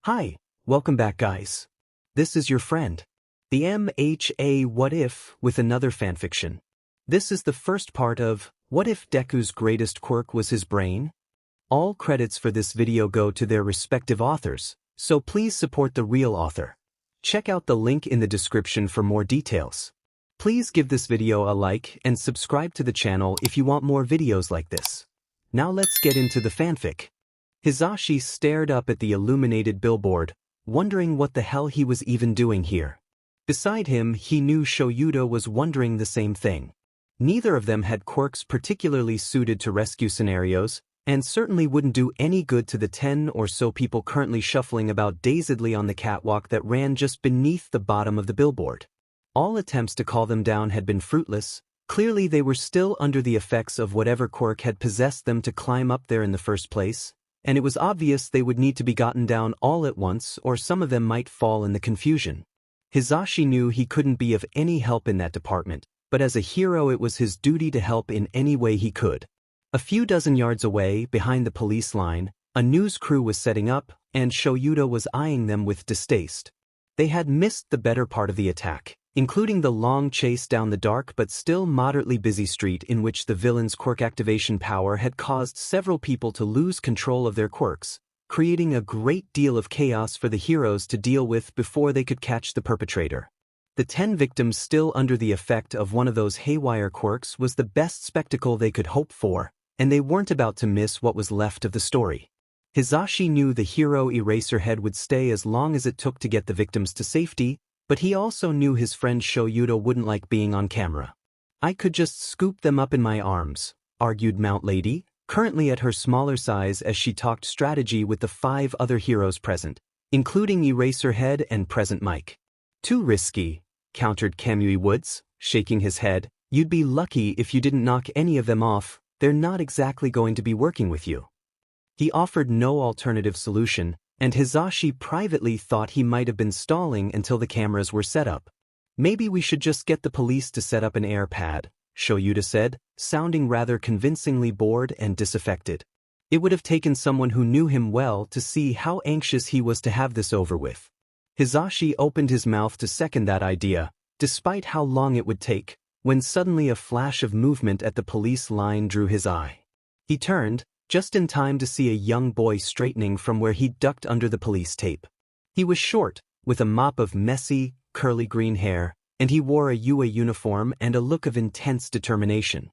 Hi, welcome back guys. This is your friend, the MHA What If with another fanfiction. This is the first part of What If Deku's greatest quirk was his brain? All credits for this video go to their respective authors, so please support the real author. Check out the link in the description for more details. Please give this video a like and subscribe to the channel if you want more videos like this. Now let's get into the fanfic. Hisashi stared up at the illuminated billboard, wondering what the hell he was even doing here. Beside him, he knew Shoyuta was wondering the same thing. Neither of them had quirks particularly suited to rescue scenarios, and certainly wouldn't do any good to the 10 or so people currently shuffling about dazedly on the catwalk that ran just beneath the bottom of the billboard. All attempts to call them down had been fruitless. Clearly they were still under the effects of whatever quirk had possessed them to climb up there in the first place, and it was obvious they would need to be gotten down all at once or some of them might fall in the confusion. Hisashi knew he couldn't be of any help in that department, but as a hero it was his duty to help in any way he could. A few dozen yards away, behind the police line, a news crew was setting up, and Shoyuta was eyeing them with distaste. They had missed the better part of the attack, including the long chase down the dark but still moderately busy street in which the villain's quirk activation power had caused several people to lose control of their quirks, creating a great deal of chaos for the heroes to deal with before they could catch the perpetrator. The 10 victims still under the effect of one of those haywire quirks was the best spectacle they could hope for, and they weren't about to miss what was left of the story. Hisashi knew the hero Eraserhead would stay as long as it took to get the victims to safety, but he also knew his friend Shoyuta wouldn't like being on camera. "I could just scoop them up in my arms," argued Mount Lady, currently at her smaller size as she talked strategy with the 5 other heroes present, including Eraserhead and Present Mike. "Too risky," countered Kamui Woods, shaking his head. "You'd be lucky if you didn't knock any of them off. They're not exactly going to be working with you." He offered no alternative solution, and Hisashi privately thought he might have been stalling until the cameras were set up. "Maybe we should just get the police to set up an air pad," Shoyuta said, sounding rather convincingly bored and disaffected. It would have taken someone who knew him well to see how anxious he was to have this over with. Hisashi opened his mouth to second that idea, despite how long it would take, when suddenly a flash of movement at the police line drew his eye. He turned, just in time to see a young boy straightening from where he ducked under the police tape. He was short, with a mop of messy, curly green hair, and he wore a UA uniform and a look of intense determination.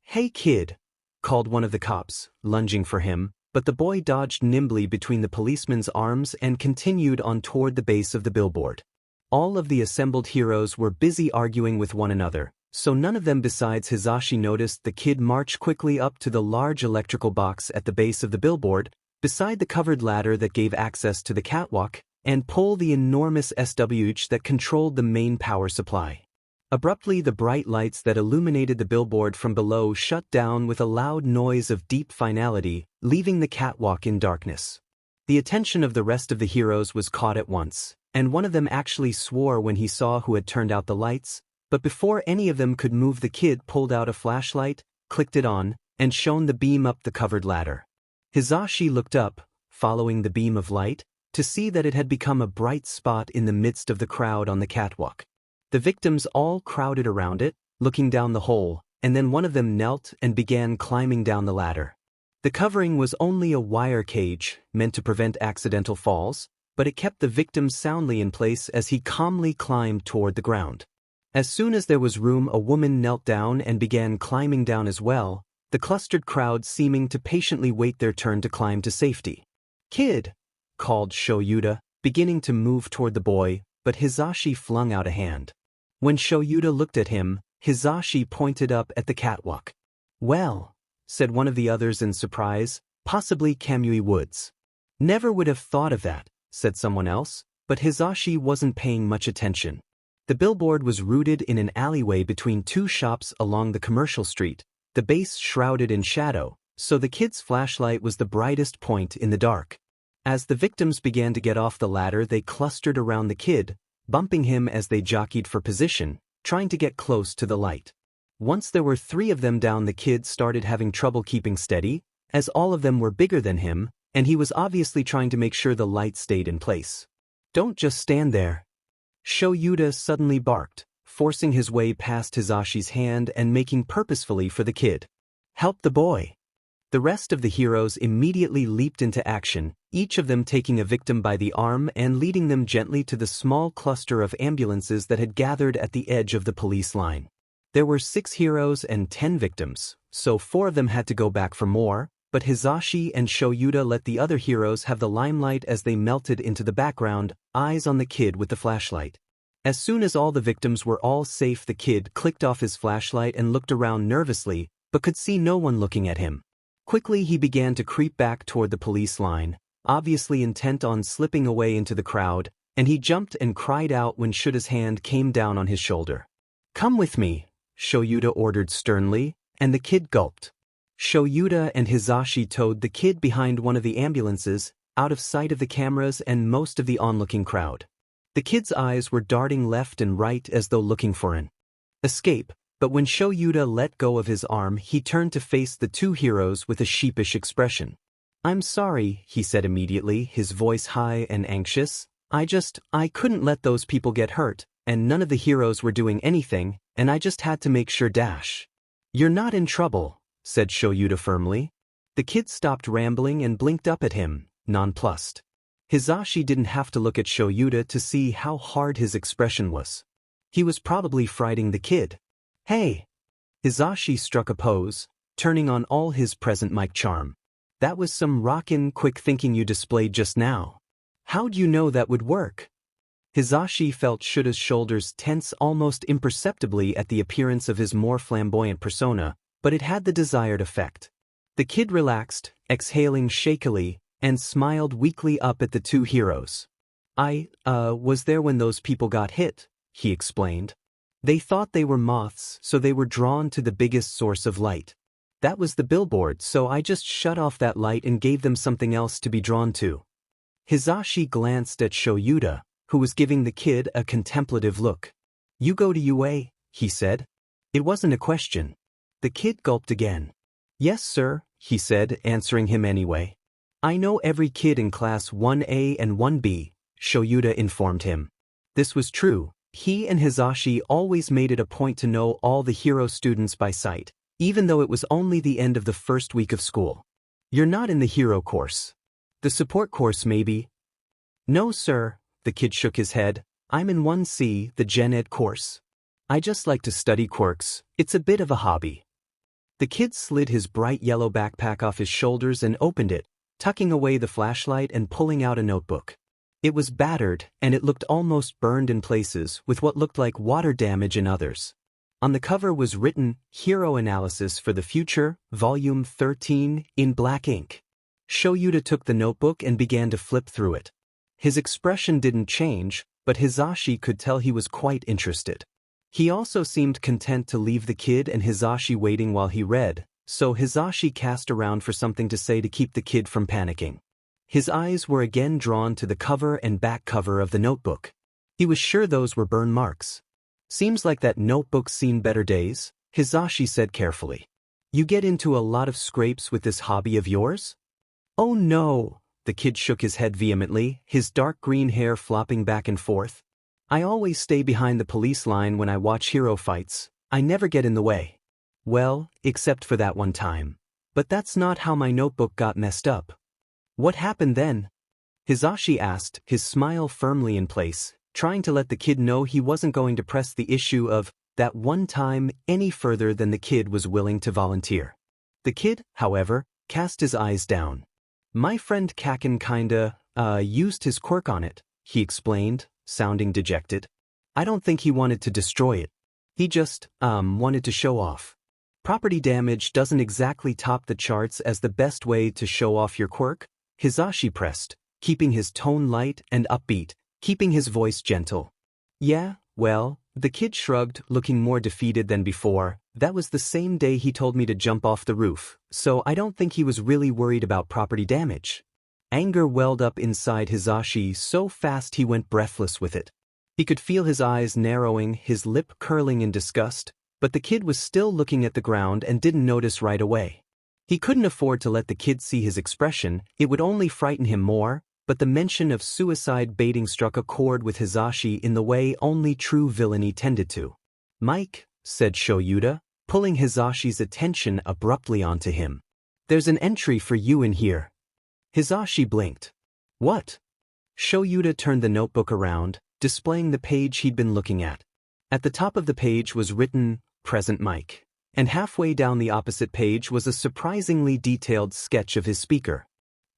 "Hey kid," called one of the cops, lunging for him, but the boy dodged nimbly between the policeman's arms and continued on toward the base of the billboard. All of the assembled heroes were busy arguing with one another, so none of them besides Hisashi noticed the kid march quickly up to the large electrical box at the base of the billboard, beside the covered ladder that gave access to the catwalk, and pull the enormous SWH that controlled the main power supply. Abruptly, the bright lights that illuminated the billboard from below shut down with a loud noise of deep finality, leaving the catwalk in darkness. The attention of the rest of the heroes was caught at once, and one of them actually swore when he saw who had turned out the lights. But before any of them could move, the kid pulled out a flashlight, clicked it on, and shone the beam up the covered ladder. Hisashi looked up, following the beam of light, to see that it had become a bright spot in the midst of the crowd on the catwalk. The victims all crowded around it, looking down the hole, and then one of them knelt and began climbing down the ladder. The covering was only a wire cage, meant to prevent accidental falls, but it kept the victim soundly in place as he calmly climbed toward the ground. As soon as there was room, a woman knelt down and began climbing down as well, the clustered crowd seeming to patiently wait their turn to climb to safety. "Kid," called Shoyuta, beginning to move toward the boy, but Hisashi flung out a hand. When Shoyuta looked at him, Hisashi pointed up at the catwalk. "Well," said one of the others in surprise, possibly Kamui Woods. "Never would have thought of that," said someone else, but Hisashi wasn't paying much attention. The billboard was rooted in an alleyway between 2 shops along the commercial street, the base shrouded in shadow, so the kid's flashlight was the brightest point in the dark. As the victims began to get off the ladder, they clustered around the kid, bumping him as they jockeyed for position, trying to get close to the light. Once there were 3 of them down, the kid started having trouble keeping steady, as all of them were bigger than him, and he was obviously trying to make sure the light stayed in place. "Don't just stand there." Shoyuta suddenly barked, forcing his way past Hizashi's hand and making purposefully for the kid. "Help the boy." The rest of the heroes immediately leaped into action, each of them taking a victim by the arm and leading them gently to the small cluster of ambulances that had gathered at the edge of the police line. There were 6 heroes and 10 victims, so 4 of them had to go back for more, but Hizashi and Shoyuta let the other heroes have the limelight as they melted into the background, eyes on the kid with the flashlight. As soon as all the victims were all safe, the kid clicked off his flashlight and looked around nervously, but could see no one looking at him. Quickly he began to creep back toward the police line, obviously intent on slipping away into the crowd, and he jumped and cried out when Shuta's hand came down on his shoulder. "Come with me," Shoyuta ordered sternly, and the kid gulped. Shoyuta and Hizashi towed the kid behind one of the ambulances, out of sight of the cameras and most of the onlooking crowd. The kid's eyes were darting left and right as though looking for an escape, but when Shoyuta let go of his arm, he turned to face the 2 heroes with a sheepish expression. "I'm sorry," he said immediately, his voice high and anxious. I couldn't let those people get hurt, and none of the heroes were doing anything, and I just had to make sure dash." "You're not in trouble," said Shoyuta firmly. The kid stopped rambling and blinked up at him, nonplussed. Hizashi didn't have to look at Shoyuta to see how hard his expression was. He was probably frightening the kid. "Hey!" Hizashi struck a pose, turning on all his present mic charm. "That was some rockin' quick thinking you displayed just now. How'd you know that would work?" Hizashi felt Shuta's shoulders tense almost imperceptibly at the appearance of his more flamboyant persona, but it had the desired effect. The kid relaxed, exhaling shakily, and smiled weakly up at the 2 heroes. I was there when those people got hit," he explained. "They thought they were moths, so they were drawn to the biggest source of light. That was the billboard, so I just shut off that light and gave them something else to be drawn to." Hizashi glanced at Shoyuta, who was giving the kid a contemplative look. "You go to UA," he said. It wasn't a question. The kid gulped again. "Yes, sir," he said, answering him anyway. "I know every kid in class 1A and 1B, Shoyuta informed him. This was true. He and Hizashi always made it a point to know all the hero students by sight, even though it was only the end of the first week of school. "You're not in the hero course. The support course maybe?" "No, sir," the kid shook his head. "I'm in 1C, the Gen Ed course. I just like to study quirks. It's a bit of a hobby." The kid slid his bright yellow backpack off his shoulders and opened it, tucking away the flashlight and pulling out a notebook. It was battered, and it looked almost burned in places, with what looked like water damage in others. On the cover was written, "Hero Analysis for the Future, Volume 13, in black ink." Shoyuta took the notebook and began to flip through it. His expression didn't change, but Hizashi could tell he was quite interested. He also seemed content to leave the kid and Hizashi waiting while he read, so Hizashi cast around for something to say to keep the kid from panicking. His eyes were again drawn to the cover and back cover of the notebook. He was sure those were burn marks. "Seems like that notebook's seen better days," Hizashi said carefully. "You get into a lot of scrapes with this hobby of yours?" "Oh no," the kid shook his head vehemently, his dark green hair flopping back and forth. "I always stay behind the police line when I watch hero fights. I never get in the way. Well, except for that one time. But that's not how my notebook got messed up." "What happened then?" Hizashi asked, his smile firmly in place, trying to let the kid know he wasn't going to press the issue of that one time any further than the kid was willing to volunteer. The kid, however, cast his eyes down. "My friend Kaken kinda, used his quirk on it," he explained, sounding dejected. "I don't think he wanted to destroy it. He just, wanted to show off. Property damage doesn't exactly top the charts as the best way to show off your quirk," Hizashi pressed, keeping his tone light and upbeat, keeping his voice gentle. "Yeah, well," the kid shrugged, looking more defeated than before. "That was the same day he told me to jump off the roof, so I don't think he was really worried about property damage." Anger welled up inside Hizashi so fast he went breathless with it. He could feel his eyes narrowing, his lip curling in disgust, but the kid was still looking at the ground and didn't notice right away. He couldn't afford to let the kid see his expression, it would only frighten him more, but the mention of suicide baiting struck a chord with Hizashi in the way only true villainy tended to. "Mike," said Shoyuta, pulling Hizashi's attention abruptly onto him. "There's an entry for you in here." Hizashi blinked. "What?" Shoyuta turned the notebook around, displaying the page he'd been looking at. At the top of the page was written, "Present Mike." And halfway down the opposite page was a surprisingly detailed sketch of his speaker.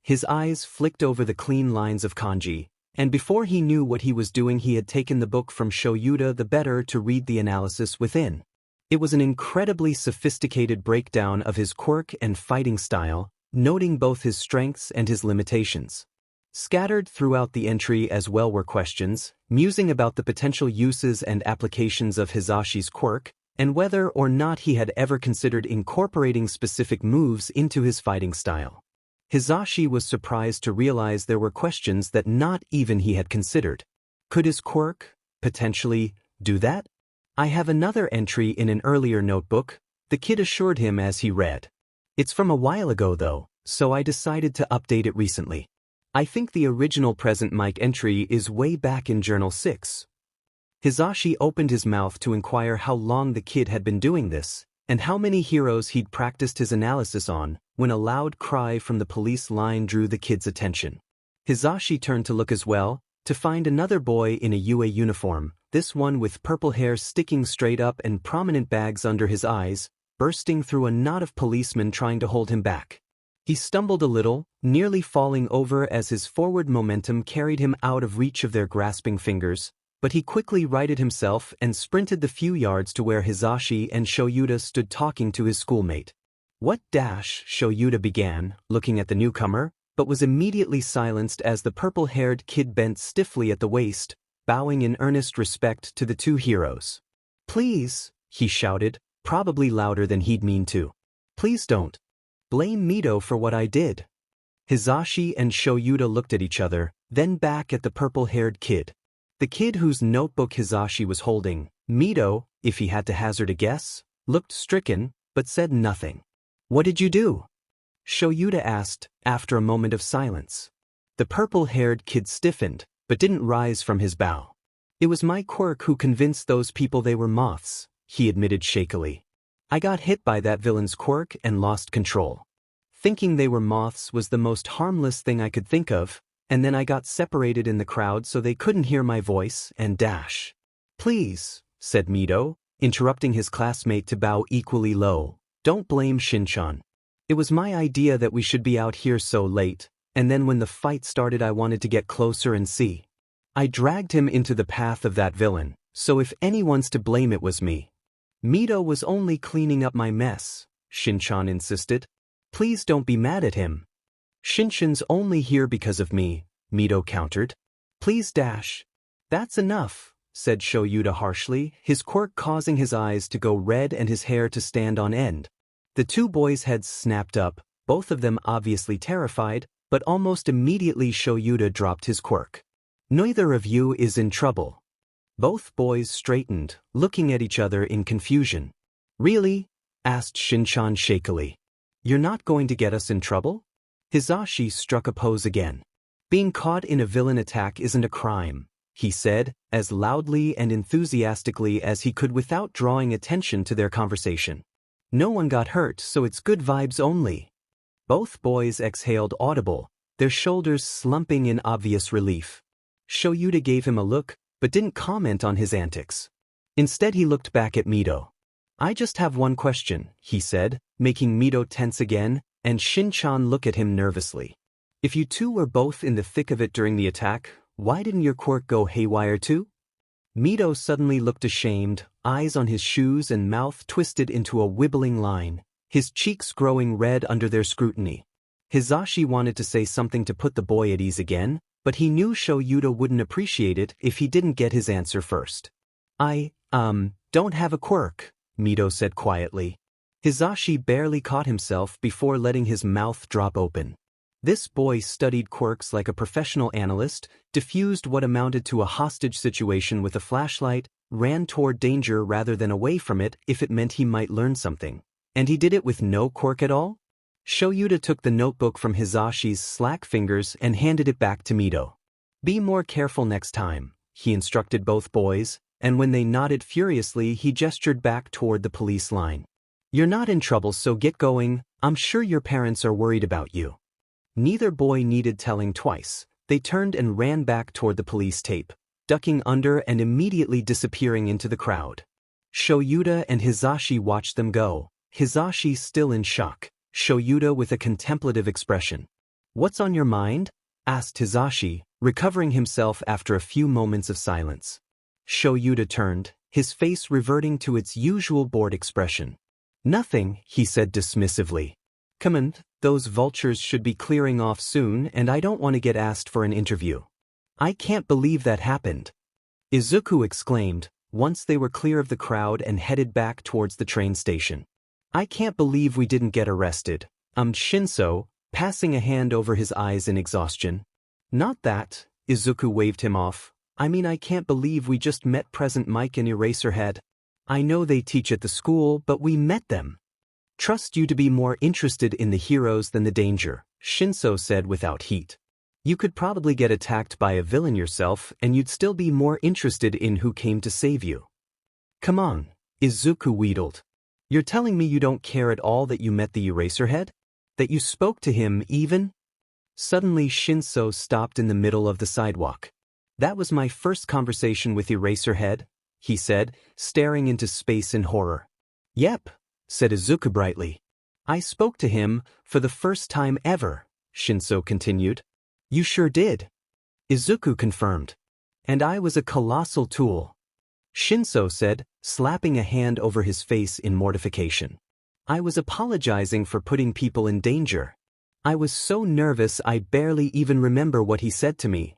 His eyes flicked over the clean lines of kanji, and before he knew what he was doing he had taken the book from Shoyuta the better to read the analysis within. It was an incredibly sophisticated breakdown of his quirk and fighting style, noting both his strengths and his limitations. Scattered throughout the entry as well were questions, musing about the potential uses and applications of Hizashi's quirk, and whether or not he had ever considered incorporating specific moves into his fighting style. Hizashi was surprised to realize there were questions that not even he had considered. Could his quirk, potentially, do that? "I have another entry in an earlier notebook," the kid assured him as he read. "It's from a while ago though, so I decided to update it recently. I think the original Present Mike entry is way back in Journal 6. Hizashi opened his mouth to inquire how long the kid had been doing this, and how many heroes he'd practiced his analysis on, when a loud cry from the police line drew the kid's attention. Hizashi turned to look as well, to find another boy in a UA uniform, this one with purple hair sticking straight up and prominent bags under his eyes, bursting through a knot of policemen trying to hold him back. He stumbled a little, nearly falling over as his forward momentum carried him out of reach of their grasping fingers, but he quickly righted himself and sprinted the few yards to where Hizashi and Shoyuta stood talking to his schoolmate. "What dash?" Shoyuta began, looking at the newcomer, but was immediately silenced as the purple-haired kid bent stiffly at the waist, bowing in earnest respect to the two heroes. "Please," he shouted, probably louder than he'd mean to. "Please don't blame Mito for what I did." Hizashi and Shoyuta looked at each other, then back at the purple-haired kid. The kid whose notebook Hizashi was holding, Mito, if he had to hazard a guess, looked stricken, but said nothing. "What did you do?" Shoyuta asked, after a moment of silence. The purple-haired kid stiffened, but didn't rise from his bow. "It was my quirk who convinced those people they were moths," he admitted shakily. "I got hit by that villain's quirk and lost control. Thinking they were moths was the most harmless thing I could think of, and then I got separated in the crowd so they couldn't hear my voice and dash." "Please," said Mito, interrupting his classmate to bow equally low, "don't blame Shinchan. It was my idea that we should be out here so late, and then when the fight started I wanted to get closer and see. I dragged him into the path of that villain, so if anyone's to blame it was me." "Mito was only cleaning up my mess," Shinchan insisted. "Please don't be mad at him." "Shinchan's only here because of me," Mito countered. "Please dash." "That's enough," said Shoyuta harshly, his quirk causing his eyes to go red and his hair to stand on end. The two boys' heads snapped up, both of them obviously terrified, but almost immediately Shoyuta dropped his quirk. "Neither of you is in trouble." Both boys straightened, looking at each other in confusion. "Really?" asked Shinchan shakily. "You're not going to get us in trouble?" Hizashi struck a pose again. "Being caught in a villain attack isn't a crime," he said, as loudly and enthusiastically as he could without drawing attention to their conversation. "No one got hurt, so it's good vibes only." Both boys exhaled audible, their shoulders slumping in obvious relief. Shoyuta gave him a look, but didn't comment on his antics. Instead he looked back at Mito. "I just have one question," he said, making Mito tense again, and Shinchan look at him nervously. "If you two were both in the thick of it during the attack, why didn't your quirk go haywire too?" Mito suddenly looked ashamed, eyes on his shoes and mouth twisted into a wibbling line, his cheeks growing red under their scrutiny. Hizashi wanted to say something to put the boy at ease again, but he knew Shoyuta wouldn't appreciate it if he didn't get his answer first. I don't have a quirk," Mito said quietly. Hizashi barely caught himself before letting his mouth drop open. This boy studied quirks like a professional analyst, diffused what amounted to a hostage situation with a flashlight, ran toward danger rather than away from it if it meant he might learn something. And he did it with no quirk at all? Shoyuta took the notebook from Hisashi's slack fingers and handed it back to Mito. Be more careful next time, he instructed both boys, and when they nodded furiously he gestured back toward the police line. You're not in trouble, so get going. I'm sure your parents are worried about you. Neither boy needed telling twice. They turned and ran back toward the police tape, ducking under and immediately disappearing into the crowd. Shoyuta and Hisashi watched them go, Hisashi still in shock, Shoyuta with a contemplative expression. What's on your mind? Asked Hisashi, recovering himself after a few moments of silence. Shoyuta turned, his face reverting to its usual bored expression. Nothing, he said dismissively. Come on, those vultures should be clearing off soon and I don't want to get asked for an interview. I can't believe that happened. Izuku exclaimed, once they were clear of the crowd and headed back towards the train station. I can't believe we didn't get arrested. Shinso, passing a hand over his eyes in exhaustion. Not that, Izuku waved him off. I mean, I can't believe we just met Present Mike and Eraserhead. I know they teach at the school, but we met them. Trust you to be more interested in the heroes than the danger, Shinso said without heat. You could probably get attacked by a villain yourself and you'd still be more interested in who came to save you. Come on, Izuku wheedled. You're telling me you don't care at all that you met the Eraserhead? That you spoke to him even? Suddenly Shinso stopped in the middle of the sidewalk. That was my first conversation with Eraserhead, he said, staring into space in horror. Yep, said Izuku brightly. I spoke to him for the first time ever, Shinso continued. You sure did. Izuku confirmed. And I was a colossal tool, Shinso said, slapping a hand over his face in mortification. I was apologizing for putting people in danger. I was so nervous I barely even remember what he said to me.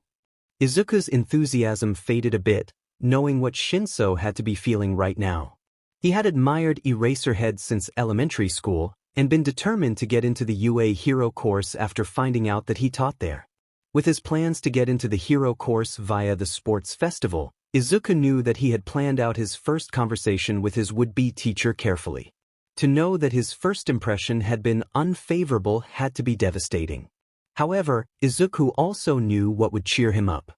Izuku's enthusiasm faded a bit, knowing what Shinso had to be feeling right now. He had admired Eraserhead since elementary school and been determined to get into the UA Hero course after finding out that he taught there. With his plans to get into the Hero course via the sports festival, Izuku knew that he had planned out his first conversation with his would-be teacher carefully. To know that his first impression had been unfavorable had to be devastating. However, Izuku also knew what would cheer him up.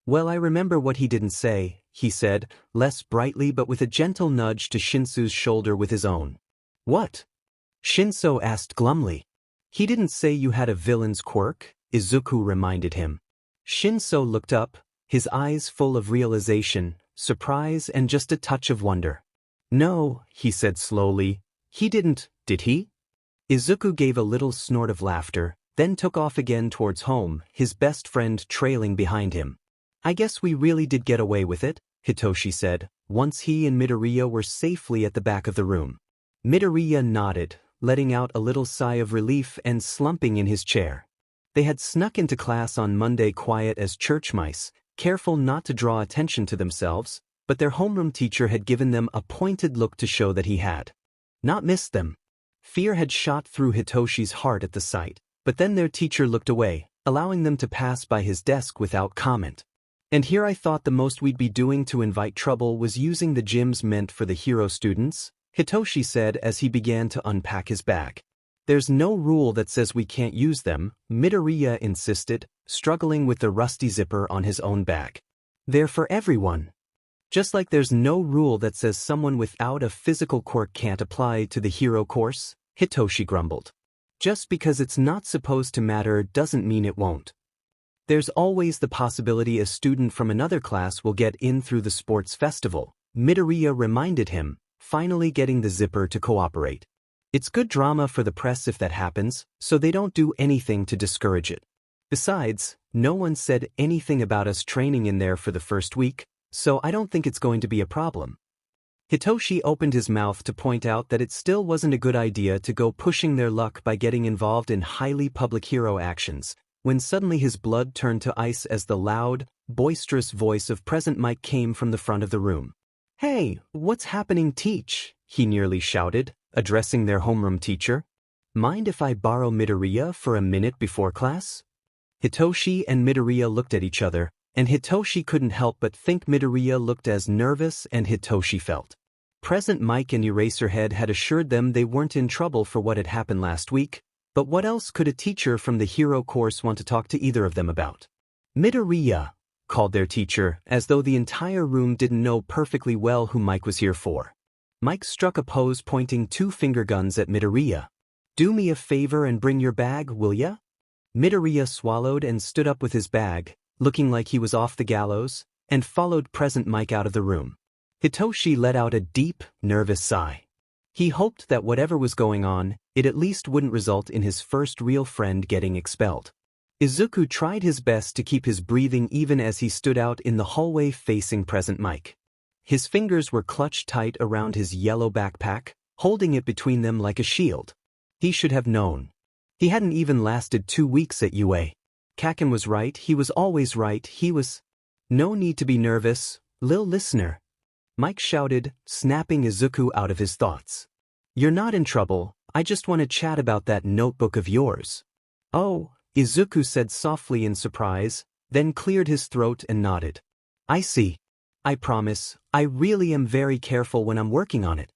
Well, I remember what he didn't say, he said, less brightly but with a gentle nudge to Shinso's shoulder with his own. What? Shinso asked glumly. He didn't say you had a villain's quirk, Izuku reminded him. Shinso looked up, his eyes full of realization, surprise and just a touch of wonder. No, he said slowly. He didn't, did he? Izuku gave a little snort of laughter, then took off again towards home, his best friend trailing behind him. I guess we really did get away with it, Hitoshi said, once he and Midoriya were safely at the back of the room. Midoriya nodded, letting out a little sigh of relief and slumping in his chair. They had snuck into class on Monday quiet as church mice, careful not to draw attention to themselves, but their homeroom teacher had given them a pointed look to show that he had not missed them. Fear had shot through Hitoshi's heart at the sight, but then their teacher looked away, allowing them to pass by his desk without comment. And here I thought the most we'd be doing to invite trouble was using the gyms meant for the hero students, Hitoshi said as he began to unpack his bag. There's no rule that says we can't use them, Midoriya insisted, struggling with the rusty zipper on his own bag. They're for everyone. Just like there's no rule that says someone without a physical quirk can't apply to the hero course, Hitoshi grumbled. Just because it's not supposed to matter doesn't mean it won't. There's always the possibility a student from another class will get in through the sports festival, Midoriya reminded him, finally getting the zipper to cooperate. It's good drama for the press if that happens, so they don't do anything to discourage it. Besides, no one said anything about us training in there for the first week, so I don't think it's going to be a problem. Hitoshi opened his mouth to point out that it still wasn't a good idea to go pushing their luck by getting involved in highly public hero actions, when suddenly his blood turned to ice as the loud, boisterous voice of Present Mike came from the front of the room. Hey, what's happening, teach? He nearly shouted, addressing their homeroom teacher. Mind if I borrow Midoriya for a minute before class? Hitoshi and Midoriya looked at each other, and Hitoshi couldn't help but think Midoriya looked as nervous and Hitoshi felt. Present Mike and Eraserhead had assured them they weren't in trouble for what had happened last week, But what else could a teacher from the hero course want to talk to either of them about? Midoriya, called their teacher, as though the entire room didn't know perfectly well who Mike was here for. Mike struck a pose pointing 2 finger guns at Midoriya. Do me a favor and bring your bag, will ya? Midoriya swallowed and stood up with his bag, looking like he was off the gallows, and followed present Mike out of the room. Hitoshi let out a deep, nervous sigh. He hoped that whatever was going on, it at least wouldn't result in his first real friend getting expelled. Izuku tried his best to keep his breathing even as he stood out in the hallway facing present Mike. His fingers were clutched tight around his yellow backpack, holding it between them like a shield. He should have known. He hadn't even lasted 2 weeks at UA. Kaken was right, he was always right, he was... No need to be nervous, lil listener. Mike shouted, snapping Izuku out of his thoughts. You're not in trouble, I just want to chat about that notebook of yours. Oh, Izuku said softly in surprise, then cleared his throat and nodded. I see. I promise, I really am very careful when I'm working on it.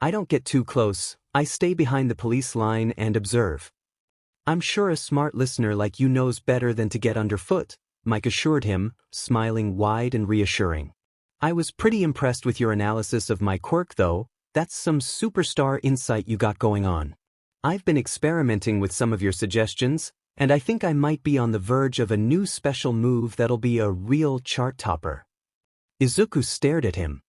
I don't get too close, I stay behind the police line and observe. I'm sure a smart listener like you knows better than to get underfoot, Mike assured him, smiling wide and reassuring. I was pretty impressed with your analysis of my quirk though, that's some superstar insight you got going on. I've been experimenting with some of your suggestions, and I think I might be on the verge of a new special move that'll be a real chart topper. Izuku stared at him.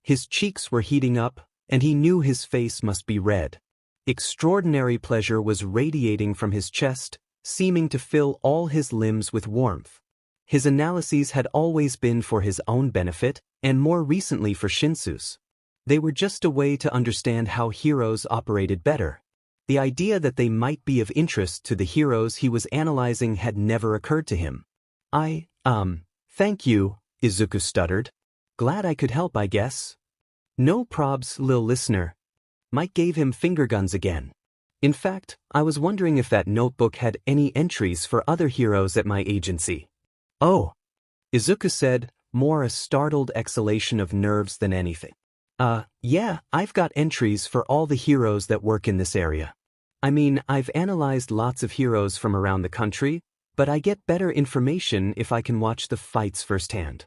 His cheeks were heating up, and he knew his face must be red. Extraordinary pleasure was radiating from his chest, seeming to fill all his limbs with warmth. His analyses had always been for his own benefit, and more recently for Shinsu's. They were just a way to understand how heroes operated better. The idea that they might be of interest to the heroes he was analyzing had never occurred to him. Thank you, Izuku stuttered. Glad I could help, I guess. No probs, lil listener. Mike gave him finger guns again. In fact, I was wondering if that notebook had any entries for other heroes at my agency. Oh, Izuku said, more a startled exhalation of nerves than anything. Yeah, I've got entries for all the heroes that work in this area. I mean, I've analyzed lots of heroes from around the country, but I get better information if I can watch the fights firsthand.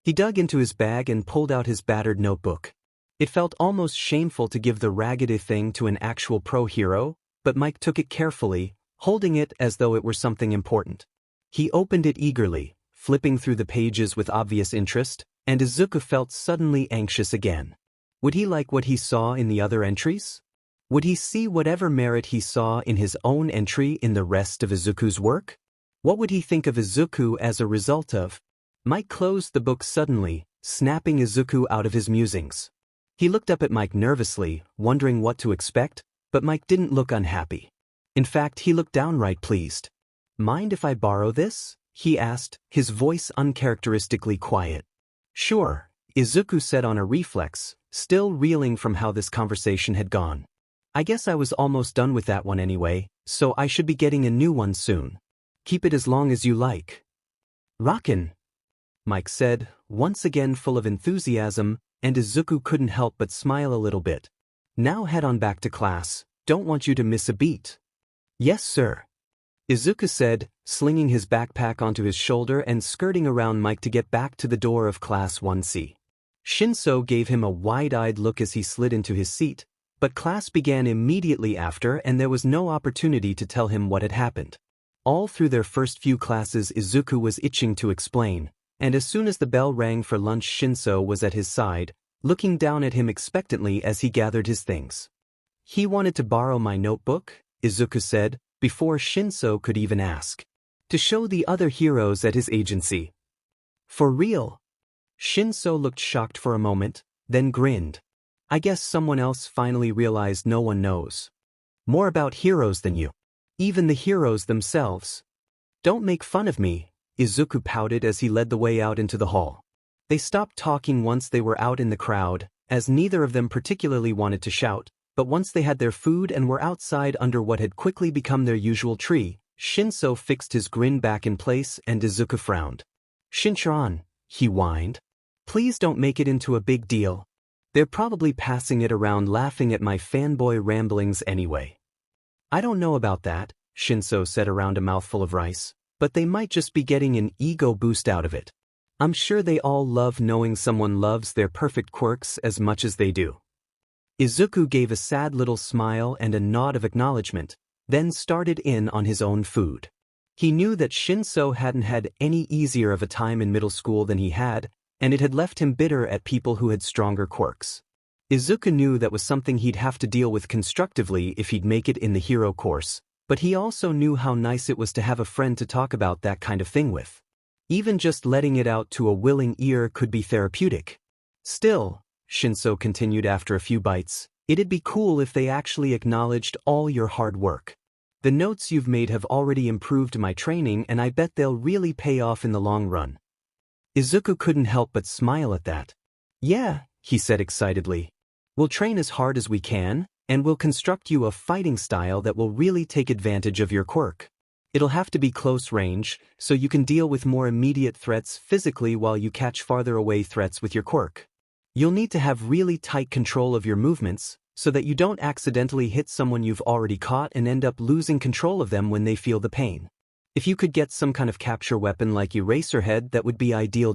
He dug into his bag and pulled out his battered notebook. It felt almost shameful to give the raggedy thing to an actual pro hero, but Mike took it carefully, holding it as though it were something important. He opened it eagerly, flipping through the pages with obvious interest, and Izuku felt suddenly anxious again. Would he like what he saw in the other entries? Would he see whatever merit he saw in his own entry in the rest of Izuku's work? What would he think of Izuku as a result of? Mike closed the book suddenly, snapping Izuku out of his musings. He looked up at Mike nervously, wondering what to expect, but Mike didn't look unhappy. In fact, he looked downright pleased. Mind if I borrow this? He asked, his voice uncharacteristically quiet. Sure, Izuku said on a reflex, still reeling from how this conversation had gone. I guess I was almost done with that one anyway, so I should be getting a new one soon. Keep it as long as you like. Rockin', Mike said, once again full of enthusiasm, and Izuku couldn't help but smile a little bit. Now head on back to class, don't want you to miss a beat. Yes, sir. Izuku said, slinging his backpack onto his shoulder and skirting around Mike to get back to the door of Class 1C. Shinso gave him a wide-eyed look as he slid into his seat, but class began immediately after and there was no opportunity to tell him what had happened. All through their first few classes Izuku was itching to explain, and as soon as the bell rang for lunch Shinso was at his side, looking down at him expectantly as he gathered his things. He wanted to borrow my notebook, Izuku said, before Shinso could even ask. To show the other heroes at his agency. For real? Shinso looked shocked for a moment, then grinned. I guess someone else finally realized no one knows more about heroes than you. Even the heroes themselves. Don't make fun of me, Izuku pouted as he led the way out into the hall. They stopped talking once they were out in the crowd, as neither of them particularly wanted to shout, but once they had their food and were outside under what had quickly become their usual tree, Shinso fixed his grin back in place and Izuku frowned. Shinchan, he whined. Please don't make it into a big deal. They're probably passing it around laughing at my fanboy ramblings anyway. I don't know about that, Shinso said around a mouthful of rice, but they might just be getting an ego boost out of it. I'm sure they all love knowing someone loves their perfect quirks as much as they do. Izuku gave a sad little smile and a nod of acknowledgement, then started in on his own food. He knew that Shinso hadn't had any easier of a time in middle school than he had, and it had left him bitter at people who had stronger quirks. Izuku knew that was something he'd have to deal with constructively if he'd make it in the hero course, but he also knew how nice it was to have a friend to talk about that kind of thing with. Even just letting it out to a willing ear could be therapeutic. Still, Shinso continued after a few bites, it'd be cool if they actually acknowledged all your hard work. The notes you've made have already improved my training and I bet they'll really pay off in the long run. Izuku couldn't help but smile at that. Yeah, he said excitedly. We'll train as hard as we can, and we'll construct you a fighting style that will really take advantage of your quirk. It'll have to be close range, so you can deal with more immediate threats physically while you catch farther away threats with your quirk. You'll need to have really tight control of your movements, so that you don't accidentally hit someone you've already caught and end up losing control of them when they feel the pain. If you could get some kind of capture weapon like Eraserhead, that would be ideal.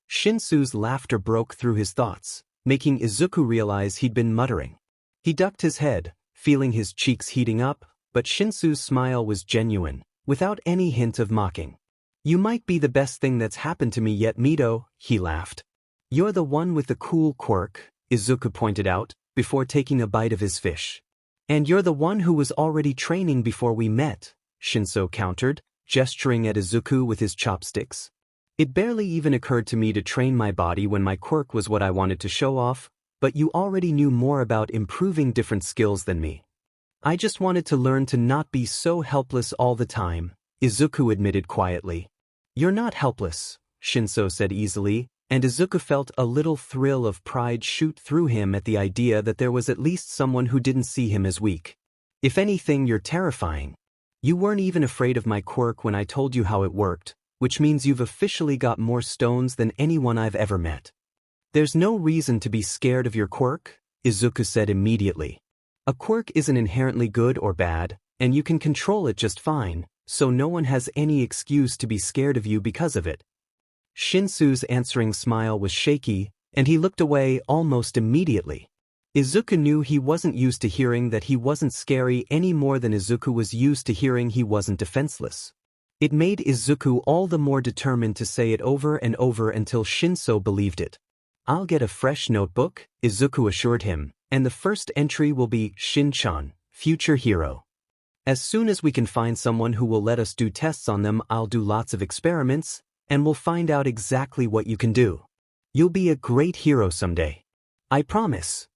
Shinsu's laughter broke through his thoughts, making Izuku realize he'd been muttering. He ducked his head, feeling his cheeks heating up, but Shinsu's smile was genuine, without any hint of mocking. You might be the best thing that's happened to me yet, Mito, he laughed. You're the one with the cool quirk, Izuku pointed out, before taking a bite of his fish. And you're the one who was already training before we met, Shinso countered, gesturing at Izuku with his chopsticks. It barely even occurred to me to train my body when my quirk was what I wanted to show off, but you already knew more about improving different skills than me. I just wanted to learn to not be so helpless all the time, Izuku admitted quietly. You're not helpless, Shinso said easily, and Izuku felt a little thrill of pride shoot through him at the idea that there was at least someone who didn't see him as weak. If anything, you're terrifying. You weren't even afraid of my quirk when I told you how it worked, which means you've officially got more stones than anyone I've ever met. There's no reason to be scared of your quirk, Izuku said immediately. A quirk isn't inherently good or bad, and you can control it just fine, so no one has any excuse to be scared of you because of it. Shinsu's answering smile was shaky, and he looked away almost immediately. Izuku knew he wasn't used to hearing that he wasn't scary any more than Izuku was used to hearing he wasn't defenseless. It made Izuku all the more determined to say it over and over until Shinso believed it. I'll get a fresh notebook, Izuku assured him, and the first entry will be Shin-chan, future hero. As soon as we can find someone who will let us do tests on them, I'll do lots of experiments, and we'll find out exactly what you can do. You'll be a great hero someday. I promise.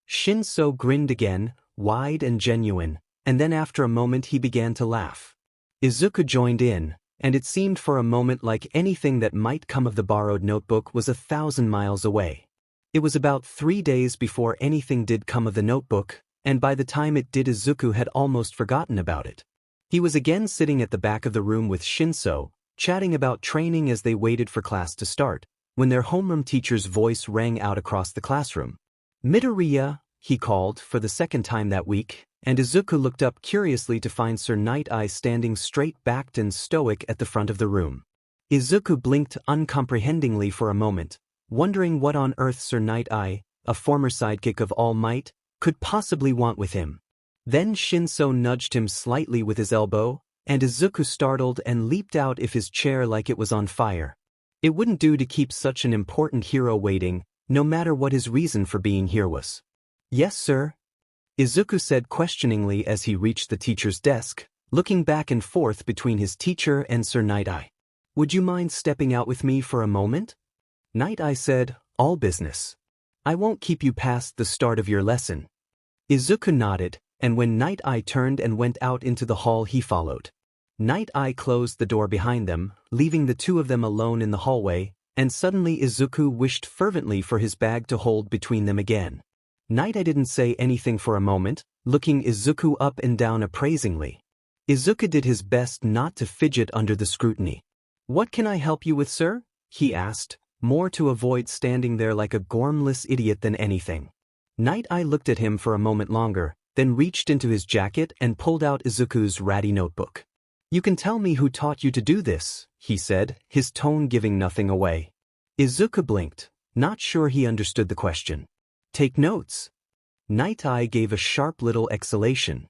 Shinso grinned again, wide and genuine, and then after a moment he began to laugh. Izuku joined in, and it seemed for a moment like anything that might come of the borrowed notebook was 1,000 miles away. It was about 3 days before anything did come of the notebook, and by the time it did, Izuku had almost forgotten about it. He was again sitting at the back of the room with Shinso, chatting about training as they waited for class to start, when their homeroom teacher's voice rang out across the classroom. Midoriya, he called for the second time that week, and Izuku looked up curiously to find Sir Night-Eye standing straight-backed and stoic at the front of the room. Izuku blinked uncomprehendingly for a moment, wondering what on earth Sir Night-Eye, a former sidekick of All Might, could possibly want with him. Then Shinso nudged him slightly with his elbow, and Izuku startled and leaped out of his chair like it was on fire. It wouldn't do to keep such an important hero waiting, no matter what his reason for being here was. Yes, sir? Izuku said questioningly as he reached the teacher's desk, looking back and forth between his teacher and Sir Night-Eye. Would you mind stepping out with me for a moment? Night-Eye said, all business. I won't keep you past the start of your lesson. Izuku nodded, and when Night-Eye turned and went out into the hall, he followed. Night-Eye closed the door behind them, leaving the two of them alone in the hallway, and suddenly Izuku wished fervently for his bag to hold between them again. Night-Eye didn't say anything for a moment, looking Izuku up and down appraisingly. Izuku did his best not to fidget under the scrutiny. What can I help you with, sir? He asked, more to avoid standing there like a gormless idiot than anything. Night-Eye looked at him for a moment longer, then reached into his jacket and pulled out Izuku's ratty notebook. "You can tell me who taught you to do this," he said, his tone giving nothing away. Izuku blinked, not sure he understood the question. "Take notes." Night Eye gave a sharp little exhalation.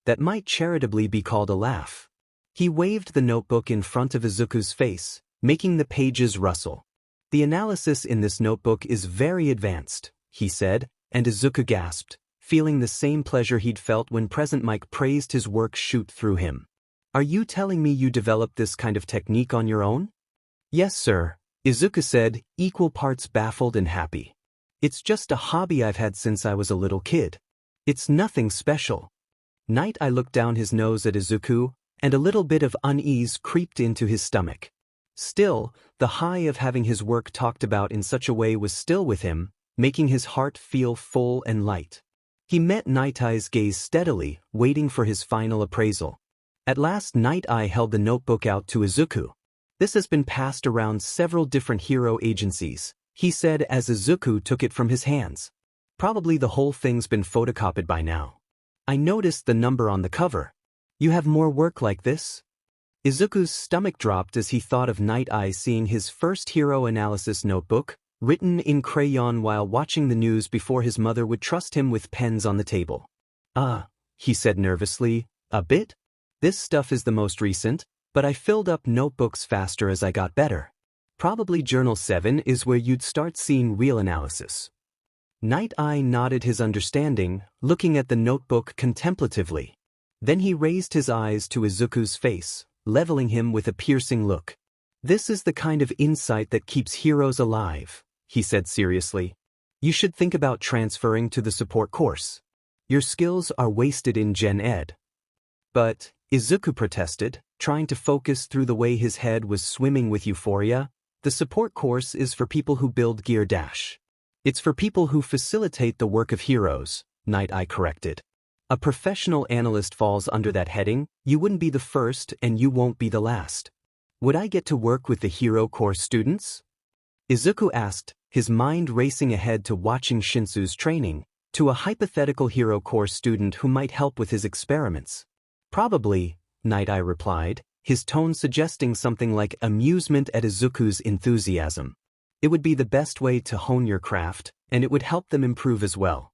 That might charitably be called a laugh. He waved the notebook in front of Izuku's face, making the pages rustle. "The analysis in this notebook is very advanced," he said, and Izuku gasped, feeling the same pleasure he'd felt when Present Mike praised his work shoot through him. "Are you telling me you developed this kind of technique on your own?" "Yes, sir," Izuku said, equal parts baffled and happy. "It's just a hobby I've had since I was a little kid. It's nothing special." Night Eye looked down his nose at Izuku, and a little bit of unease creeped into his stomach. Still, the high of having his work talked about in such a way was still with him, making his heart feel full and light. He met Night Eye's gaze steadily, waiting for his final appraisal. At last Night Eye held the notebook out to Izuku. "This has been passed around several different hero agencies," he said as Izuku took it from his hands. "Probably the whole thing's been photocopied by now. I noticed the number on the cover. You have more work like this?" Izuku's stomach dropped as he thought of Night Eye seeing his first hero analysis notebook, written in crayon while watching the news before his mother would trust him with pens on the table. He said nervously, "a bit? This stuff is the most recent, but I filled up notebooks faster as I got better. Probably Journal 7 is where you'd start seeing real analysis." Night Eye nodded his understanding, looking at the notebook contemplatively. Then he raised his eyes to Izuku's face, leveling him with a piercing look. "This is the kind of insight that keeps heroes alive," he said seriously. "You should think about transferring to the support course. Your skills are wasted in Gen Ed." "But," Izuku protested, trying to focus through the way his head was swimming with euphoria, "the support course is for people who build gear dash. It's for people who facilitate the work of heroes," Night Eye corrected. "A professional analyst falls under that heading. You wouldn't be the first and you won't be the last." "Would I get to work with the hero course students?" Izuku asked, his mind racing ahead to watching Shinsu's training, to a hypothetical hero course student who might help with his experiments. "Probably," Night Eye replied, his tone suggesting something like amusement at Izuku's enthusiasm. "It would be the best way to hone your craft, and it would help them improve as well."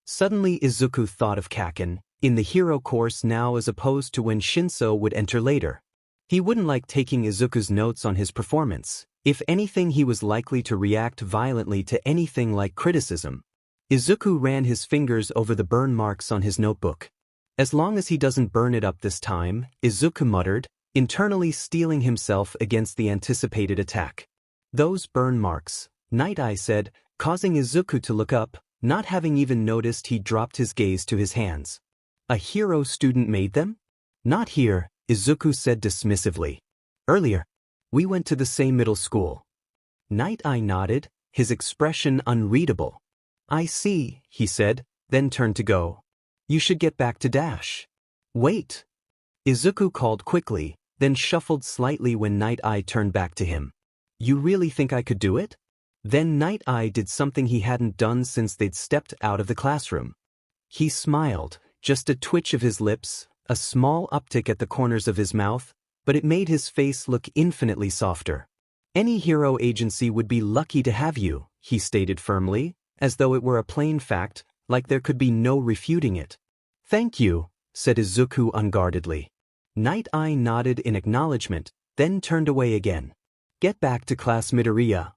Suddenly Izuku thought of Kaken, in the hero course now as opposed to when Shinso would enter later. He wouldn't like taking Izuku's notes on his performance. If anything, he was likely to react violently to anything like criticism. Izuku ran his fingers over the burn marks on his notebook. "As long as he doesn't burn it up this time," Izuku muttered, internally steeling himself against the anticipated attack. "Those burn marks," Night Eye said, causing Izuku to look up, not having even noticed he dropped his gaze to his hands. "A hero student made them?" "Not here," Izuku said dismissively. "Earlier. We went to the same middle school." Night Eye nodded, his expression unreadable. "I see," he said, then turned to go. "You should get back to Dash." "Wait." Izuku called quickly, then shuffled slightly when Night Eye turned back to him. "You really think I could do it?" Then Night Eye did something he hadn't done since they'd stepped out of the classroom. He smiled, just a twitch of his lips, a small uptick at the corners of his mouth, but it made his face look infinitely softer. "Any hero agency would be lucky to have you," he stated firmly, as though it were a plain fact, like there could be no refuting it. "Thank you," said Izuku unguardedly. Night Eye nodded in acknowledgement, then turned away again. "Get back to class, Midoriya."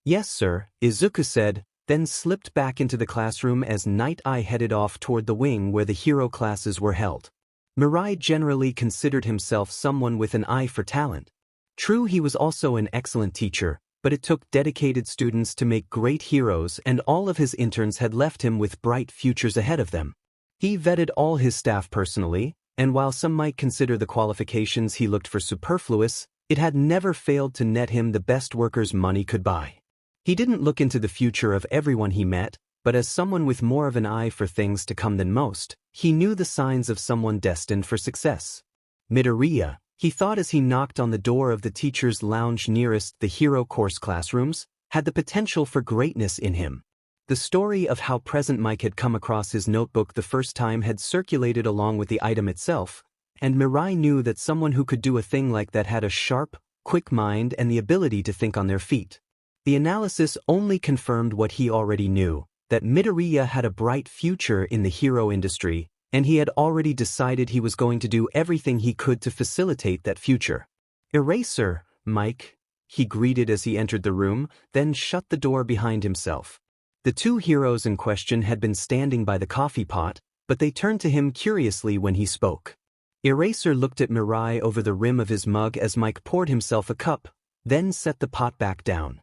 "Yes, sir," Izuku said, then slipped back into the classroom as Night Eye headed off toward the wing where the hero classes were held. Mirai generally considered himself someone with an eye for talent. True, he was also an excellent teacher, but it took dedicated students to make great heroes, and all of his interns had left him with bright futures ahead of them. He vetted all his staff personally, and while some might consider the qualifications he looked for superfluous, it had never failed to net him the best workers money could buy. He didn't look into the future of everyone he met, but as someone with more of an eye for things to come than most, he knew the signs of someone destined for success. Midoriya, he thought as he knocked on the door of the teacher's lounge nearest the hero course classrooms, had the potential for greatness in him. The story of how present Mike had come across his notebook the first time had circulated along with the item itself, and Mirai knew that someone who could do a thing like that had a sharp, quick mind and the ability to think on their feet. The analysis only confirmed what he already knew, that Midoriya had a bright future in the hero industry, and he had already decided he was going to do everything he could to facilitate that future. "Eraser, Mike," he greeted as he entered the room, then shut the door behind himself. The two heroes in question had been standing by the coffee pot, but they turned to him curiously when he spoke. Eraser looked at Mirai over the rim of his mug as Mike poured himself a cup, then set the pot back down.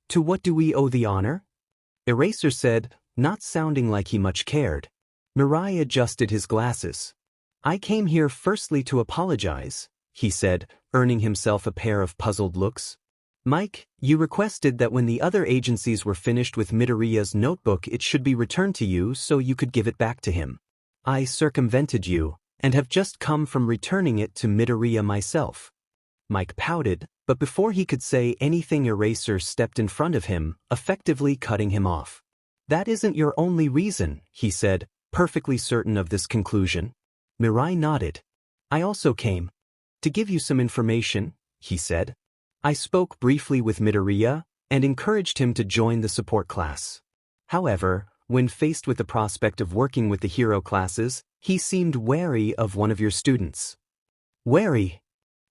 "To what do we owe the honor?" Eraser said, not sounding like he much cared. Mirai adjusted his glasses. "I came here firstly to apologize," he said, earning himself a pair of puzzled looks. "Mike, you requested that when the other agencies were finished with Midoriya's notebook it should be returned to you so you could give it back to him. I circumvented you, and have just come from returning it to Midoriya myself." Mike pouted, but before he could say anything Eraser stepped in front of him, effectively cutting him off. "That isn't your only reason," he said, perfectly certain of this conclusion. Mirai nodded. "I also came to give you some information," he said. "I spoke briefly with Midoriya, and encouraged him to join the support class. However, when faced with the prospect of working with the hero classes, he seemed wary of one of your students." "Wary?"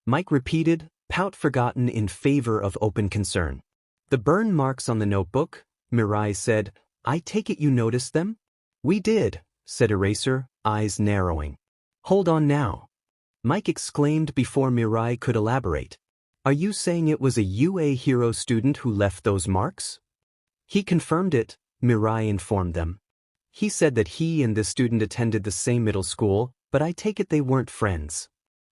Mike repeated, pout forgotten in favor of open concern. "The burn marks on the notebook," Mirai said. "I take it you noticed them?" "We did," said Eraser, eyes narrowing. "Hold on now," Mike exclaimed before Mirai could elaborate. "Are you saying it was a UA hero student who left those marks?" "He confirmed it," Mirai informed them. "He said that he and this student attended the same middle school, but I take it they weren't friends."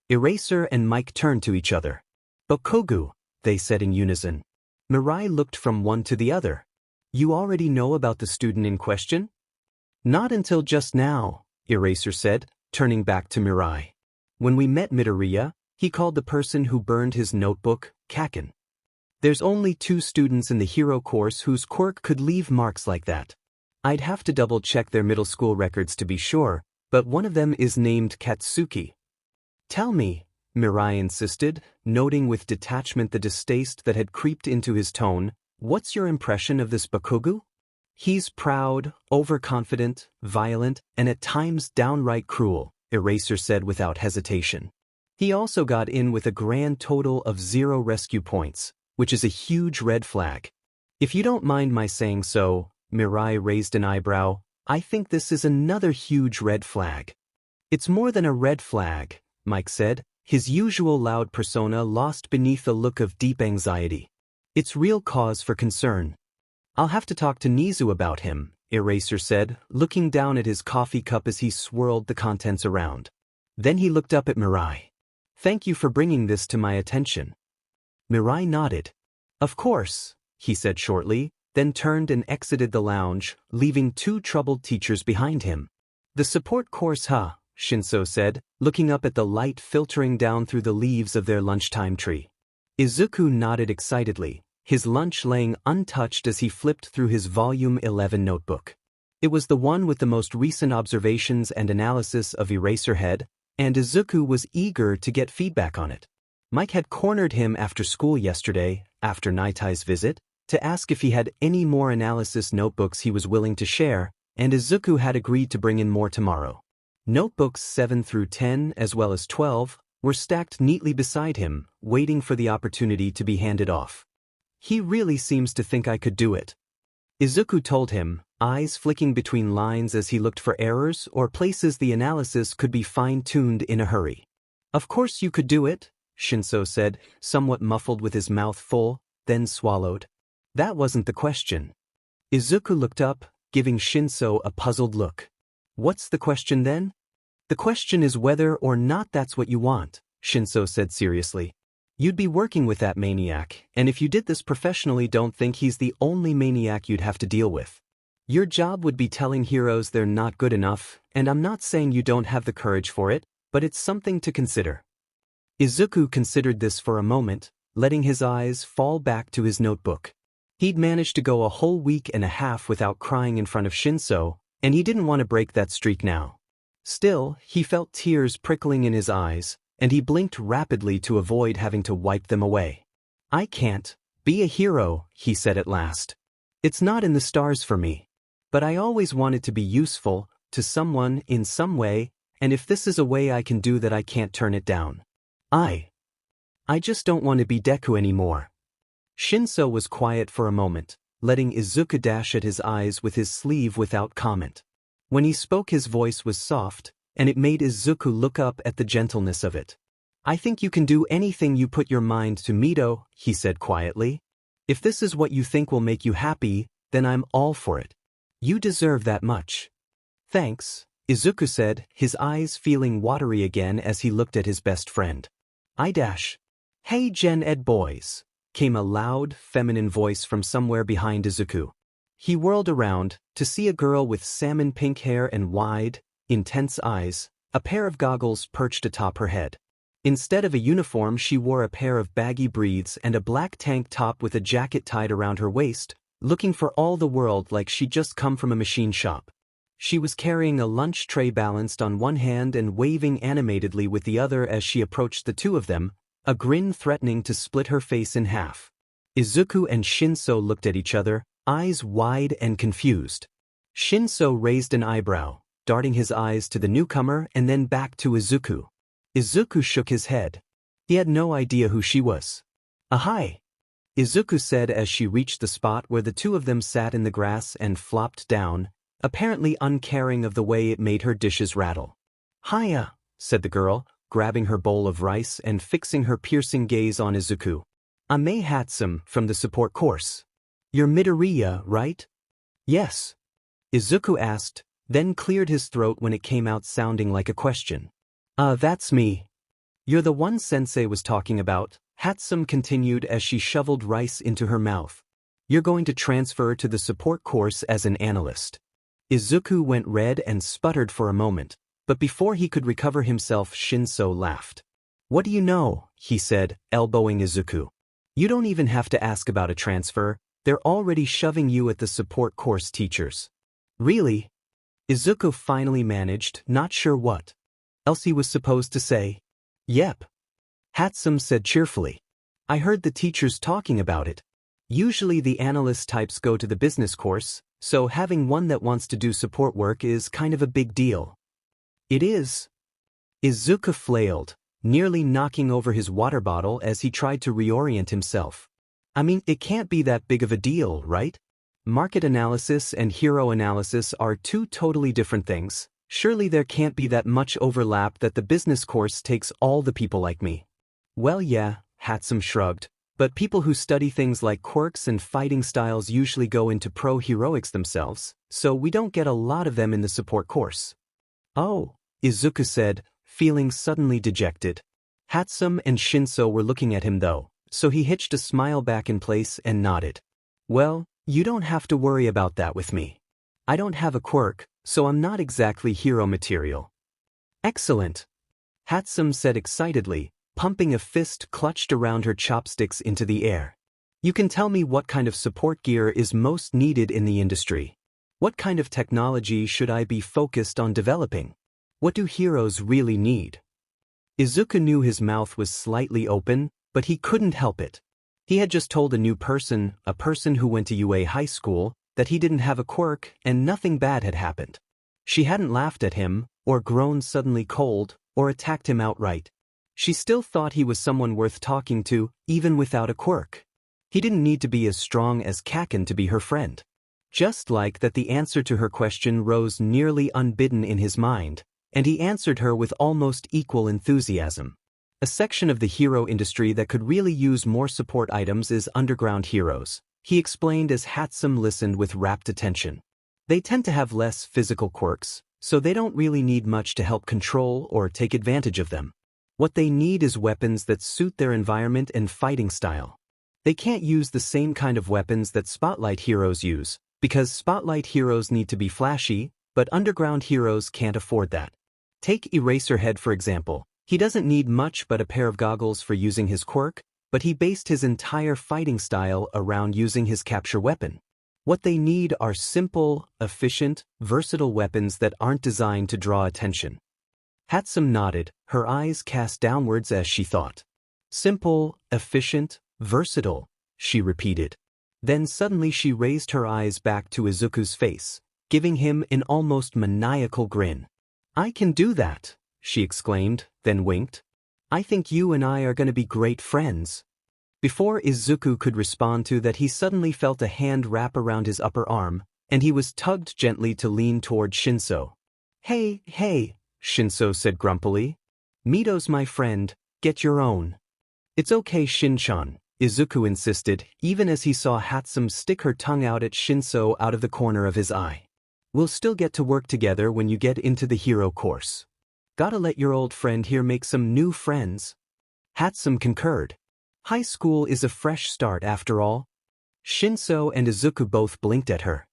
Eraser and Mike turned to each other. "Bokogu," they said in unison. Mirai looked from one to the other. "You already know about the student in question?" "Not until just now," Eraser said, turning back to Mirai. "When we met Midoriya, he called the person who burned his notebook, Kaken. There's only 2 students in the hero course whose quirk could leave marks like that. I'd have to double-check their middle school records to be sure, but one of them is named Katsuki." "Tell me," Mirai insisted, noting with detachment the distaste that had creeped into his tone, "what's your impression of this Bakugu?" "He's proud, overconfident, violent, and at times downright cruel," Eraser said without hesitation. "He also got in with a grand total of 0 rescue points, which is a huge red flag. If you don't mind my saying so," Mirai raised an eyebrow, "I think this is another huge red flag." "It's more than a red flag," Mike said, his usual loud persona lost beneath a look of deep anxiety. "It's real cause for concern." "I'll have to talk to Nizu about him," Eraser said, looking down at his coffee cup as he swirled the contents around. Then he looked up at Mirai. "Thank you for bringing this to my attention." Mirai nodded. "Of course," he said shortly, then turned and exited the lounge, leaving 2 troubled teachers behind him. "The support course, huh?" Shinso said, looking up at the light filtering down through the leaves of their lunchtime tree. Izuku nodded excitedly, his lunch laying untouched as he flipped through his Volume 11 notebook. It was the one with the most recent observations and analysis of Eraserhead, and Izuku was eager to get feedback on it. Mike had cornered him after school yesterday, after Nitai's visit, to ask if he had any more analysis notebooks he was willing to share, and Izuku had agreed to bring in more tomorrow. Notebooks 7 through 10, as well as 12, were stacked neatly beside him, waiting for the opportunity to be handed off. "He really seems to think I could do it," Izuku told him, eyes flicking between lines as he looked for errors or places the analysis could be fine-tuned in a hurry. "Of course you could do it," Shinso said, somewhat muffled with his mouth full, then swallowed. "That wasn't the question." Izuku looked up, giving Shinso a puzzled look. "What's the question then?" "The question is whether or not that's what you want," Shinso said seriously. "You'd be working with that maniac, and if you did this professionally, don't think he's the only maniac you'd have to deal with. Your job would be telling heroes they're not good enough, and I'm not saying you don't have the courage for it, but it's something to consider." Izuku considered this for a moment, letting his eyes fall back to his notebook. He'd managed to go a whole week and a half without crying in front of Shinso, and he didn't want to break that streak now. Still, he felt tears prickling in his eyes, and he blinked rapidly to avoid having to wipe them away. "I can't be a hero," he said at last. "It's not in the stars for me. But I always wanted to be useful to someone in some way, and if this is a way I can do that, I can't turn it down. I just don't want to be Deku anymore." Shinso was quiet for a moment, letting Izuku dash at his eyes with his sleeve without comment. When he spoke, his voice was soft, and it made Izuku look up at the gentleness of it. "I think you can do anything you put your mind to, Mito," he said quietly. "If this is what you think will make you happy, then I'm all for it. You deserve that much." "Thanks," Izuku said, his eyes feeling watery again as he looked at his best friend. "Hey Gen Ed boys," came a loud, feminine voice from somewhere behind Izuku. He whirled around to see a girl with salmon pink hair and wide, intense eyes, a pair of goggles perched atop her head. Instead of a uniform, she wore a pair of baggy breathes and a black tank top with a jacket tied around her waist, looking for all the world like she'd just come from a machine shop. She was carrying a lunch tray balanced on one hand and waving animatedly with the other as she approached the two of them, a grin threatening to split her face in half. Izuku and Shinso looked at each other, eyes wide and confused. Shinso raised an eyebrow, darting his eyes to the newcomer and then back to Izuku. Izuku shook his head. He had no idea who she was. "Hi," Izuku said as she reached the spot where the two of them sat in the grass and flopped down, apparently uncaring of the way it made her dishes rattle. "Hiya," said the girl, grabbing her bowl of rice and fixing her piercing gaze on Izuku. "I'm Mei Hatsum from the support course. You're Midoriya, right?" "Yes," Izuku asked, then cleared his throat when it came out sounding like a question. That's me. You're the one Sensei was talking about," Hatsum continued as she shoveled rice into her mouth. "You're going to transfer to the support course as an analyst." Izuku went red and sputtered for a moment, but before he could recover himself, Shinso laughed. "What do you know?" he said, elbowing Izuku. "You don't even have to ask about a transfer, they're already shoving you at the support course teachers." "Really?" Izuku finally managed, not sure what else he was supposed to say. "Yep," Hatsum said cheerfully. "I heard the teachers talking about it. Usually the analyst types go to the business course, so having one that wants to do support work is kind of a big deal." "It is?" Izuku flailed, nearly knocking over his water bottle as he tried to reorient himself. "I mean, it can't be that big of a deal, right? Market analysis and hero analysis are two totally different things. Surely there can't be that much overlap that the business course takes all the people like me." "Well, yeah," Hatsum shrugged, "but people who study things like quirks and fighting styles usually go into pro-heroics themselves, so we don't get a lot of them in the support course." "Oh," Izuku said, feeling suddenly dejected. Hatsum and Shinso were looking at him though, so he hitched a smile back in place and nodded. "Well, you don't have to worry about that with me. I don't have a quirk, so I'm not exactly hero material." "Excellent," Hatsum said excitedly, pumping a fist clutched around her chopsticks into the air. "You can tell me what kind of support gear is most needed in the industry. What kind of technology should I be focused on developing? What do heroes really need?" Izuku knew his mouth was slightly open, but he couldn't help it. He had just told a person who went to UA high school, that he didn't have a quirk and nothing bad had happened. She hadn't laughed at him, or grown suddenly cold, or attacked him outright. She still thought he was someone worth talking to, even without a quirk. He didn't need to be as strong as Kaken to be her friend. Just like that, the answer to her question rose nearly unbidden in his mind, and he answered her with almost equal enthusiasm. A section of the hero industry that could really use more support items is underground heroes, he explained as Hatsum listened with rapt attention. They tend to have less physical quirks, so they don't really need much to help control or take advantage of them. What they need is weapons that suit their environment and fighting style. They can't use the same kind of weapons that spotlight heroes use, because spotlight heroes need to be flashy, but underground heroes can't afford that. Take Eraserhead for example. He doesn't need much but a pair of goggles for using his quirk, but he based his entire fighting style around using his capture weapon. What they need are simple, efficient, versatile weapons that aren't designed to draw attention. Hatsum nodded, her eyes cast downwards as she thought. Simple, efficient, versatile, she repeated. Then suddenly she raised her eyes back to Izuku's face, giving him an almost maniacal grin. "I can do that," she exclaimed, then winked. "I think you and I are going to be great friends." Before Izuku could respond to that, he suddenly felt a hand wrap around his upper arm, and he was tugged gently to lean toward Shinso. Hey, Shinso said grumpily. "Mito's my friend, get your own." "It's okay, Shin-chan," Izuku insisted, even as he saw Hatsum stick her tongue out at Shinso out of the corner of his eye. "We'll still get to work together when you get into the hero course. Gotta let your old friend here make some new friends." Hatsum concurred. High school is a fresh start after all. Shinso and Izuku both blinked at her.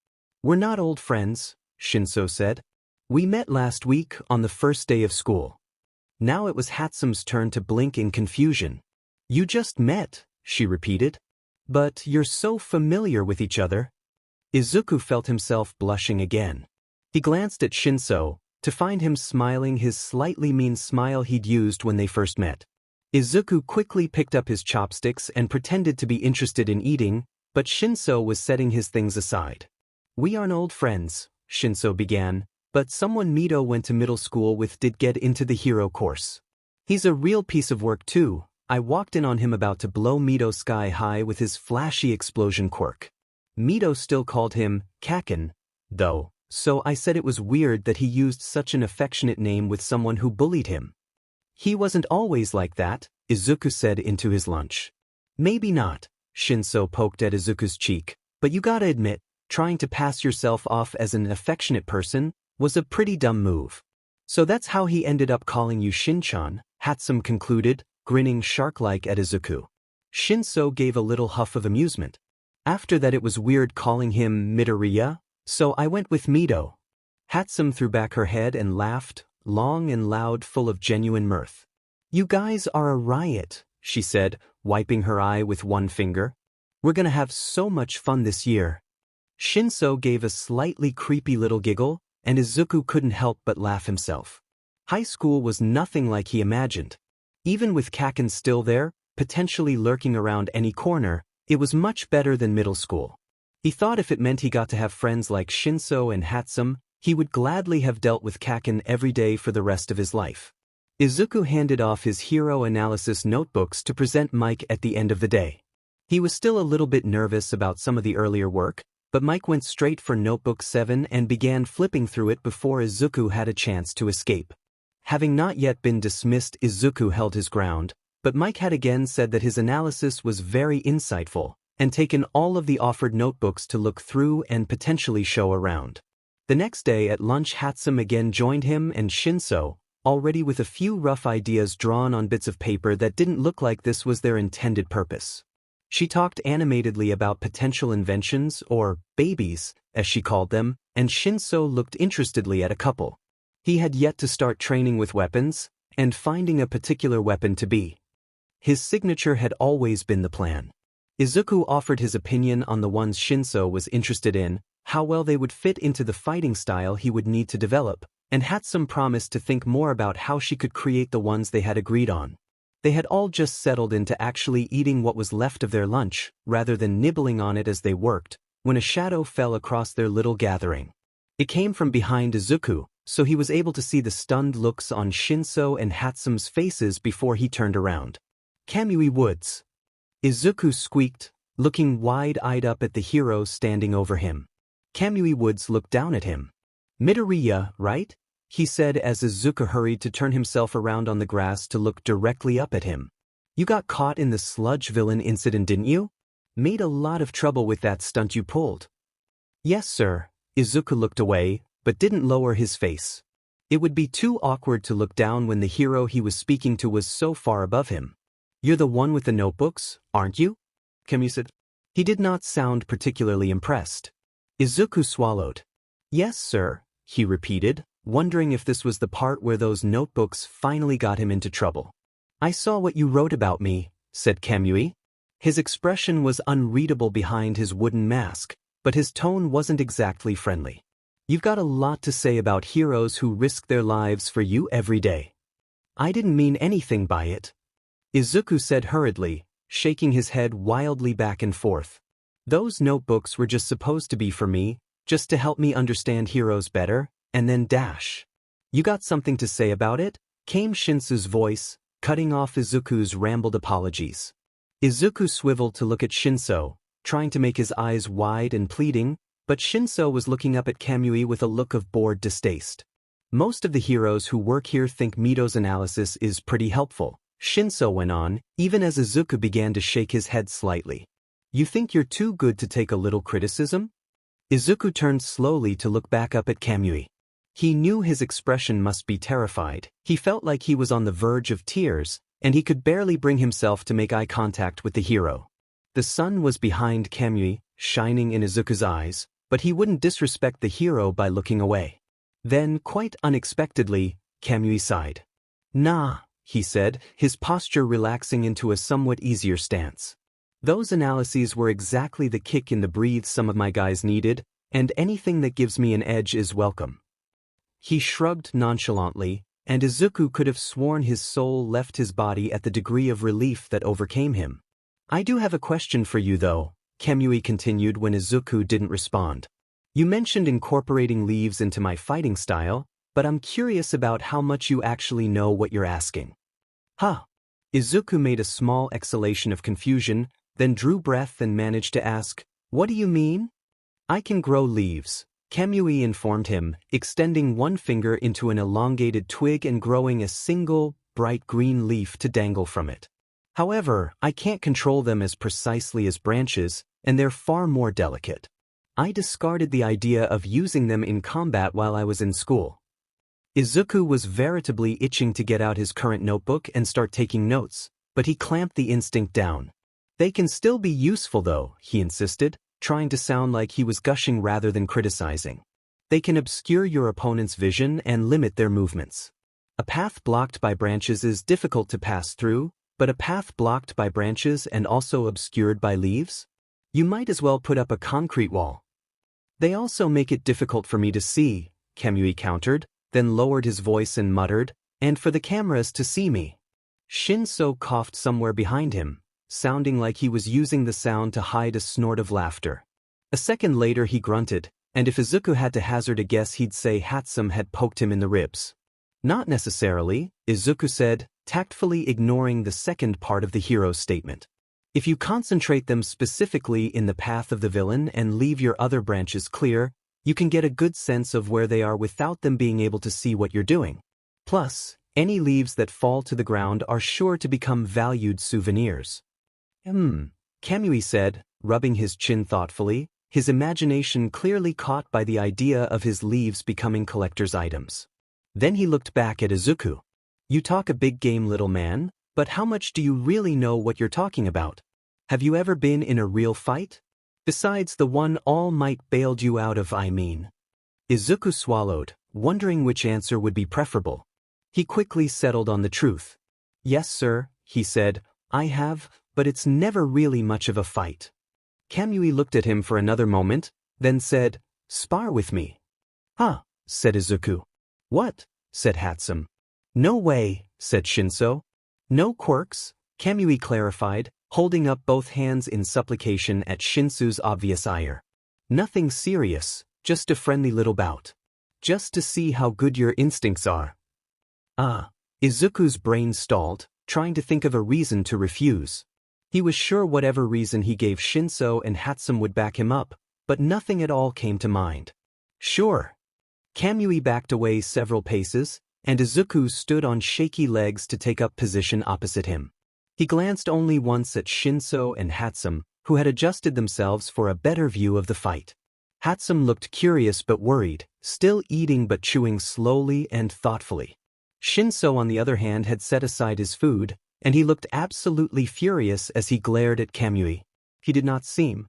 "We're not old friends," Shinso said. "We met last week on the first day of school." Now it was Hatsum's turn to blink in confusion. "You just met," she repeated. "But you're so familiar with each other." Izuku felt himself blushing again. He glanced at Shinso, to find him smiling his slightly mean smile he'd used when they first met. Izuku quickly picked up his chopsticks and pretended to be interested in eating, but Shinso was setting his things aside. "We aren't old friends," Shinso began, "but someone Mito went to middle school with did get into the hero course. He's a real piece of work too. I walked in on him about to blow Mito sky high with his flashy explosion quirk. Mito still called him Kaken, though, so I said it was weird that he used such an affectionate name with someone who bullied him." "He wasn't always like that," Izuku said into his lunch. "Maybe not," Shinso poked at Izuku's cheek, "but you gotta admit, trying to pass yourself off as an affectionate person was a pretty dumb move." "So that's how he ended up calling you Shin-chan," Hatsum concluded, grinning shark-like at Izuku. Shinso gave a little huff of amusement. "After that it was weird calling him Midoriya, so I went with Mito." Hatsum threw back her head and laughed, long and loud, full of genuine mirth. "You guys are a riot," she said, wiping her eye with one finger. "We're gonna have so much fun this year." Shinso gave a slightly creepy little giggle, and Izuku couldn't help but laugh himself. High school was nothing like he imagined. Even with Kaken still there, potentially lurking around any corner, it was much better than middle school. He thought if it meant he got to have friends like Shinso and Hatsum, he would gladly have dealt with Kaken every day for the rest of his life. Izuku handed off his hero analysis notebooks to present Mike at the end of the day. He was still a little bit nervous about some of the earlier work, but Mike went straight for notebook 7 and began flipping through it before Izuku had a chance to escape. Having not yet been dismissed, Izuku held his ground, but Mike had again said that his analysis was very insightful, and taken all of the offered notebooks to look through and potentially show around. The next day at lunch, Hatsum again joined him and Shinso, already with a few rough ideas drawn on bits of paper that didn't look like this was their intended purpose. She talked animatedly about potential inventions, or babies, as she called them, and Shinso looked interestedly at a couple. He had yet to start training with weapons, and finding a particular weapon to be his signature had always been the plan. Izuku offered his opinion on the ones Shinso was interested in, how well they would fit into the fighting style he would need to develop, and Hatsum promised to think more about how she could create the ones they had agreed on. They had all just settled into actually eating what was left of their lunch, rather than nibbling on it as they worked, when a shadow fell across their little gathering. It came from behind Izuku, so he was able to see the stunned looks on Shinso and Hatsum's faces before he turned around. "Kamui Woods," Izuku squeaked, looking wide-eyed up at the hero standing over him. Kamui Woods looked down at him. "Midoriya, right?" he said as Izuku hurried to turn himself around on the grass to look directly up at him. "You got caught in the sludge villain incident, didn't you? Made a lot of trouble with that stunt you pulled." "Yes, sir." Izuku looked away, but didn't lower his face. It would be too awkward to look down when the hero he was speaking to was so far above him. "You're the one with the notebooks, aren't you?" Kamui said. He did not sound particularly impressed. Izuku swallowed. "Yes, sir," he repeated, wondering if this was the part where those notebooks finally got him into trouble. "I saw what you wrote about me," said Kamui. His expression was unreadable behind his wooden mask, but his tone wasn't exactly friendly. You've got a lot to say about heroes who risk their lives for you every day. I didn't mean anything by it, Izuku said hurriedly, shaking his head wildly back and forth. Those notebooks were just supposed to be for me, just to help me understand heroes better, and then dash. You got something to say about it? Came Shinsu's voice, cutting off Izuku's rambled apologies. Izuku swiveled to look at Shinso, trying to make his eyes wide and pleading, but Shinso was looking up at Kamui with a look of bored distaste. Most of the heroes who work here think Mito's analysis is pretty helpful, Shinso went on, even as Izuku began to shake his head slightly. You think you're too good to take a little criticism? Izuku turned slowly to look back up at Kamui. He knew his expression must be terrified. He felt like he was on the verge of tears, and he could barely bring himself to make eye contact with the hero. The sun was behind Kamui, shining in Izuku's eyes, but he wouldn't disrespect the hero by looking away. Then, quite unexpectedly, Kamui sighed. Nah, he said, his posture relaxing into a somewhat easier stance. Those analyses were exactly the kick in the breathe some of my guys needed, and anything that gives me an edge is welcome. He shrugged nonchalantly, and Izuku could have sworn his soul left his body at the degree of relief that overcame him. I do have a question for you though, Kamui continued when Izuku didn't respond. You mentioned incorporating leaves into my fighting style, but I'm curious about how much you actually know what you're asking. Huh. Izuku made a small exhalation of confusion, then drew breath and managed to ask, What do you mean? I can grow leaves, Kamui informed him, extending one finger into an elongated twig and growing a single, bright green leaf to dangle from it. However, I can't control them as precisely as branches, and they're far more delicate. I discarded the idea of using them in combat while I was in school. Izuku was veritably itching to get out his current notebook and start taking notes, but he clamped the instinct down. They can still be useful though, he insisted, trying to sound like he was gushing rather than criticizing. They can obscure your opponent's vision and limit their movements. A path blocked by branches is difficult to pass through, but a path blocked by branches and also obscured by leaves? You might as well put up a concrete wall. They also make it difficult for me to see, Kamui countered, then lowered his voice and muttered, and for the cameras to see me. Shinso coughed somewhere behind him, sounding like he was using the sound to hide a snort of laughter. A second later he grunted, and if Izuku had to hazard a guess he'd say Hatsum had poked him in the ribs. Not necessarily, Izuku said, tactfully ignoring the second part of the hero's statement. If you concentrate them specifically in the path of the villain and leave your other branches clear, you can get a good sense of where they are without them being able to see what you're doing. Plus, any leaves that fall to the ground are sure to become valued souvenirs. Kamui said, rubbing his chin thoughtfully, his imagination clearly caught by the idea of his leaves becoming collector's items. Then he looked back at Izuku. You talk a big game, little man, but how much do you really know what you're talking about? Have you ever been in a real fight? Besides the one All Might bailed you out of, I mean. Izuku swallowed, wondering which answer would be preferable. He quickly settled on the truth. Yes, sir, he said, I have, but it's never really much of a fight. Kamui looked at him for another moment, then said, Spar with me. Huh, said Izuku. What? Said Hatsum. No way, said Shinso. No quirks, Kamui clarified, holding up both hands in supplication at Shinsu's obvious ire. Nothing serious, just a friendly little bout. Just to see how good your instincts are. Izuku's brain stalled, trying to think of a reason to refuse. He was sure whatever reason he gave Shinso and Hatsum would back him up, but nothing at all came to mind. Sure. Kamui backed away several paces, and Izuku stood on shaky legs to take up position opposite him. He glanced only once at Shinso and Hatsum, who had adjusted themselves for a better view of the fight. Hatsum looked curious but worried, still eating but chewing slowly and thoughtfully. Shinso, on the other hand, had set aside his food, and he looked absolutely furious as he glared at Kamui. He did not seem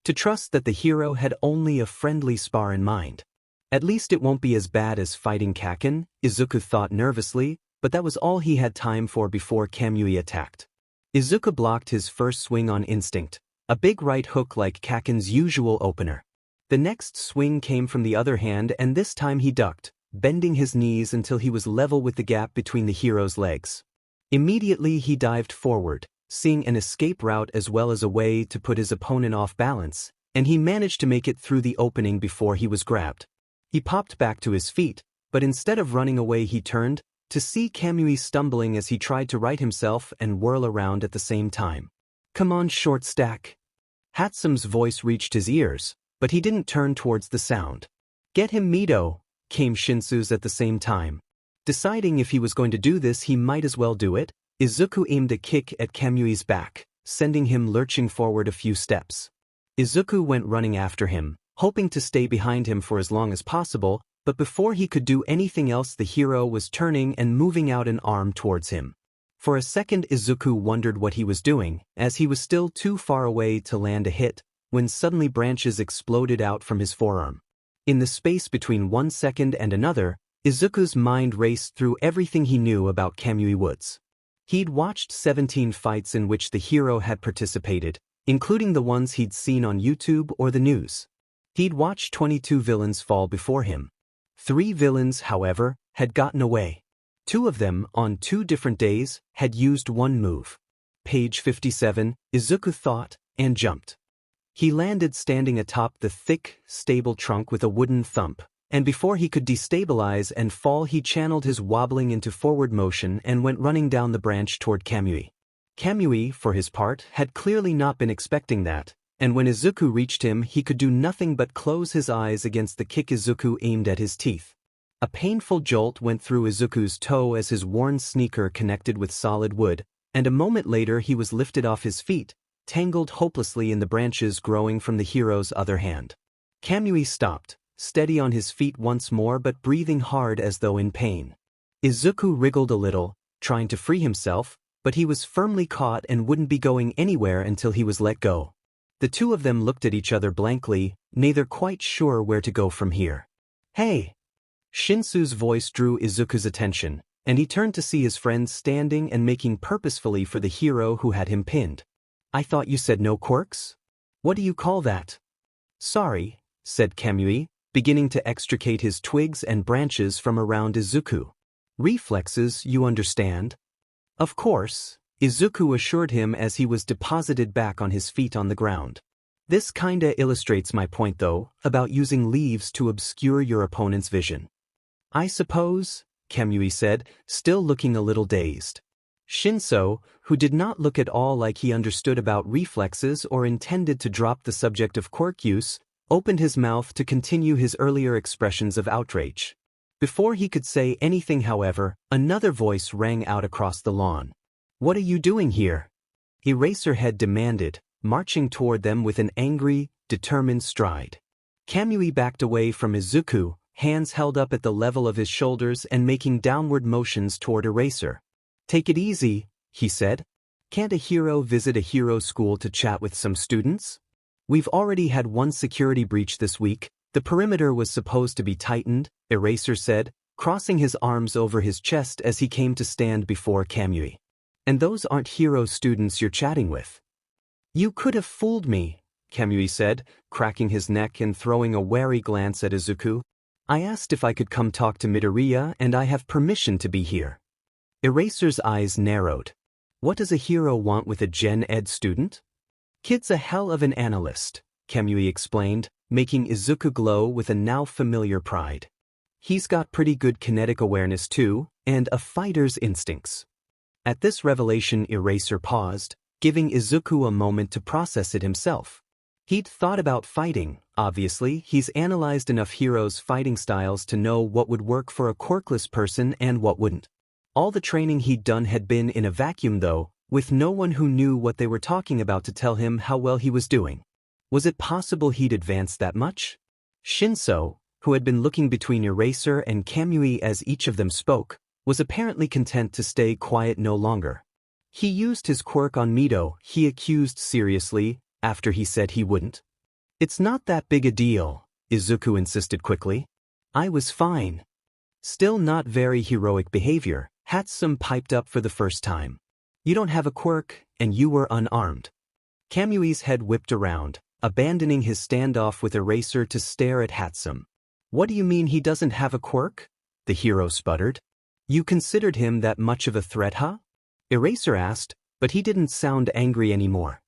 to trust that the hero had only a friendly spar in mind. At least it won't be as bad as fighting Kaken, Izuku thought nervously, but that was all he had time for before Kamui attacked. Izuku blocked his first swing on instinct, a big right hook like Kaken's usual opener. The next swing came from the other hand, and this time he ducked, bending his knees until he was level with the gap between the hero's legs. Immediately he dived forward, seeing an escape route as well as a way to put his opponent off balance, and he managed to make it through the opening before he was grabbed. He popped back to his feet, but instead of running away he turned, to see Kamui stumbling as he tried to right himself and whirl around at the same time. "Come on, short stack." Hatsume's voice reached his ears, but he didn't turn towards the sound. "Get him, Mito," came Shinsu's at the same time. Deciding if he was going to do this he might as well do it, Izuku aimed a kick at Kamui's back, sending him lurching forward a few steps. Izuku went running after him, hoping to stay behind him for as long as possible, but before he could do anything else the hero was turning and moving out an arm towards him. For a second Izuku wondered what he was doing, as he was still too far away to land a hit, when suddenly branches exploded out from his forearm. In the space between 1 second and another, Izuku's mind raced through everything he knew about Kamui Woods. He'd watched 17 fights in which the hero had participated, including the ones he'd seen on YouTube or the news. He'd watched 22 villains fall before him. 3 villains, however, had gotten away. 2 of them, on 2 different days, had used one move. Page 57, Izuku thought, and jumped. He landed standing atop the thick, stable trunk with a wooden thump, and before he could destabilize and fall he channeled his wobbling into forward motion and went running down the branch toward Kamui. Kamui, for his part, had clearly not been expecting that, and when Izuku reached him he could do nothing but close his eyes against the kick Izuku aimed at his teeth. A painful jolt went through Izuku's toe as his worn sneaker connected with solid wood, and a moment later he was lifted off his feet, tangled hopelessly in the branches growing from the hero's other hand. Kamui stopped, steady on his feet once more but breathing hard as though in pain. Izuku wriggled a little, trying to free himself, but he was firmly caught and wouldn't be going anywhere until he was let go. The two of them looked at each other blankly, neither quite sure where to go from here. "Hey!" Shinsu's voice drew Izuku's attention, and he turned to see his friend standing and making purposefully for the hero who had him pinned. "I thought you said no quirks? What do you call that?" "Sorry," said Kamui, beginning to extricate his twigs and branches from around Izuku. "Reflexes, you understand?" "Of course," Izuku assured him as he was deposited back on his feet on the ground. "This kinda illustrates my point though, about using leaves to obscure your opponent's vision." "I suppose," Kamui said, still looking a little dazed. Shinso, who did not look at all like he understood about reflexes or intended to drop the subject of quirk use, opened his mouth to continue his earlier expressions of outrage. Before he could say anything, however, another voice rang out across the lawn. "What are you doing here?" Eraserhead demanded, marching toward them with an angry, determined stride. Kamui backed away from Izuku, hands held up at the level of his shoulders and making downward motions toward Eraser. "Take it easy," he said. "Can't a hero visit a hero school to chat with some students? We've already had one security breach this week. The perimeter was supposed to be tightened," Eraser said, crossing his arms over his chest as he came to stand before Kamui. "And those aren't hero students you're chatting with." "You could have fooled me," Kamui said, cracking his neck and throwing a wary glance at Izuku. "I asked if I could come talk to Midoriya and I have permission to be here." Eraser's eyes narrowed. What does a hero want with a Gen Ed student? "Kid's a hell of an analyst," Kamui explained, making Izuku glow with a now familiar pride. "He's got pretty good kinetic awareness too, and a fighter's instincts." At this revelation Eraser paused, giving Izuku a moment to process it himself. He'd thought about fighting, obviously. He's analyzed enough heroes' fighting styles to know what would work for a quirkless person and what wouldn't. All the training he'd done had been in a vacuum though, with no one who knew what they were talking about to tell him how well he was doing. Was it possible he'd advanced that much? Shinso, who had been looking between Eraser and Kamui as each of them spoke, was apparently content to stay quiet no longer. "He used his quirk on Mito," he accused seriously, after he said he wouldn't. "It's not that big a deal," Izuku insisted quickly. "I was fine." Still not very heroic behavior, Hatsume piped up for the first time. You don't have a quirk, and you were unarmed. Kamui's head whipped around, abandoning his standoff with Eraser to stare at Hatsum. What do you mean he doesn't have a quirk? The hero sputtered. You considered him that much of a threat, huh? Eraser asked, but he didn't sound angry anymore.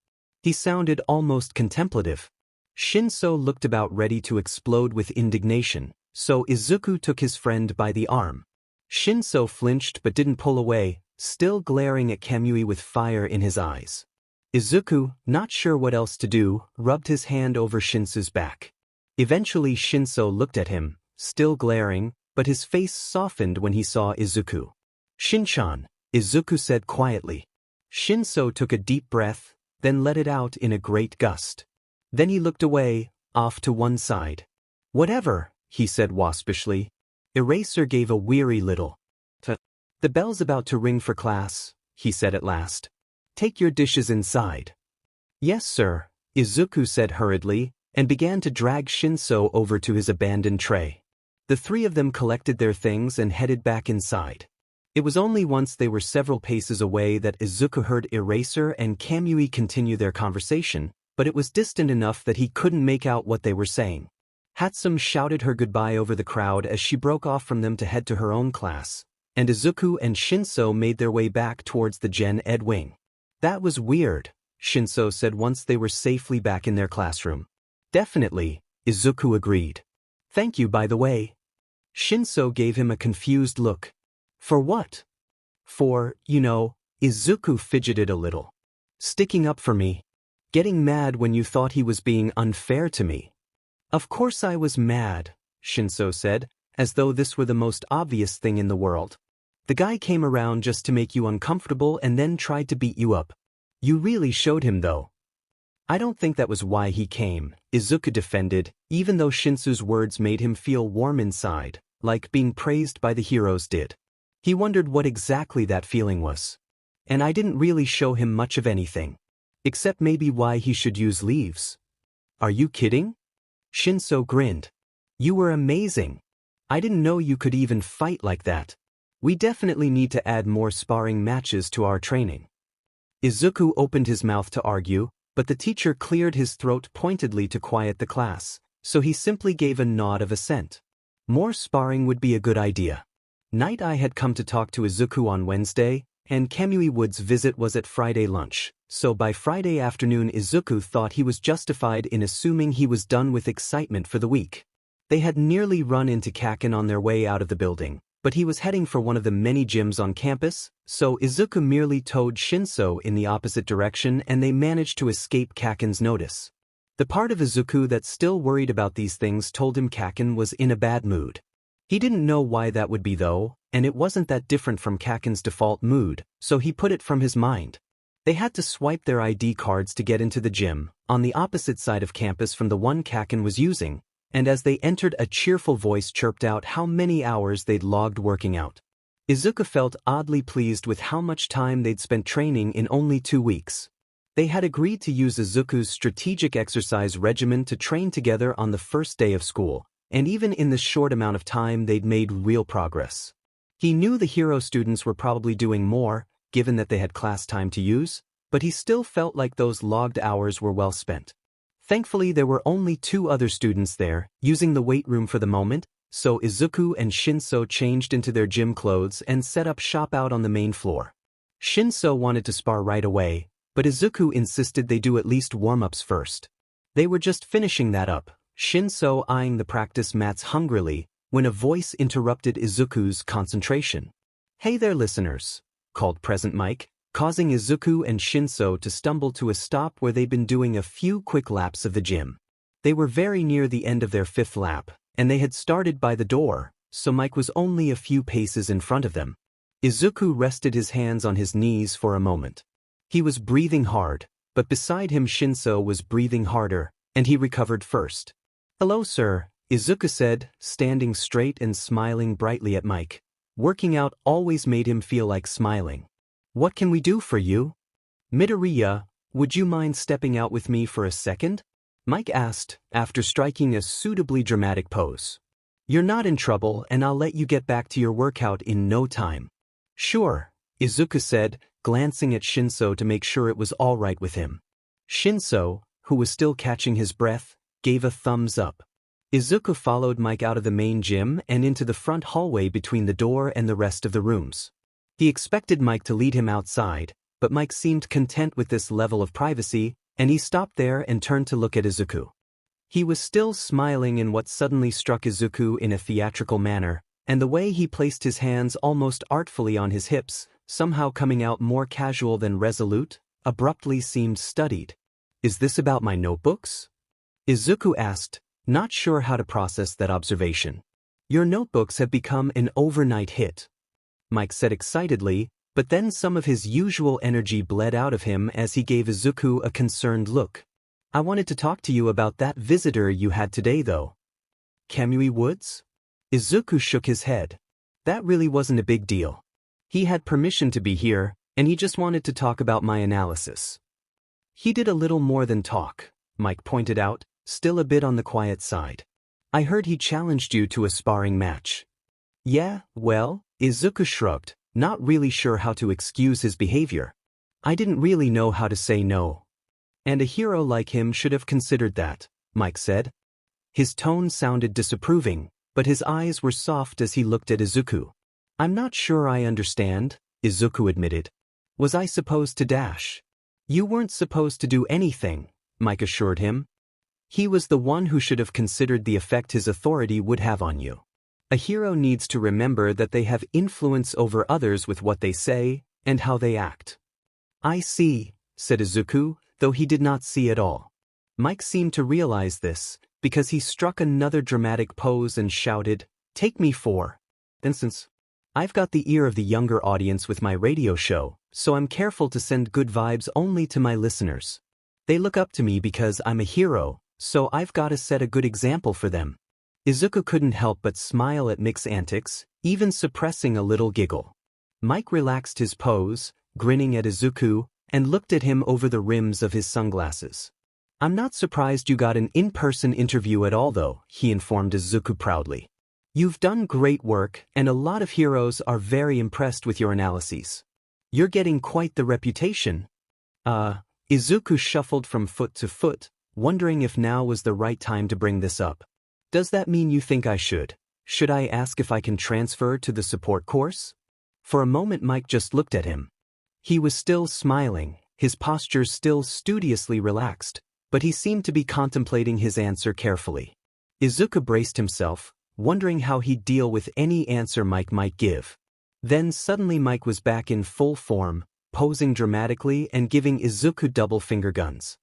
He sounded almost contemplative. Shinso looked about ready to explode with indignation, so Izuku took his friend by the arm. Shinso flinched but didn't pull away, still glaring at Kamui with fire in his eyes. Izuku, not sure what else to do, rubbed his hand over Shinso's back. Eventually Shinso looked at him, still glaring, but his face softened when he saw Izuku. Shinchan, Izuku said quietly. Shinso took a deep breath, then let it out in a great gust. Then he looked away, off to one side. Whatever, he said waspishly. Eraser gave a weary little. The bell's about to ring for class, he said at last. Take your dishes inside. Yes, sir, Izuku said hurriedly, and began to drag Shinso over to his abandoned tray. The three of them collected their things and headed back inside. It was only once they were several paces away that Izuku heard Eraser and Kamui continue their conversation, but it was distant enough that he couldn't make out what they were saying. Hatsum shouted her goodbye over the crowd as she broke off from them to head to her own class, and Izuku and Shinso made their way back towards the Gen Ed wing. That was weird, Shinso said once they were safely back in their classroom. Definitely, Izuku agreed. Thank you, by the way. Shinso gave him a confused look. For what? For, Izuku fidgeted a little. Sticking up for me. Getting mad when you thought he was being unfair to me. Of course I was mad, Shinso said, as though this were the most obvious thing in the world. The guy came around just to make you uncomfortable and then tried to beat you up. You really showed him though. I don't think that was why he came, Izuku defended, even though Shinso's words made him feel warm inside, like being praised by the heroes did. He wondered what exactly that feeling was. And I didn't really show him much of anything. Except maybe why he should use leaves. Are you kidding? Shinso grinned. You were amazing. I didn't know you could even fight like that. We definitely need to add more sparring matches to our training. Izuku opened his mouth to argue, but the teacher cleared his throat pointedly to quiet the class, so he simply gave a nod of assent. More sparring would be a good idea. Night Eye had come to talk to Izuku on Wednesday, and Kamui Wood's visit was at Friday lunch, so by Friday afternoon Izuku thought he was justified in assuming he was done with excitement for the week. They had nearly run into Kaken on their way out of the building, but he was heading for one of the many gyms on campus, so Izuku merely towed Shinso in the opposite direction and they managed to escape Kaken's notice. The part of Izuku that still worried about these things told him Kaken was in a bad mood. He didn't know why that would be though, and it wasn't that different from Kaken's default mood, so he put it from his mind. They had to swipe their ID cards to get into the gym, on the opposite side of campus from the one Kaken was using, and as they entered a cheerful voice chirped out how many hours they'd logged working out. Izuku felt oddly pleased with how much time they'd spent training in only 2 weeks. They had agreed to use Izuku's strategic exercise regimen to train together on the first day of school, and even in the short amount of time they'd made real progress. He knew the hero students were probably doing more, given that they had class time to use, but he still felt like those logged hours were well spent. Thankfully there were only 2 other students there, using the weight room for the moment, so Izuku and Shinso changed into their gym clothes and set up shop out on the main floor. Shinso wanted to spar right away, but Izuku insisted they do at least warm-ups first. They were just finishing that up, Shinso eyeing the practice mats hungrily, when a voice interrupted Izuku's concentration. Hey there listeners, called Present Mike, causing Izuku and Shinso to stumble to a stop where they'd been doing a few quick laps of the gym. They were very near the end of their 5th lap, and they had started by the door, so Mike was only a few paces in front of them. Izuku rested his hands on his knees for a moment. He was breathing hard, but beside him Shinso was breathing harder, and he recovered first. Hello sir, Izuku said, standing straight and smiling brightly at Mike. Working out always made him feel like smiling. What can we do for you? Midoriya, would you mind stepping out with me for a second? Mike asked, after striking a suitably dramatic pose. You're not in trouble and I'll let you get back to your workout in no time. Sure, Izuku said, glancing at Shinso to make sure it was all right with him. Shinso, who was still catching his breath, gave a thumbs up. Izuku followed Mike out of the main gym and into the front hallway between the door and the rest of the rooms. He expected Mike to lead him outside, but Mike seemed content with this level of privacy, and he stopped there and turned to look at Izuku. He was still smiling in what suddenly struck Izuku in a theatrical manner, and the way he placed his hands almost artfully on his hips, somehow coming out more casual than resolute, abruptly seemed studied. "Is this about my notebooks?" Izuku asked, not sure how to process that observation. "Your notebooks have become an overnight hit," Mike said excitedly, but then some of his usual energy bled out of him as he gave Izuku a concerned look. "I wanted to talk to you about that visitor you had today though." "Kamui Woods?" Izuku shook his head. "That really wasn't a big deal. He had permission to be here, and he just wanted to talk about my analysis." "He did a little more than talk," Mike pointed out, still a bit on the quiet side. "I heard he challenged you to a sparring match." "Yeah, well," Izuku shrugged, not really sure how to excuse his behavior. "I didn't really know how to say no. And a hero like him should have considered that," Mike said. His tone sounded disapproving, but his eyes were soft as he looked at Izuku. "I'm not sure I understand," Izuku admitted. "Was I supposed to dash?" "You weren't supposed to do anything," Mike assured him. "He was the one who should have considered the effect his authority would have on you. A hero needs to remember that they have influence over others with what they say and how they act." "I see," said Izuku, though he did not see at all. Mike seemed to realize this, because he struck another dramatic pose and shouted, "Take me for instance. I've got the ear of the younger audience with my radio show, so I'm careful to send good vibes only to my listeners. They look up to me because I'm a hero, so I've got to set a good example for them." Izuku couldn't help but smile at Mick's antics, even suppressing a little giggle. Mike relaxed his pose, grinning at Izuku, and looked at him over the rims of his sunglasses. "I'm not surprised you got an in-person interview at all though," he informed Izuku proudly. "You've done great work, and a lot of heroes are very impressed with your analyses. You're getting quite the reputation." Izuku shuffled from foot to foot, wondering if now was the right time to bring this up. "Does that mean you think I should? Should I ask if I can transfer to the support course?" For a moment Mike just looked at him. He was still smiling, his posture still studiously relaxed, but he seemed to be contemplating his answer carefully. Izuku braced himself, wondering how he'd deal with any answer Mike might give. Then suddenly Mike was back in full form, posing dramatically and giving Izuku double finger guns.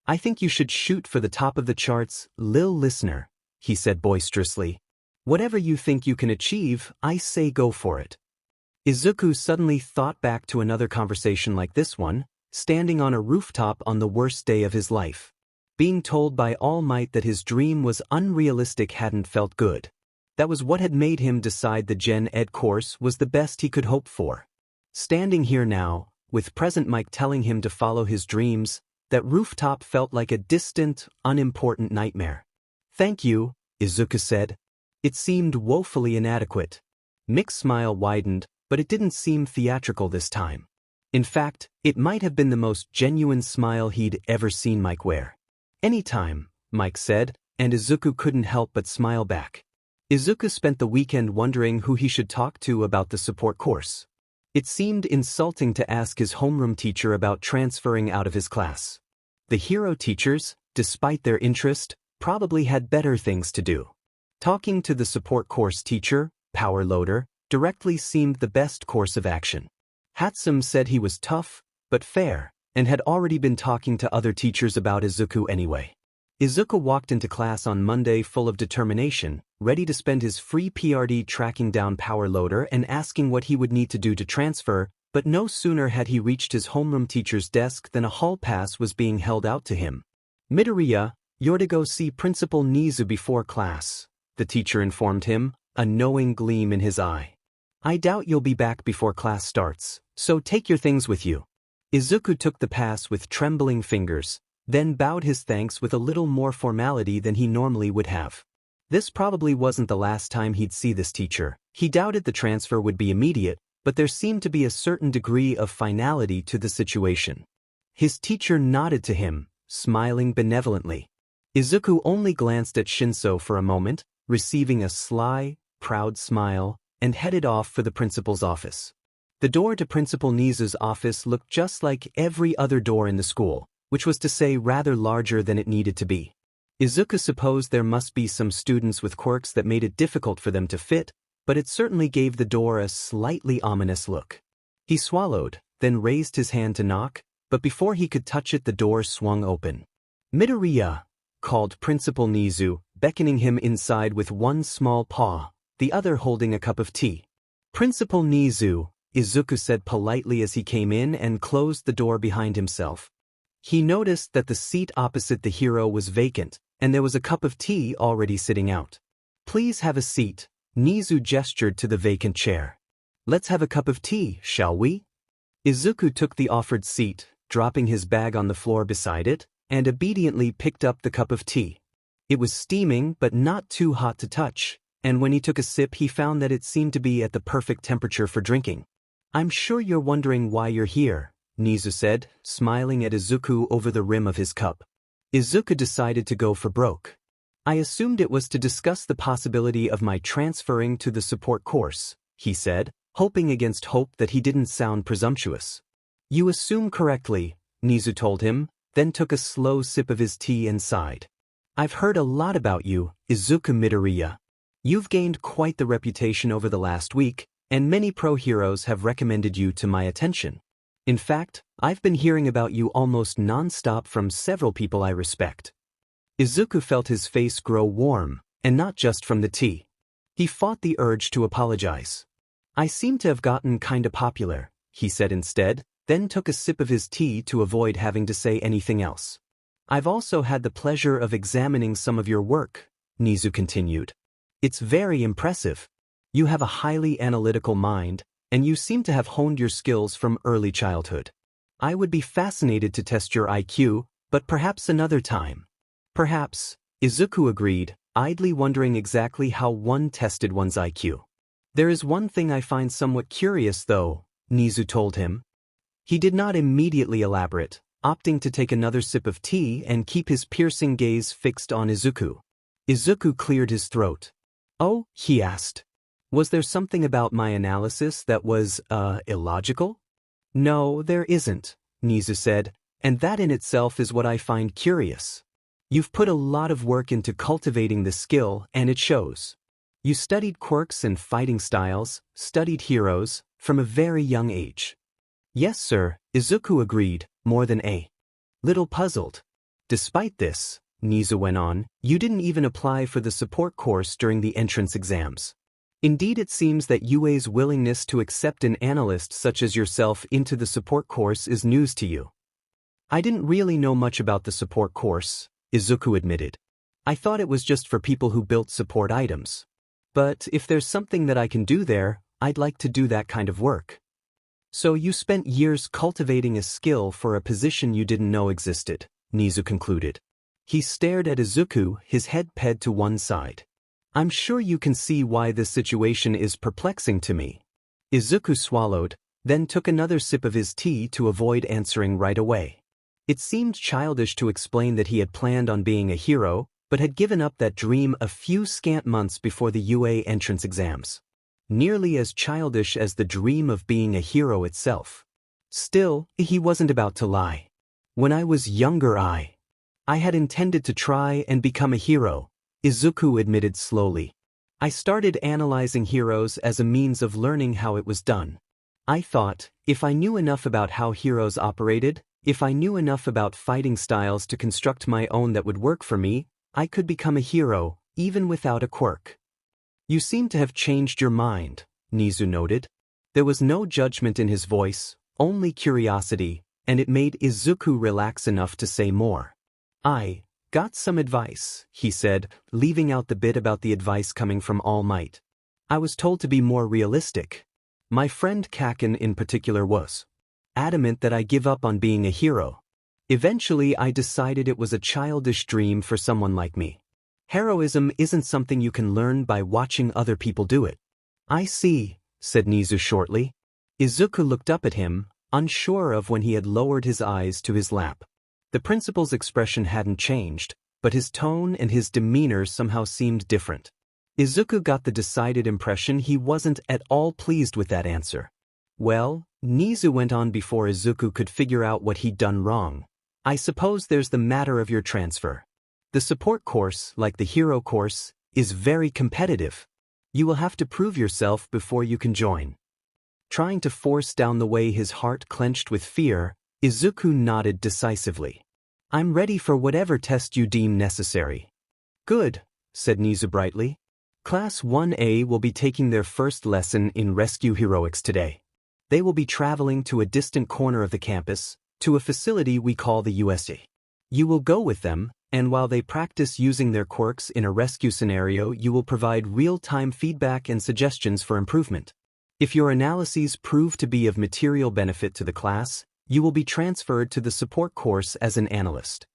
"I think you should shoot for the top of the charts, lil listener," he said boisterously. "Whatever you think you can achieve, I say go for it." Izuku suddenly thought back to another conversation like this one, standing on a rooftop on the worst day of his life. Being told by All Might that his dream was unrealistic hadn't felt good. That was what had made him decide the Gen Ed course was the best he could hope for. Standing here now, with present Mike telling him to follow his dreams, that rooftop felt like a distant, unimportant nightmare. "Thank you," Izuku said. It seemed woefully inadequate. Mick's smile widened, but it didn't seem theatrical this time. In fact, it might have been the most genuine smile he'd ever seen Mike wear. "Anytime," Mike said, and Izuku couldn't help but smile back. Izuku spent the weekend wondering who he should talk to about the support course. It seemed insulting to ask his homeroom teacher about transferring out of his class. The hero teachers, despite their interest, probably had better things to do. Talking to the support course teacher, Power Loader, directly seemed the best course of action. Hatsum said he was tough, but fair, and had already been talking to other teachers about Izuku anyway. Izuku walked into class on Monday full of determination, ready to spend his free PRD tracking down Power Loader and asking what he would need to do to transfer, but no sooner had he reached his homeroom teacher's desk than a hall pass was being held out to him. "Midoriya, you're to go see Principal Nizu before class," the teacher informed him, a knowing gleam in his eye. "I doubt you'll be back before class starts, so take your things with you." Izuku took the pass with trembling fingers, then bowed his thanks with a little more formality than he normally would have. This probably wasn't the last time he'd see this teacher. He doubted the transfer would be immediate, but there seemed to be a certain degree of finality to the situation. His teacher nodded to him, smiling benevolently. Izuku only glanced at Shinso for a moment, receiving a sly, proud smile, and headed off for the principal's office. The door to Principal Nizu's office looked just like every other door in the school, which was to say rather larger than it needed to be. Izuku supposed there must be some students with quirks that made it difficult for them to fit, but it certainly gave the door a slightly ominous look. He swallowed, then raised his hand to knock, but before he could touch it the door swung open. "Midoriya," called Principal Nizu, beckoning him inside with one small paw, the other holding a cup of tea. "Principal Nizu," Izuku said politely as he came in and closed the door behind himself. He noticed that the seat opposite the hero was vacant, and there was a cup of tea already sitting out. "Please have a seat," Nizu gestured to the vacant chair. "Let's have a cup of tea, shall we?" Izuku took the offered seat, dropping his bag on the floor beside it, and obediently picked up the cup of tea. It was steaming but not too hot to touch, and when he took a sip he found that it seemed to be at the perfect temperature for drinking. "I'm sure you're wondering why you're here," Nizu said, smiling at Izuku over the rim of his cup. Izuku decided to go for broke. "I assumed it was to discuss the possibility of my transferring to the support course," he said, hoping against hope that he didn't sound presumptuous. "You assume correctly," Nizu told him, then took a slow sip of his tea and sighed. "I've heard a lot about you, Izuku Midoriya. You've gained quite the reputation over the last week, and many pro heroes have recommended you to my attention. In fact, I've been hearing about you almost non-stop from several people I respect." Izuku felt his face grow warm, and not just from the tea. He fought the urge to apologize. "I seem to have gotten kinda popular," he said instead, then took a sip of his tea to avoid having to say anything else. "I've also had the pleasure of examining some of your work," Nizu continued. "It's very impressive. You have a highly analytical mind, and you seem to have honed your skills from early childhood. I would be fascinated to test your IQ, but perhaps another time." "Perhaps," Izuku agreed, idly wondering exactly how one tested one's IQ. "There is one thing I find somewhat curious though," Nizu told him. He did not immediately elaborate, opting to take another sip of tea and keep his piercing gaze fixed on Izuku. Izuku cleared his throat. "Oh," he asked. "Was there something about my analysis that was, illogical?" "No, there isn't," Nizu said, "and that in itself is what I find curious. You've put a lot of work into cultivating the skill, and it shows. You studied quirks and fighting styles, studied heroes, from a very young age." "Yes, sir," Izuku agreed, more than a little puzzled. "Despite this," Nizu went on, "you didn't even apply for the support course during the entrance exams. Indeed, it seems that UA's willingness to accept an analyst such as yourself into the support course is news to you." "I didn't really know much about the support course," Izuku admitted. "I thought it was just for people who built support items. But if there's something that I can do there, I'd like to do that kind of work." "So you spent years cultivating a skill for a position you didn't know existed," Nizu concluded. He stared at Izuku, his head ped to one side. "I'm sure you can see why this situation is perplexing to me." Izuku swallowed, then took another sip of his tea to avoid answering right away. It seemed childish to explain that he had planned on being a hero, but had given up that dream a few scant months before the UA entrance exams. Nearly as childish as the dream of being a hero itself. Still, he wasn't about to lie. "When I was younger I had intended to try and become a hero," Izuku admitted slowly. "I started analyzing heroes as a means of learning how it was done. I thought, if I knew enough about how heroes operated, if I knew enough about fighting styles to construct my own that would work for me, I could become a hero, even without a quirk." "You seem to have changed your mind," Nizu noted. There was no judgment in his voice, only curiosity, and it made Izuku relax enough to say more. "I got some advice," he said, leaving out the bit about the advice coming from All Might. "I was told to be more realistic. My friend Kaken in particular was adamant that I give up on being a hero. Eventually I decided it was a childish dream for someone like me. Heroism isn't something you can learn by watching other people do it." "I see," said Nizu shortly. Izuku looked up at him, unsure of when he had lowered his eyes to his lap. The principal's expression hadn't changed, but his tone and his demeanor somehow seemed different. Izuku got the decided impression he wasn't at all pleased with that answer. Well, Nizu went on before Izuku could figure out what he'd done wrong. I suppose there's the matter of your transfer. The support course, like the hero course, is very competitive. You will have to prove yourself before you can join. Trying to force down the way his heart clenched with fear, Izuku nodded decisively. I'm ready for whatever test you deem necessary. Good, said Nizu brightly. Class 1A will be taking their first lesson in rescue heroics today. They will be traveling to a distant corner of the campus, to a facility we call the USA. You will go with them, and while they practice using their quirks in a rescue scenario, you will provide real-time feedback and suggestions for improvement. If your analyses prove to be of material benefit to the class, you will be transferred to the support course as an analyst.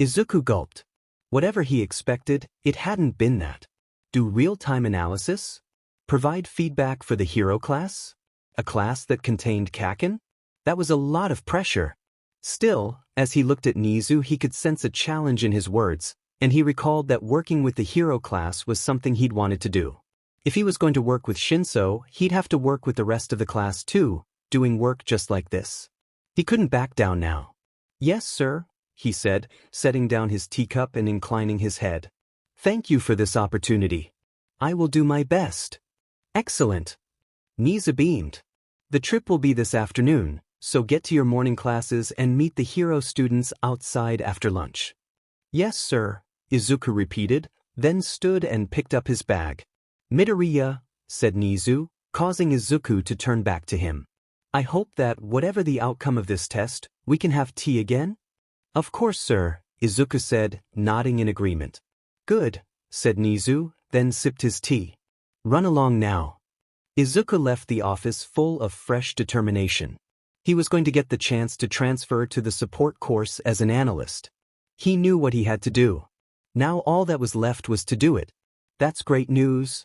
Izuku gulped. Whatever he expected, it hadn't been that. Do real-time analysis? Provide feedback for the hero class? A class that contained Kaken? That was a lot of pressure. Still, as he looked at Nizu, he could sense a challenge in his words, and he recalled that working with the hero class was something he'd wanted to do. If he was going to work with Shinso, he'd have to work with the rest of the class too, doing work just like this. He couldn't back down now. Yes, sir, he said, setting down his teacup and inclining his head. Thank you for this opportunity. I will do my best. Excellent. Nizu beamed. The trip will be this afternoon, so get to your morning classes and meet the hero students outside after lunch. Yes, sir, Izuku repeated, then stood and picked up his bag. Midoriya, said Nizu, causing Izuku to turn back to him. I hope that, whatever the outcome of this test, we can have tea again? Of course, sir, Izuku said, nodding in agreement. Good, said Nizu, then sipped his tea. Run along now. Izuku left the office full of fresh determination. He was going to get the chance to transfer to the support course as an analyst. He knew what he had to do. Now all that was left was to do it. That's great news.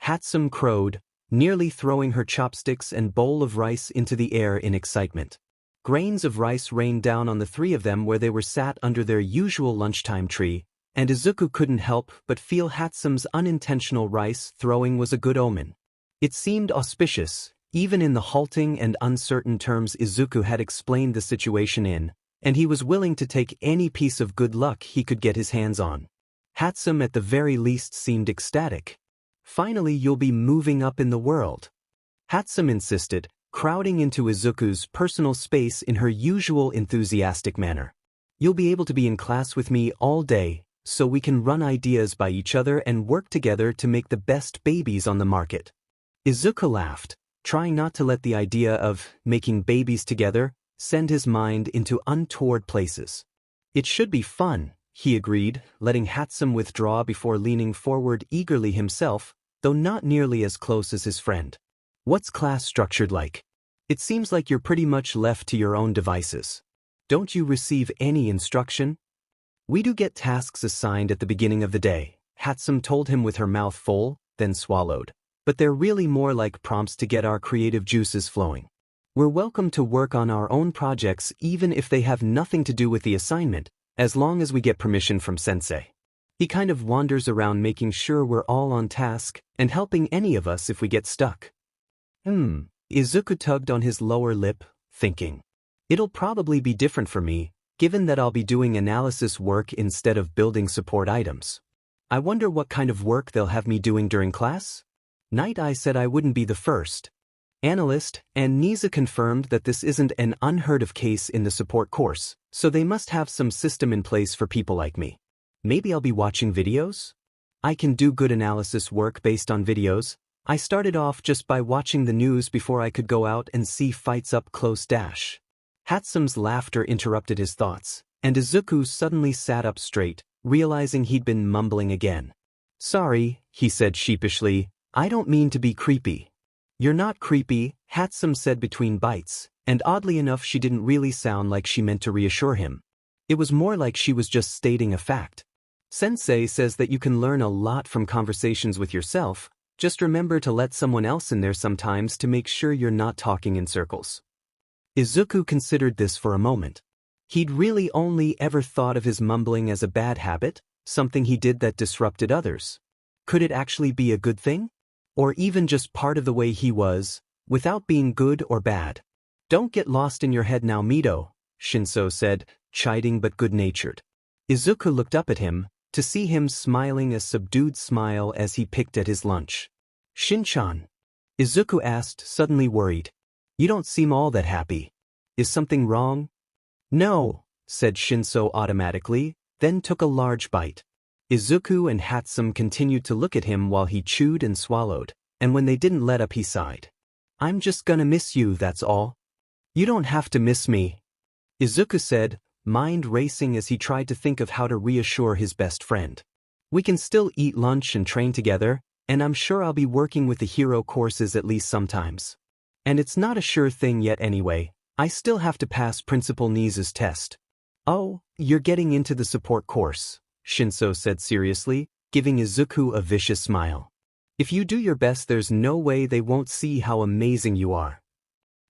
Hatsum crowed, nearly throwing her chopsticks and bowl of rice into the air in excitement. Grains of rice rained down on the three of them where they were sat under their usual lunchtime tree, and Izuku couldn't help but feel Hatsum's unintentional rice throwing was a good omen. It seemed auspicious, even in the halting and uncertain terms Izuku had explained the situation in, and he was willing to take any piece of good luck he could get his hands on. Hatsum at the very least seemed ecstatic. Finally, you'll be moving up in the world. Hatsum insisted, crowding into Izuku's personal space in her usual enthusiastic manner. You'll be able to be in class with me all day, so we can run ideas by each other and work together to make the best babies on the market. Izuku laughed, trying not to let the idea of making babies together send his mind into untoward places. It should be fun, he agreed, letting Hatsum withdraw before leaning forward eagerly himself, though not nearly as close as his friend. What's class structured like? It seems like you're pretty much left to your own devices. Don't you receive any instruction? We do get tasks assigned at the beginning of the day, Hatsum told him with her mouth full, then swallowed. But they're really more like prompts to get our creative juices flowing. We're welcome to work on our own projects even if they have nothing to do with the assignment, as long as we get permission from sensei. He kind of wanders around making sure we're all on task and helping any of us if we get stuck. Izuku tugged on his lower lip, thinking. It'll probably be different for me, given that I'll be doing analysis work instead of building support items. I wonder what kind of work they'll have me doing during class? Night Eye said I wouldn't be the first analyst, and Nizu confirmed that this isn't an unheard-of case in the support course, so they must have some system in place for people like me. Maybe I'll be watching videos? I can do good analysis work based on videos. I started off just by watching the news before I could go out and see fights up close. Hatsum's laughter interrupted his thoughts, and Izuku suddenly sat up straight, realizing he'd been mumbling again. Sorry, he said sheepishly. I don't mean to be creepy. You're not creepy, Hatsum said between bites, and oddly enough she didn't really sound like she meant to reassure him. It was more like she was just stating a fact. Sensei says that you can learn a lot from conversations with yourself, Just remember to let someone else in there sometimes to make sure you're not talking in circles. Izuku considered this for a moment. He'd really only ever thought of his mumbling as a bad habit, something he did that disrupted others. Could it actually be a good thing? Or even just part of the way he was, without being good or bad? Don't get lost in your head now, Mito, Shinso said, chiding but good-natured. Izuku looked up at him, to see him smiling a subdued smile as he picked at his lunch. Shin-chan? Izuku asked, suddenly worried. You don't seem all that happy. Is something wrong? No, said Shinso automatically, then took a large bite. Izuku and Hatsum continued to look at him while he chewed and swallowed, and when they didn't let up he sighed. I'm just gonna miss you, that's all. You don't have to miss me, Izuku said, mind racing as he tried to think of how to reassure his best friend. We can still eat lunch and train together, and I'm sure I'll be working with the hero courses at least sometimes. And it's not a sure thing yet anyway, I still have to pass Principal Nizu's test. Oh, you're getting into the support course, Shinso said seriously, giving Izuku a vicious smile. If you do your best, there's no way they won't see how amazing you are.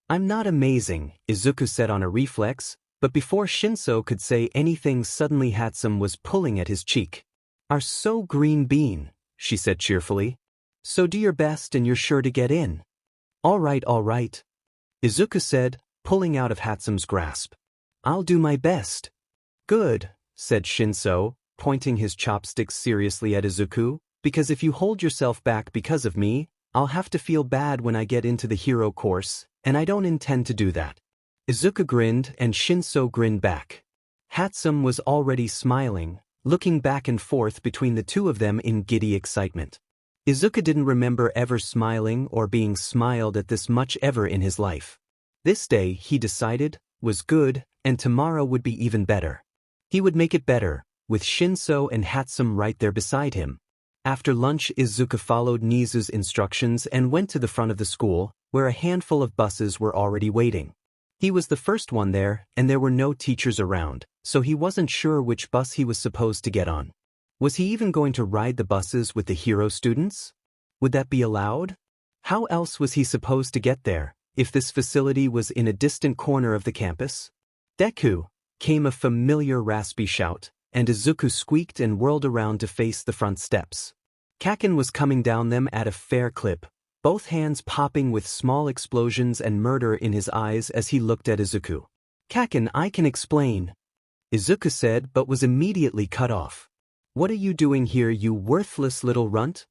I'm not amazing, Izuku said on a reflex, but before Shinso could say anything suddenly Hatsum was pulling at his cheek. Are so green bean, she said cheerfully. So do your best and you're sure to get in. All right, Izuku said, pulling out of Hatsum's grasp. I'll do my best. Good, said Shinso, pointing his chopsticks seriously at Izuku, because if you hold yourself back because of me, I'll have to feel bad when I get into the hero course, and I don't intend to do that. Izuku grinned and Shinso grinned back. Hatsum was already smiling, looking back and forth between the two of them in giddy excitement. Izuku didn't remember ever smiling or being smiled at this much ever in his life. This day, he decided, was good, and tomorrow would be even better. He would make it better, with Shinso and Hatsum right there beside him. After lunch, Izuku followed Nizu's instructions and went to the front of the school, where a handful of buses were already waiting. He was the first one there, and there were no teachers around, so he wasn't sure which bus he was supposed to get on. Was he even going to ride the buses with the hero students? Would that be allowed? How else was he supposed to get there, if this facility was in a distant corner of the campus? Deku! Came a familiar raspy shout, and Izuku squeaked and whirled around to face the front steps. Kaken was coming down them at a fair clip, both hands popping with small explosions and murder in his eyes as he looked at Izuku. Kaken, I can explain, Izuku said, but was immediately cut off. What are you doing here, you worthless little runt?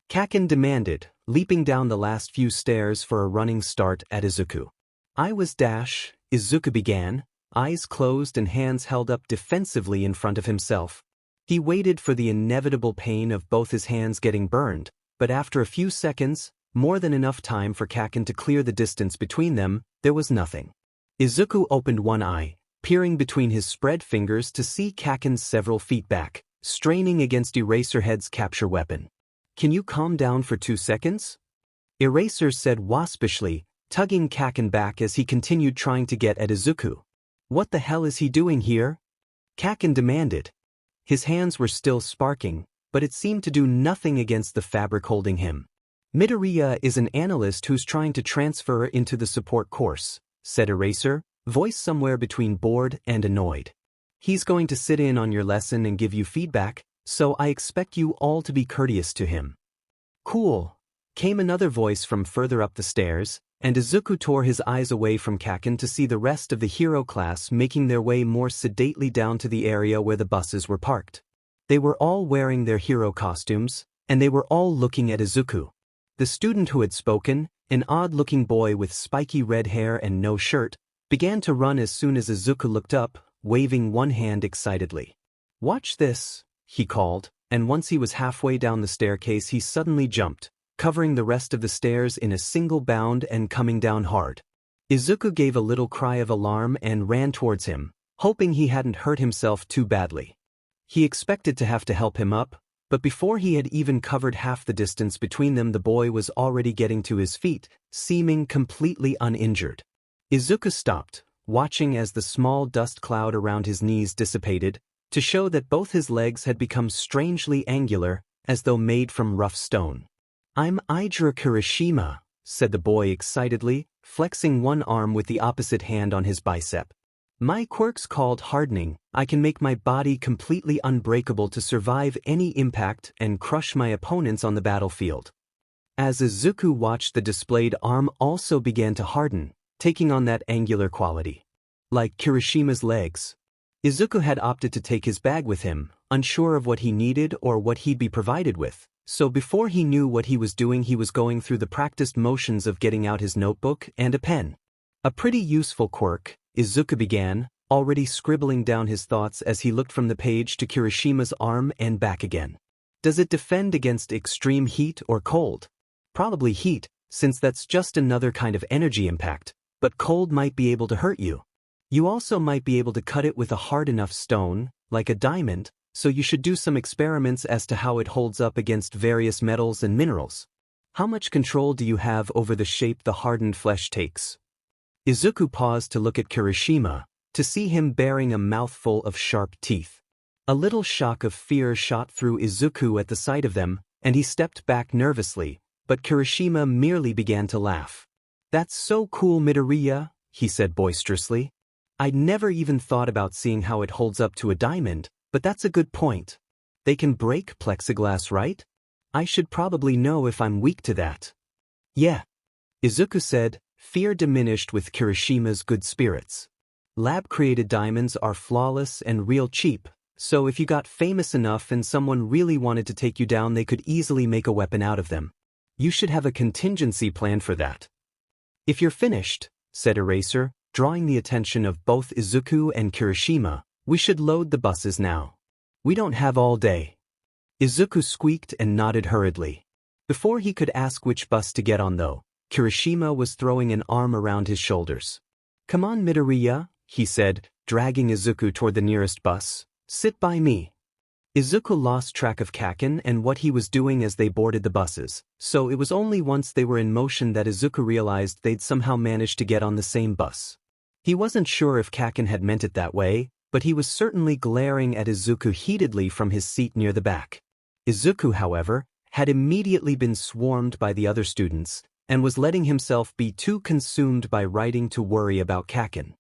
Kaken demanded, leaping down the last few stairs for a running start at Izuku. I was Izuku began, eyes closed and hands held up defensively in front of himself. He waited for the inevitable pain of both his hands getting burned, but after a few seconds, more than enough time for Kaken to clear the distance between them, there was nothing. Izuku opened one eye, peering between his spread fingers to see Kaken several feet back, straining against Eraserhead's capture weapon. Can you calm down for 2 seconds? Eraser said waspishly, tugging Kaken back as he continued trying to get at Izuku. What the hell is he doing here? Kaken demanded. His hands were still sparking, but it seemed to do nothing against the fabric holding him. Midoriya is an analyst who's trying to transfer into the support course, said Eraser, voice somewhere between bored and annoyed. He's going to sit in on your lesson and give you feedback, so I expect you all to be courteous to him. Cool, came another voice from further up the stairs, and Izuku tore his eyes away from Kaken to see the rest of the hero class making their way more sedately down to the area where the buses were parked. They were all wearing their hero costumes, and they were all looking at Izuku. The student who had spoken, an odd-looking boy with spiky red hair and no shirt, began to run as soon as Izuku looked up, waving one hand excitedly. Watch this, he called, and once he was halfway down the staircase he suddenly jumped, covering the rest of the stairs in a single bound and coming down hard. Izuku gave a little cry of alarm and ran towards him, hoping he hadn't hurt himself too badly. He expected to have to help him up, but before he had even covered half the distance between them the boy was already getting to his feet, seeming completely uninjured. Izuku stopped, watching as the small dust cloud around his knees dissipated, to show that both his legs had become strangely angular, as though made from rough stone. I'm Idra Kirishima, said the boy excitedly, flexing one arm with the opposite hand on his bicep. My quirk's called hardening. I can make my body completely unbreakable to survive any impact and crush my opponents on the battlefield. As Izuku watched, the displayed arm also began to harden, taking on that angular quality. Like Kirishima's legs. Izuku had opted to take his bag with him, unsure of what he needed or what he'd be provided with, so before he knew what he was doing, he was going through the practiced motions of getting out his notebook and a pen. A pretty useful quirk, Izuku began, already scribbling down his thoughts as he looked from the page to Kirishima's arm and back again. Does it defend against extreme heat or cold? Probably heat, since that's just another kind of energy impact, but cold might be able to hurt you. You also might be able to cut it with a hard enough stone, like a diamond, so you should do some experiments as to how it holds up against various metals and minerals. How much control do you have over the shape the hardened flesh takes? Izuku paused to look at Kirishima, to see him bearing a mouthful of sharp teeth. A little shock of fear shot through Izuku at the sight of them, and he stepped back nervously, but Kirishima merely began to laugh. That's so cool, Midoriya, he said boisterously. I'd never even thought about seeing how it holds up to a diamond, but that's a good point. They can break plexiglass, right? I should probably know if I'm weak to that. Yeah, Izuku said, fear diminished with Kirishima's good spirits. Lab-created diamonds are flawless and real cheap, so if you got famous enough and someone really wanted to take you down, they could easily make a weapon out of them. You should have a contingency plan for that. If you're finished, said Eraser, drawing the attention of both Izuku and Kirishima, we should load the buses now. We don't have all day. Izuku squeaked and nodded hurriedly. Before he could ask which bus to get on though, Kirishima was throwing an arm around his shoulders. Come on, Midoriya, he said, dragging Izuku toward the nearest bus. Sit by me. Izuku lost track of Kaken and what he was doing as they boarded the buses, so it was only once they were in motion that Izuku realized they'd somehow managed to get on the same bus. He wasn't sure if Kaken had meant it that way, but he was certainly glaring at Izuku heatedly from his seat near the back. Izuku, however, had immediately been swarmed by the other students, and was letting himself be too consumed by writing to worry about Kaken.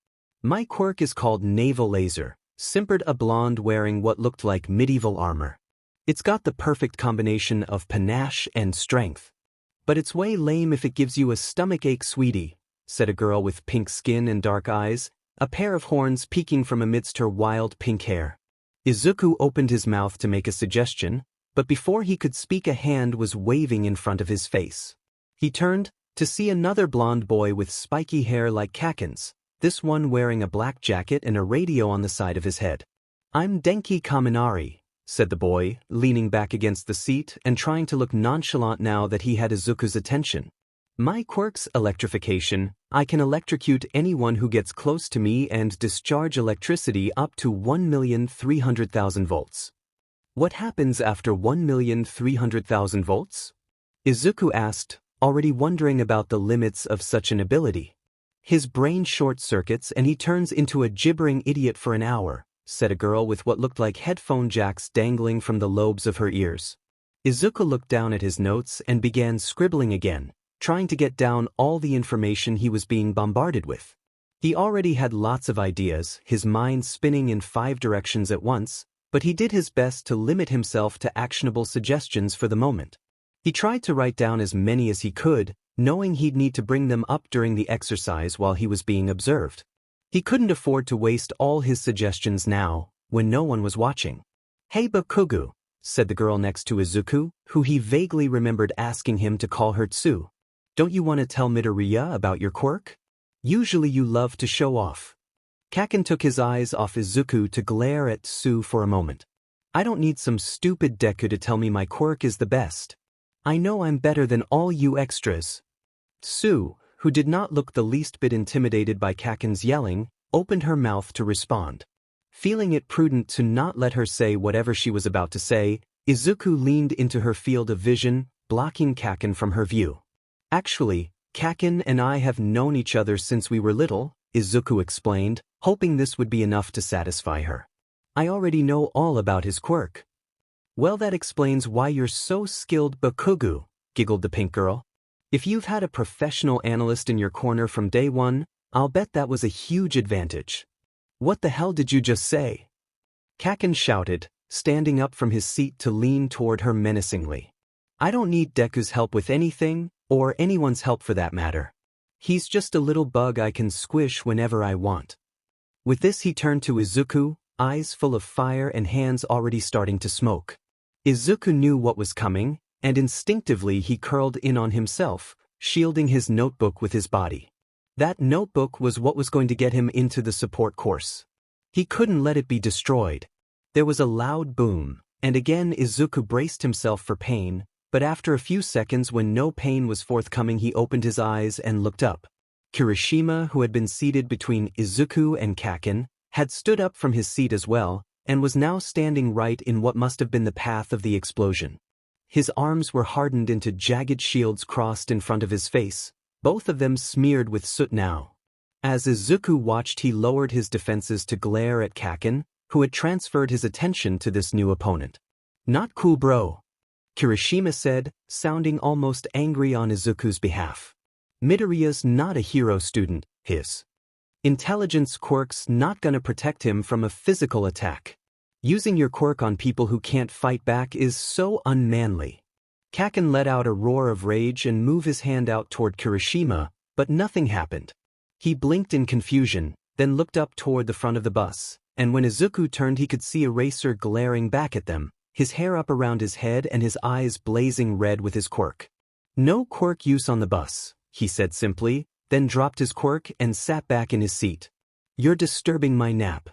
My quirk is called Naval Laser, simpered a blonde wearing what looked like medieval armor. It's got the perfect combination of panache and strength. But it's way lame if it gives you a stomachache, sweetie, said a girl with pink skin and dark eyes, a pair of horns peeking from amidst her wild pink hair. Izuku opened his mouth to make a suggestion, but before he could speak, a hand was waving in front of his face. He turned to see another blonde boy with spiky hair like Kaken's, this one wearing a black jacket and a radio on the side of his head. I'm Denki Kaminari, said the boy, leaning back against the seat and trying to look nonchalant now that he had Izuku's attention. My quirk's electrification. I can electrocute anyone who gets close to me and discharge electricity up to 1,300,000 volts. What happens after 1,300,000 volts? Izuku asked, already wondering about the limits of such an ability. His brain short-circuits and he turns into a gibbering idiot for an hour, said a girl with what looked like headphone jacks dangling from the lobes of her ears. Izuku looked down at his notes and began scribbling again, trying to get down all the information he was being bombarded with. He already had lots of ideas, his mind spinning in 5 directions at once, but he did his best to limit himself to actionable suggestions for the moment. He tried to write down as many as he could, knowing he'd need to bring them up during the exercise while he was being observed. He couldn't afford to waste all his suggestions now, when no one was watching. Hey Bakugu, said the girl next to Izuku, who he vaguely remembered asking him to call her Tsu. Don't you want to tell Midoriya about your quirk? Usually you love to show off. Kaken took his eyes off Izuku to glare at Tsu for a moment. I don't need some stupid Deku to tell me my quirk is the best. I know I'm better than all you extras. Tsu, who did not look the least bit intimidated by Kaken's yelling, opened her mouth to respond. Feeling it prudent to not let her say whatever she was about to say, Izuku leaned into her field of vision, blocking Kaken from her view. Actually, Kaken and I have known each other since we were little, Izuku explained, hoping this would be enough to satisfy her. I already know all about his quirk. Well, that explains why you're so skilled, Bakugu, giggled the pink girl. If you've had a professional analyst in your corner from day one, I'll bet that was a huge advantage. What the hell did you just say? Kaken shouted, standing up from his seat to lean toward her menacingly. I don't need Deku's help with anything, or anyone's help for that matter. He's just a little bug I can squish whenever I want. With this he turned to Izuku, eyes full of fire and hands already starting to smoke. Izuku knew what was coming, and instinctively he curled in on himself, shielding his notebook with his body. That notebook was what was going to get him into the support course. He couldn't let it be destroyed. There was a loud boom, and again Izuku braced himself for pain, but after a few seconds when no pain was forthcoming he opened his eyes and looked up. Kirishima, who had been seated between Izuku and Kaken, had stood up from his seat as well, and was now standing right in what must have been the path of the explosion. His arms were hardened into jagged shields crossed in front of his face, both of them smeared with soot now. As Izuku watched he lowered his defenses to glare at Kaken, who had transferred his attention to this new opponent. Not cool bro, Kirishima said, sounding almost angry on Izuku's behalf. Midoriya's not a hero student, his intelligence quirk's not gonna protect him from a physical attack. Using your quirk on people who can't fight back is so unmanly. Kaken let out a roar of rage and moved his hand out toward Kirishima, but nothing happened. He blinked in confusion, then looked up toward the front of the bus, and when Izuku turned he could see Eraser glaring back at them, his hair up around his head and his eyes blazing red with his quirk. No quirk use on the bus, he said simply, then dropped his quirk and sat back in his seat. You're disturbing my nap.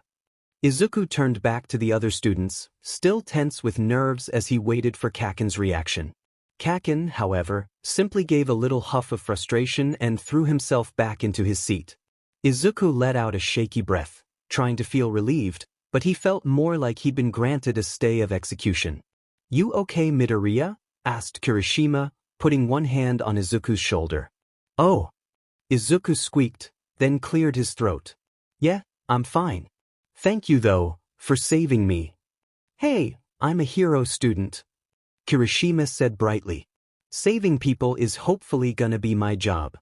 Izuku turned back to the other students, still tense with nerves as he waited for Kaken's reaction. Kaken, however, simply gave a little huff of frustration and threw himself back into his seat. Izuku let out a shaky breath, trying to feel relieved, but he felt more like he'd been granted a stay of execution. You okay, Midoriya? Asked Kirishima, putting one hand on Izuku's shoulder. Oh. Izuku squeaked, then cleared his throat. Yeah, I'm fine. Thank you though, for saving me. Hey, I'm a hero student, Kirishima said brightly. Saving people is hopefully gonna be my job.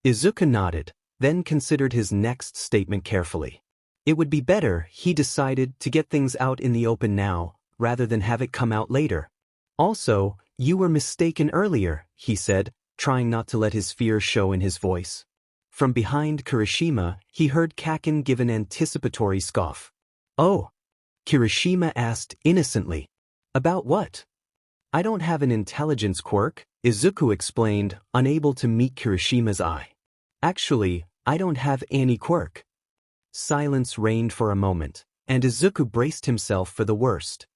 Izuku nodded, then considered his next statement carefully. It would be better, he decided, to get things out in the open now, rather than have it come out later. Also, you were mistaken earlier, he said, trying not to let his fear show in his voice. From behind Kirishima, he heard Kaken give an anticipatory scoff. Oh, Kirishima asked innocently. About what? I don't have an intelligence quirk, Izuku explained, unable to meet Kirishima's eye. Actually, I don't have any quirk. Silence reigned for a moment, and Izuku braced himself for the worst.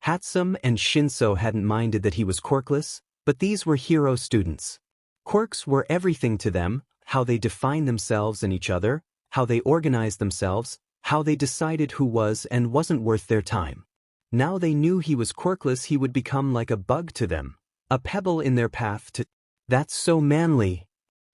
Hatsum and Shinso hadn't minded that he was quirkless, but these were hero students. Quirks were everything to them, how they defined themselves and each other, how they organized themselves, how they decided who was and wasn't worth their time. Now they knew he was quirkless, he would become like a bug to them, a pebble in their path to— That's so manly,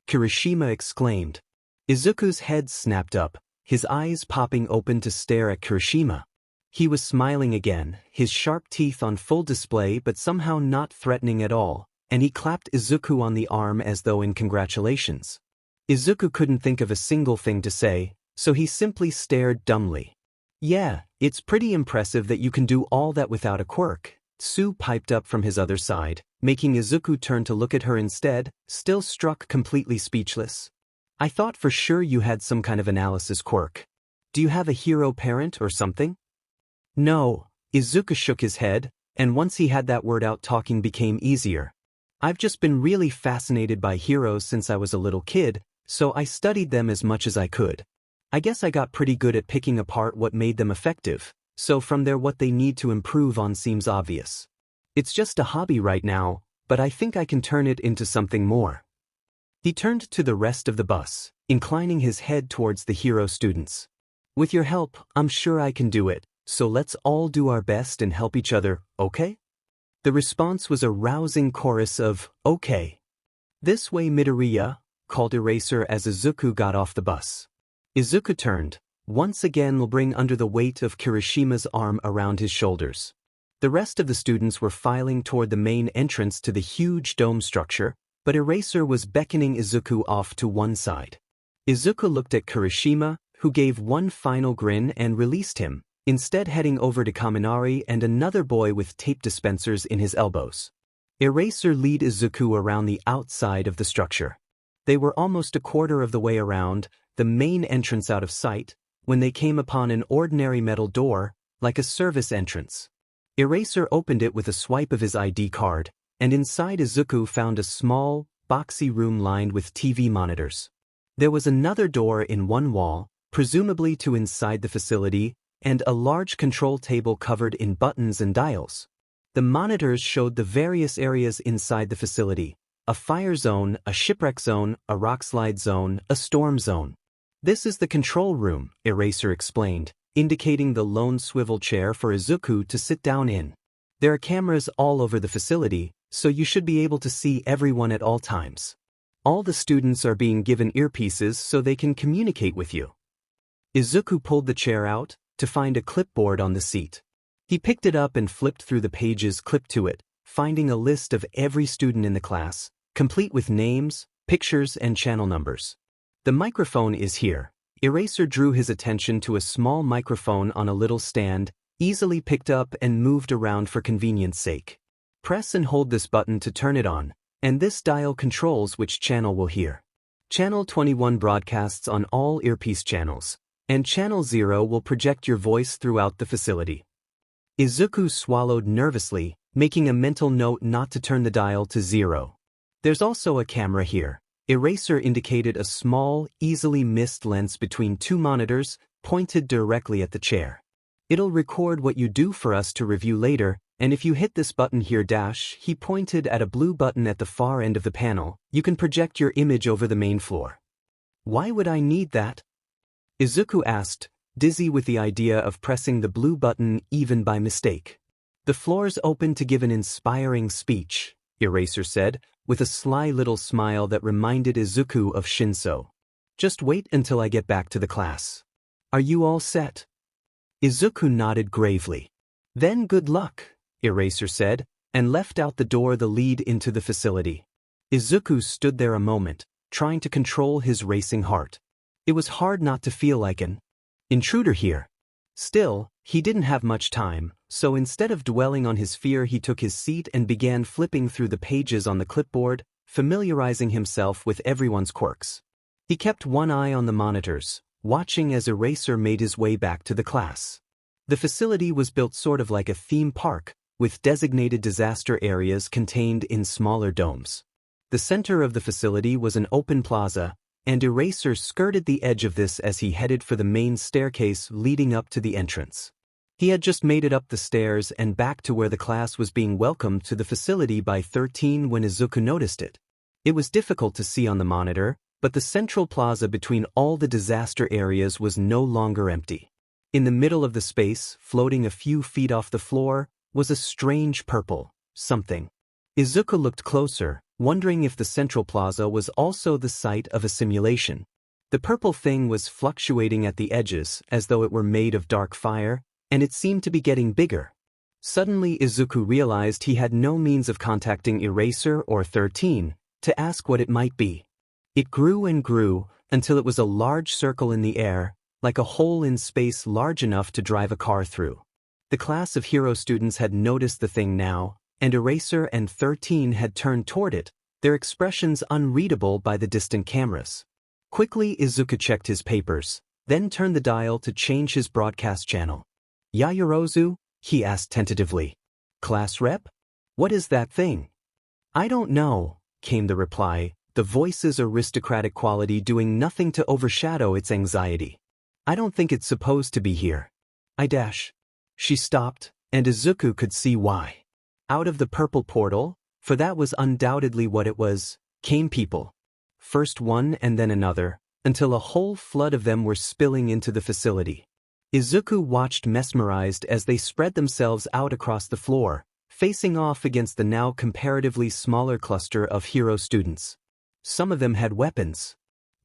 Kirishima exclaimed. Izuku's head snapped up, his eyes popping open to stare at Kirishima. He was smiling again, his sharp teeth on full display but somehow not threatening at all, and he clapped Izuku on the arm as though in congratulations. Izuku couldn't think of a single thing to say, so he simply stared dumbly. Yeah, it's pretty impressive that you can do all that without a quirk, Tsu piped up from his other side, making Izuku turn to look at her instead, still struck completely speechless. I thought for sure you had some kind of analysis quirk. Do you have a hero parent or something? No, Izuku shook his head, and once he had that word out talking became easier. I've just been really fascinated by heroes since I was a little kid, so I studied them as much as I could. I guess I got pretty good at picking apart what made them effective, so from there what they need to improve on seems obvious. It's just a hobby right now, but I think I can turn it into something more. He turned to the rest of the bus, inclining his head towards the hero students. With your help, I'm sure I can do it, so let's all do our best and help each other, okay? The response was a rousing chorus of, okay. This way, Midoriya, called Eraser as Izuku got off the bus. Izuku turned, once again laboring under the weight of Kirishima's arm around his shoulders. The rest of the students were filing toward the main entrance to the huge dome structure, but Eraser was beckoning Izuku off to one side. Izuku looked at Kirishima, who gave one final grin and released him, instead heading over to Kaminari and another boy with tape dispensers in his elbows. Eraser led Izuku around the outside of the structure. They were almost a quarter of the way around, the main entrance out of sight, when they came upon an ordinary metal door, like a service entrance. Eraser opened it with a swipe of his ID card, and inside Izuku found a small, boxy room lined with TV monitors. There was another door in one wall, presumably to inside the facility, and a large control table covered in buttons and dials. The monitors showed the various areas inside the facility: a fire zone, a shipwreck zone, a rock slide zone, a storm zone. This is the control room, Eraser explained, indicating the lone swivel chair for Izuku to sit down in. There are cameras all over the facility, so you should be able to see everyone at all times. All the students are being given earpieces so they can communicate with you. Izuku pulled the chair out to find a clipboard on the seat. He picked it up and flipped through the pages clipped to it, finding a list of every student in the class, complete with names, pictures, and channel numbers. The microphone is here. Eraser drew his attention to a small microphone on a little stand, easily picked up and moved around for convenience sake. Press and hold this button to turn it on, and this dial controls which channel will hear. Channel 21 broadcasts on all earpiece channels, and Channel 0 will project your voice throughout the facility. Izuku swallowed nervously, making a mental note not to turn the dial to 0. There's also a camera here. Eraser indicated a small, easily missed lens between two monitors, pointed directly at the chair. It'll record what you do for us to review later, and if you hit this button here he pointed at a blue button at the far end of the panel, you can project your image over the main floor. Why would I need that? Izuku asked, dizzy with the idea of pressing the blue button even by mistake. The floor's open to give an inspiring speech, Eraser said, with a sly little smile that reminded Izuku of Shinso. Just wait until I get back to the class. Are you all set? Izuku nodded gravely. Then good luck, Eraser said, and left out the door that lead into the facility. Izuku stood there a moment, trying to control his racing heart. It was hard not to feel like an intruder here. Still, he didn't have much time, so instead of dwelling on his fear he took his seat and began flipping through the pages on the clipboard, familiarizing himself with everyone's quirks. He kept one eye on the monitors, watching as Eraser made his way back to the class. The facility was built sort of like a theme park, with designated disaster areas contained in smaller domes. The center of the facility was an open plaza, and Eraser skirted the edge of this as he headed for the main staircase leading up to the entrance. He had just made it up the stairs and back to where the class was being welcomed to the facility by 13 when Izuku noticed it. It was difficult to see on the monitor, but the central plaza between all the disaster areas was no longer empty. In the middle of the space, floating a few feet off the floor, was a strange purple something. Izuku looked closer, wondering if the central plaza was also the site of a simulation. The purple thing was fluctuating at the edges as though it were made of dark fire, and it seemed to be getting bigger. Suddenly Izuku realized he had no means of contacting Eraser or 13 to ask what it might be. It grew and grew until it was a large circle in the air, like a hole in space large enough to drive a car through. The class of hero students had noticed the thing now, and Eraser and 13 had turned toward it, their expressions unreadable by the distant cameras. Quickly Izuku checked his papers, then turned the dial to change his broadcast channel. Yayorozu? He asked tentatively. Class rep? What is that thing? I don't know, came the reply, the voice's aristocratic quality doing nothing to overshadow its anxiety. I don't think it's supposed to be here. She stopped, and Izuku could see why. Out of the purple portal, for that was undoubtedly what it was, came people. First one and then another, until a whole flood of them were spilling into the facility. Izuku watched mesmerized as they spread themselves out across the floor, facing off against the now comparatively smaller cluster of hero students. Some of them had weapons.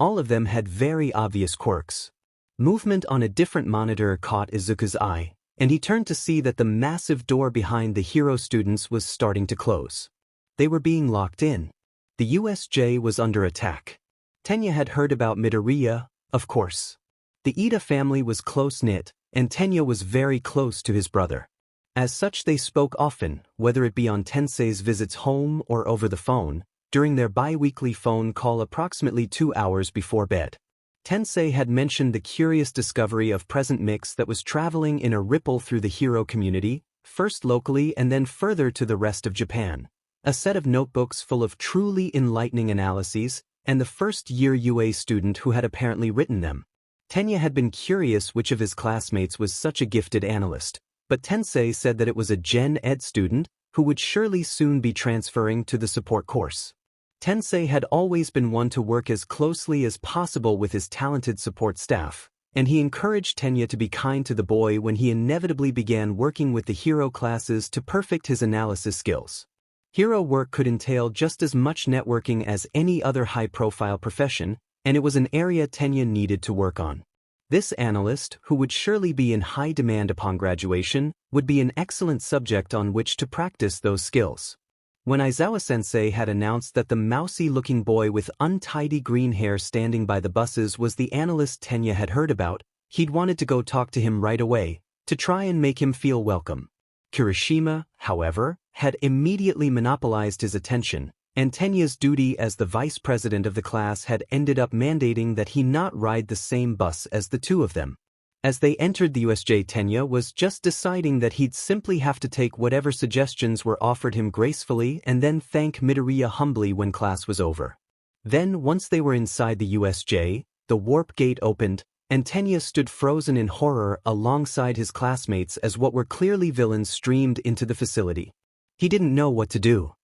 All of them had very obvious quirks. Movement on a different monitor caught Izuku's eye, and he turned to see that the massive door behind the hero students was starting to close. They were being locked in. The USJ was under attack. Tenya had heard about Midoriya, of course. The Ida family was close-knit, and Tenya was very close to his brother. As such, they spoke often, whether it be on Tensei's visits home or over the phone, during their bi-weekly phone call approximately 2 hours before bed. Tensei had mentioned the curious discovery of present mix that was traveling in a ripple through the hero community, first locally and then further to the rest of Japan. A set of notebooks full of truly enlightening analyses, and the first-year UA student who had apparently written them. Tenya had been curious which of his classmates was such a gifted analyst, but Tensei said that it was a Gen Ed student who would surely soon be transferring to the support course. Tensei had always been one to work as closely as possible with his talented support staff, and he encouraged Tenya to be kind to the boy when he inevitably began working with the hero classes to perfect his analysis skills. Hero work could entail just as much networking as any other high-profile profession, and it was an area Tenya needed to work on. This analyst, who would surely be in high demand upon graduation, would be an excellent subject on which to practice those skills. When Aizawa-sensei had announced that the mousy-looking boy with untidy green hair standing by the buses was the analyst Tenya had heard about, he'd wanted to go talk to him right away, to try and make him feel welcome. Kirishima, however, had immediately monopolized his attention, and Tenya's duty as the vice president of the class had ended up mandating that he not ride the same bus as the two of them. As they entered the USJ, Tenya was just deciding that he'd simply have to take whatever suggestions were offered him gracefully and then thank Midoriya humbly when class was over. Then, once they were inside the USJ, the warp gate opened, and Tenya stood frozen in horror alongside his classmates as what were clearly villains streamed into the facility. He didn't know what to do.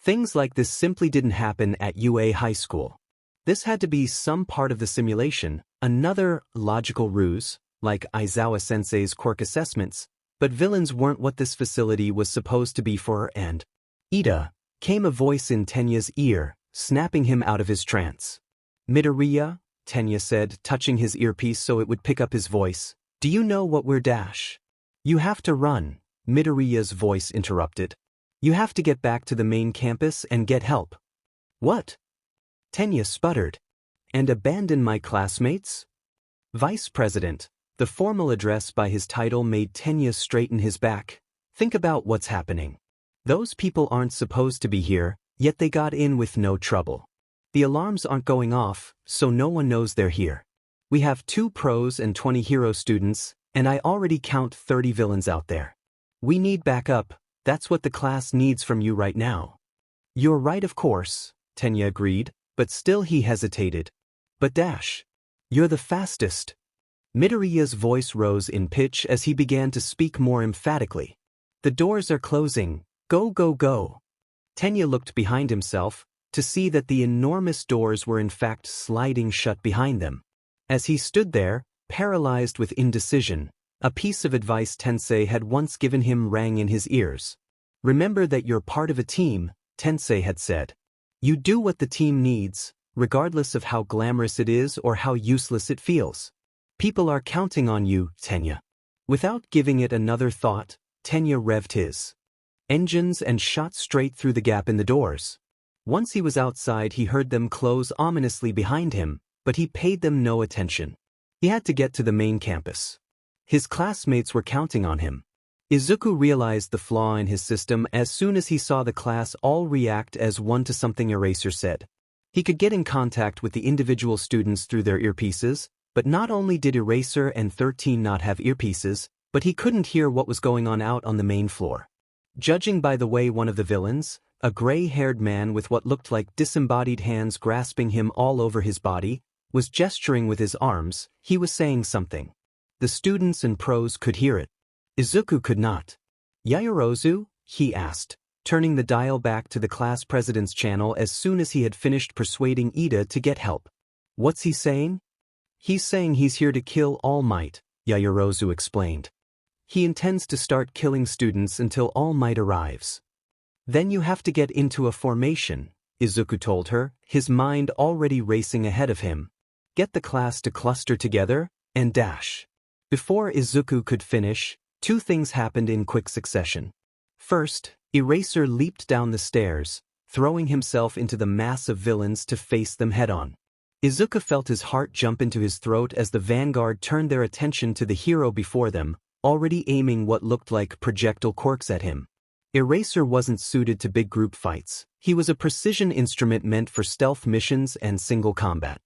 Things like this simply didn't happen at UA High School. This had to be some part of the simulation, another logical ruse, like Aizawa-sensei's Quirk assessments, but villains weren't what this facility was supposed to be for. And Ida, came a voice in Tenya's ear, snapping him out of his trance. Midoriya, Tenya said, touching his earpiece so it would pick up his voice. Do you know what we're dash? You have to run, Midoriya's voice interrupted. You have to get back to the main campus and get help. What? Tenya sputtered. And abandon my classmates? Vice President. The formal address by his title made Tenya straighten his back. Think about what's happening. Those people aren't supposed to be here, yet they got in with no trouble. The alarms aren't going off, so no one knows they're here. We have 2 pros and 20 hero students, and I already count 30 villains out there. We need backup. That's what the class needs from you right now. You're right, of course, Tenya agreed, but still he hesitated. But Dash, you're the fastest. Midoriya's voice rose in pitch as he began to speak more emphatically. The doors are closing. Go, go, go. Tenya looked behind himself to see that the enormous doors were in fact sliding shut behind them. As he stood there, paralyzed with indecision, a piece of advice Tensei had once given him rang in his ears. Remember that you're part of a team, Tensei had said. You do what the team needs, regardless of how glamorous it is or how useless it feels. People are counting on you, Tenya. Without giving it another thought, Tenya revved his engines and shot straight through the gap in the doors. Once he was outside, he heard them close ominously behind him, but he paid them no attention. He had to get to the main campus. His classmates were counting on him. Izuku realized the flaw in his system as soon as he saw the class all react as one to something Eraser said. He could get in contact with the individual students through their earpieces, but not only did Eraser and 13 not have earpieces, but he couldn't hear what was going on out on the main floor. Judging by the way one of the villains, a gray-haired man with what looked like disembodied hands grasping him all over his body, was gesturing with his arms, he was saying something. The students and pros could hear it. Izuku could not. Yaoyorozu? He asked, turning the dial back to the class president's channel as soon as he had finished persuading Ida to get help. What's he saying? He's saying he's here to kill All Might, Yaoyorozu explained. He intends to start killing students until All Might arrives. Then you have to get into a formation, Izuku told her, his mind already racing ahead of him. Get the class to cluster together, and dash. Before Izuku could finish, Two things happened in quick succession. First, Eraser leaped down the stairs, throwing himself into the mass of villains to face them head-on. Izuku felt his heart jump into his throat as the vanguard turned their attention to the hero before them, already aiming what looked like projectile quirks at him. Eraser wasn't suited to big group fights. He was a precision instrument meant for stealth missions and single combat.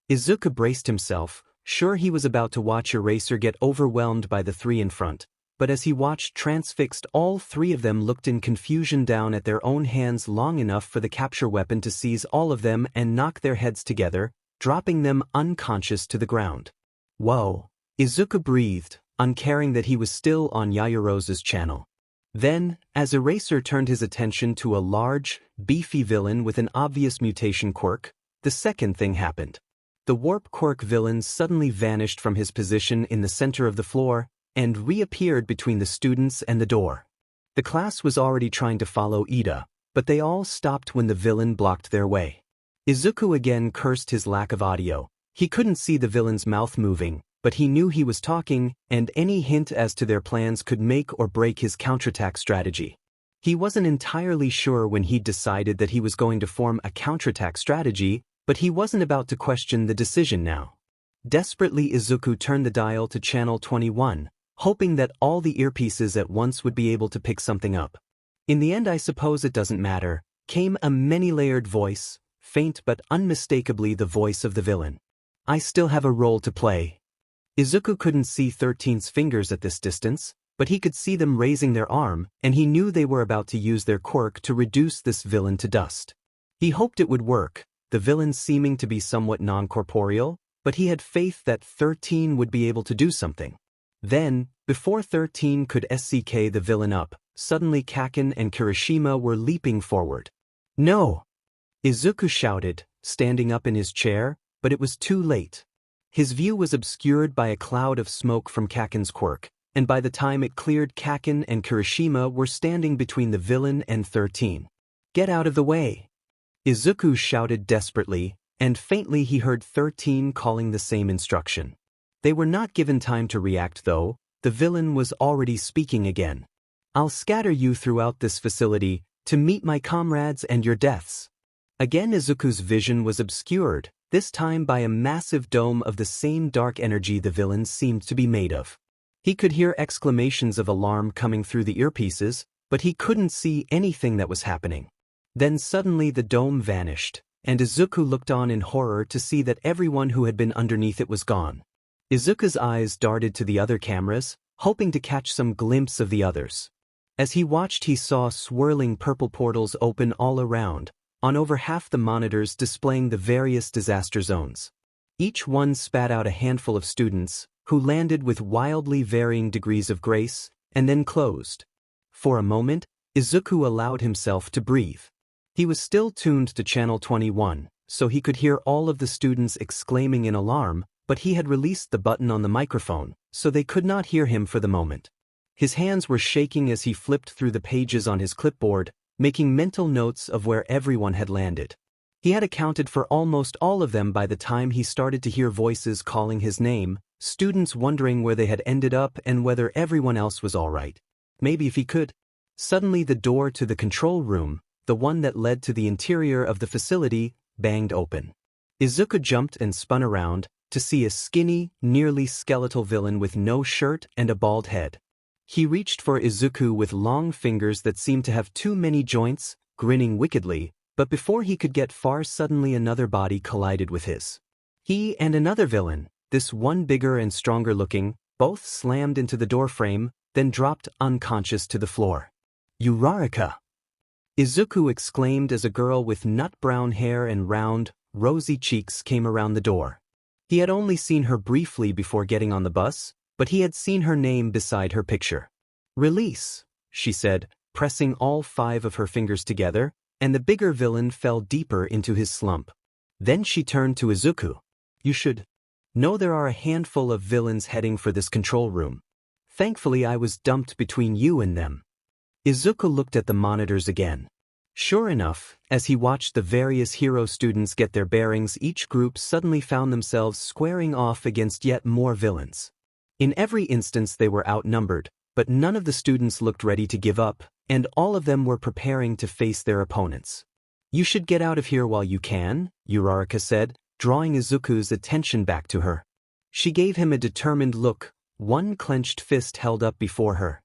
Izuku braced himself, sure he was about to watch Eraser get overwhelmed by the three in front, but as he watched transfixed, all three of them looked in confusion down at their own hands long enough for the capture weapon to seize all of them and knock their heads together, dropping them unconscious to the ground. Whoa! Izuku breathed, uncaring that he was still on Yaoyorozu's channel. Then, as Eraser turned his attention to a large, beefy villain with an obvious mutation quirk, the second thing happened. The warp quirk villain suddenly vanished from his position in the center of the floor and reappeared between the students and the door. The class was already trying to follow Ida, but they all stopped when the villain blocked their way. Izuku again cursed his lack of audio. He couldn't see the villain's mouth moving, but he knew he was talking, and any hint as to their plans could make or break his counterattack strategy. He wasn't entirely sure when he'd decided that he was going to form a counterattack strategy, but he wasn't about to question the decision now. Desperately, Izuku turned the dial to channel 21, hoping that all the earpieces at once would be able to pick something up. In the end, I suppose it doesn't matter, came a many-layered voice, faint but unmistakably the voice of the villain. I still have a role to play. Izuku couldn't see 13's fingers at this distance, but he could see them raising their arm, and he knew they were about to use their quirk to reduce this villain to dust. He hoped it would work, the villain seeming to be somewhat non-corporeal, but he had faith that 13 would be able to do something. Then, before 13 could SCK the villain up, suddenly Kaken and Kirishima were leaping forward. No! Izuku shouted, standing up in his chair, but it was too late. His view was obscured by a cloud of smoke from Kaken's quirk, and by the time it cleared, Kaken and Kirishima were standing between the villain and 13. Get out of the way! Izuku shouted desperately, and faintly he heard 13 calling the same instruction. They were not given time to react though, the villain was already speaking again. I'll scatter you throughout this facility, to meet my comrades and your deaths. Again Izuku's vision was obscured, this time by a massive dome of the same dark energy the villain seemed to be made of. He could hear exclamations of alarm coming through the earpieces, but he couldn't see anything that was happening. Then suddenly the dome vanished, and Izuku looked on in horror to see that everyone who had been underneath it was gone. Izuku's eyes darted to the other cameras, hoping to catch some glimpse of the others. As he watched, he saw swirling purple portals open all around, on over half the monitors displaying the various disaster zones. Each one spat out a handful of students, who landed with wildly varying degrees of grace, and then closed. For a moment, Izuku allowed himself to breathe. He was still tuned to channel 21, so he could hear all of the students exclaiming in alarm, but he had released the button on the microphone, so they could not hear him for the moment. His hands were shaking as he flipped through the pages on his clipboard, making mental notes of where everyone had landed. He had accounted for almost all of them by the time he started to hear voices calling his name, students wondering where they had ended up and whether everyone else was all right. Maybe if he could. Suddenly the door to the control room, the one that led to the interior of the facility, banged open. Izuku jumped and spun around, to see a skinny, nearly skeletal villain with no shirt and a bald head. He reached for Izuku with long fingers that seemed to have too many joints, grinning wickedly, but before he could get far suddenly another body collided with his. He and another villain, this one bigger and stronger looking, both slammed into the doorframe, then dropped unconscious to the floor. Uraraka! Izuku exclaimed as a girl with nut-brown hair and round, rosy cheeks came around the door. He had only seen her briefly before getting on the bus, but he had seen her name beside her picture. Release, she said, pressing all 5 of her fingers together, and the bigger villain fell deeper into his slump. Then she turned to Izuku. You should know there are a handful of villains heading for this control room. Thankfully I was dumped between you and them. Izuku looked at the monitors again. Sure enough, as he watched the various hero students get their bearings, each group suddenly found themselves squaring off against yet more villains. In every instance they were outnumbered, but none of the students looked ready to give up, and all of them were preparing to face their opponents. "You should get out of here while you can," Uraraka said, drawing Izuku's attention back to her. She gave him a determined look, one clenched fist held up before her.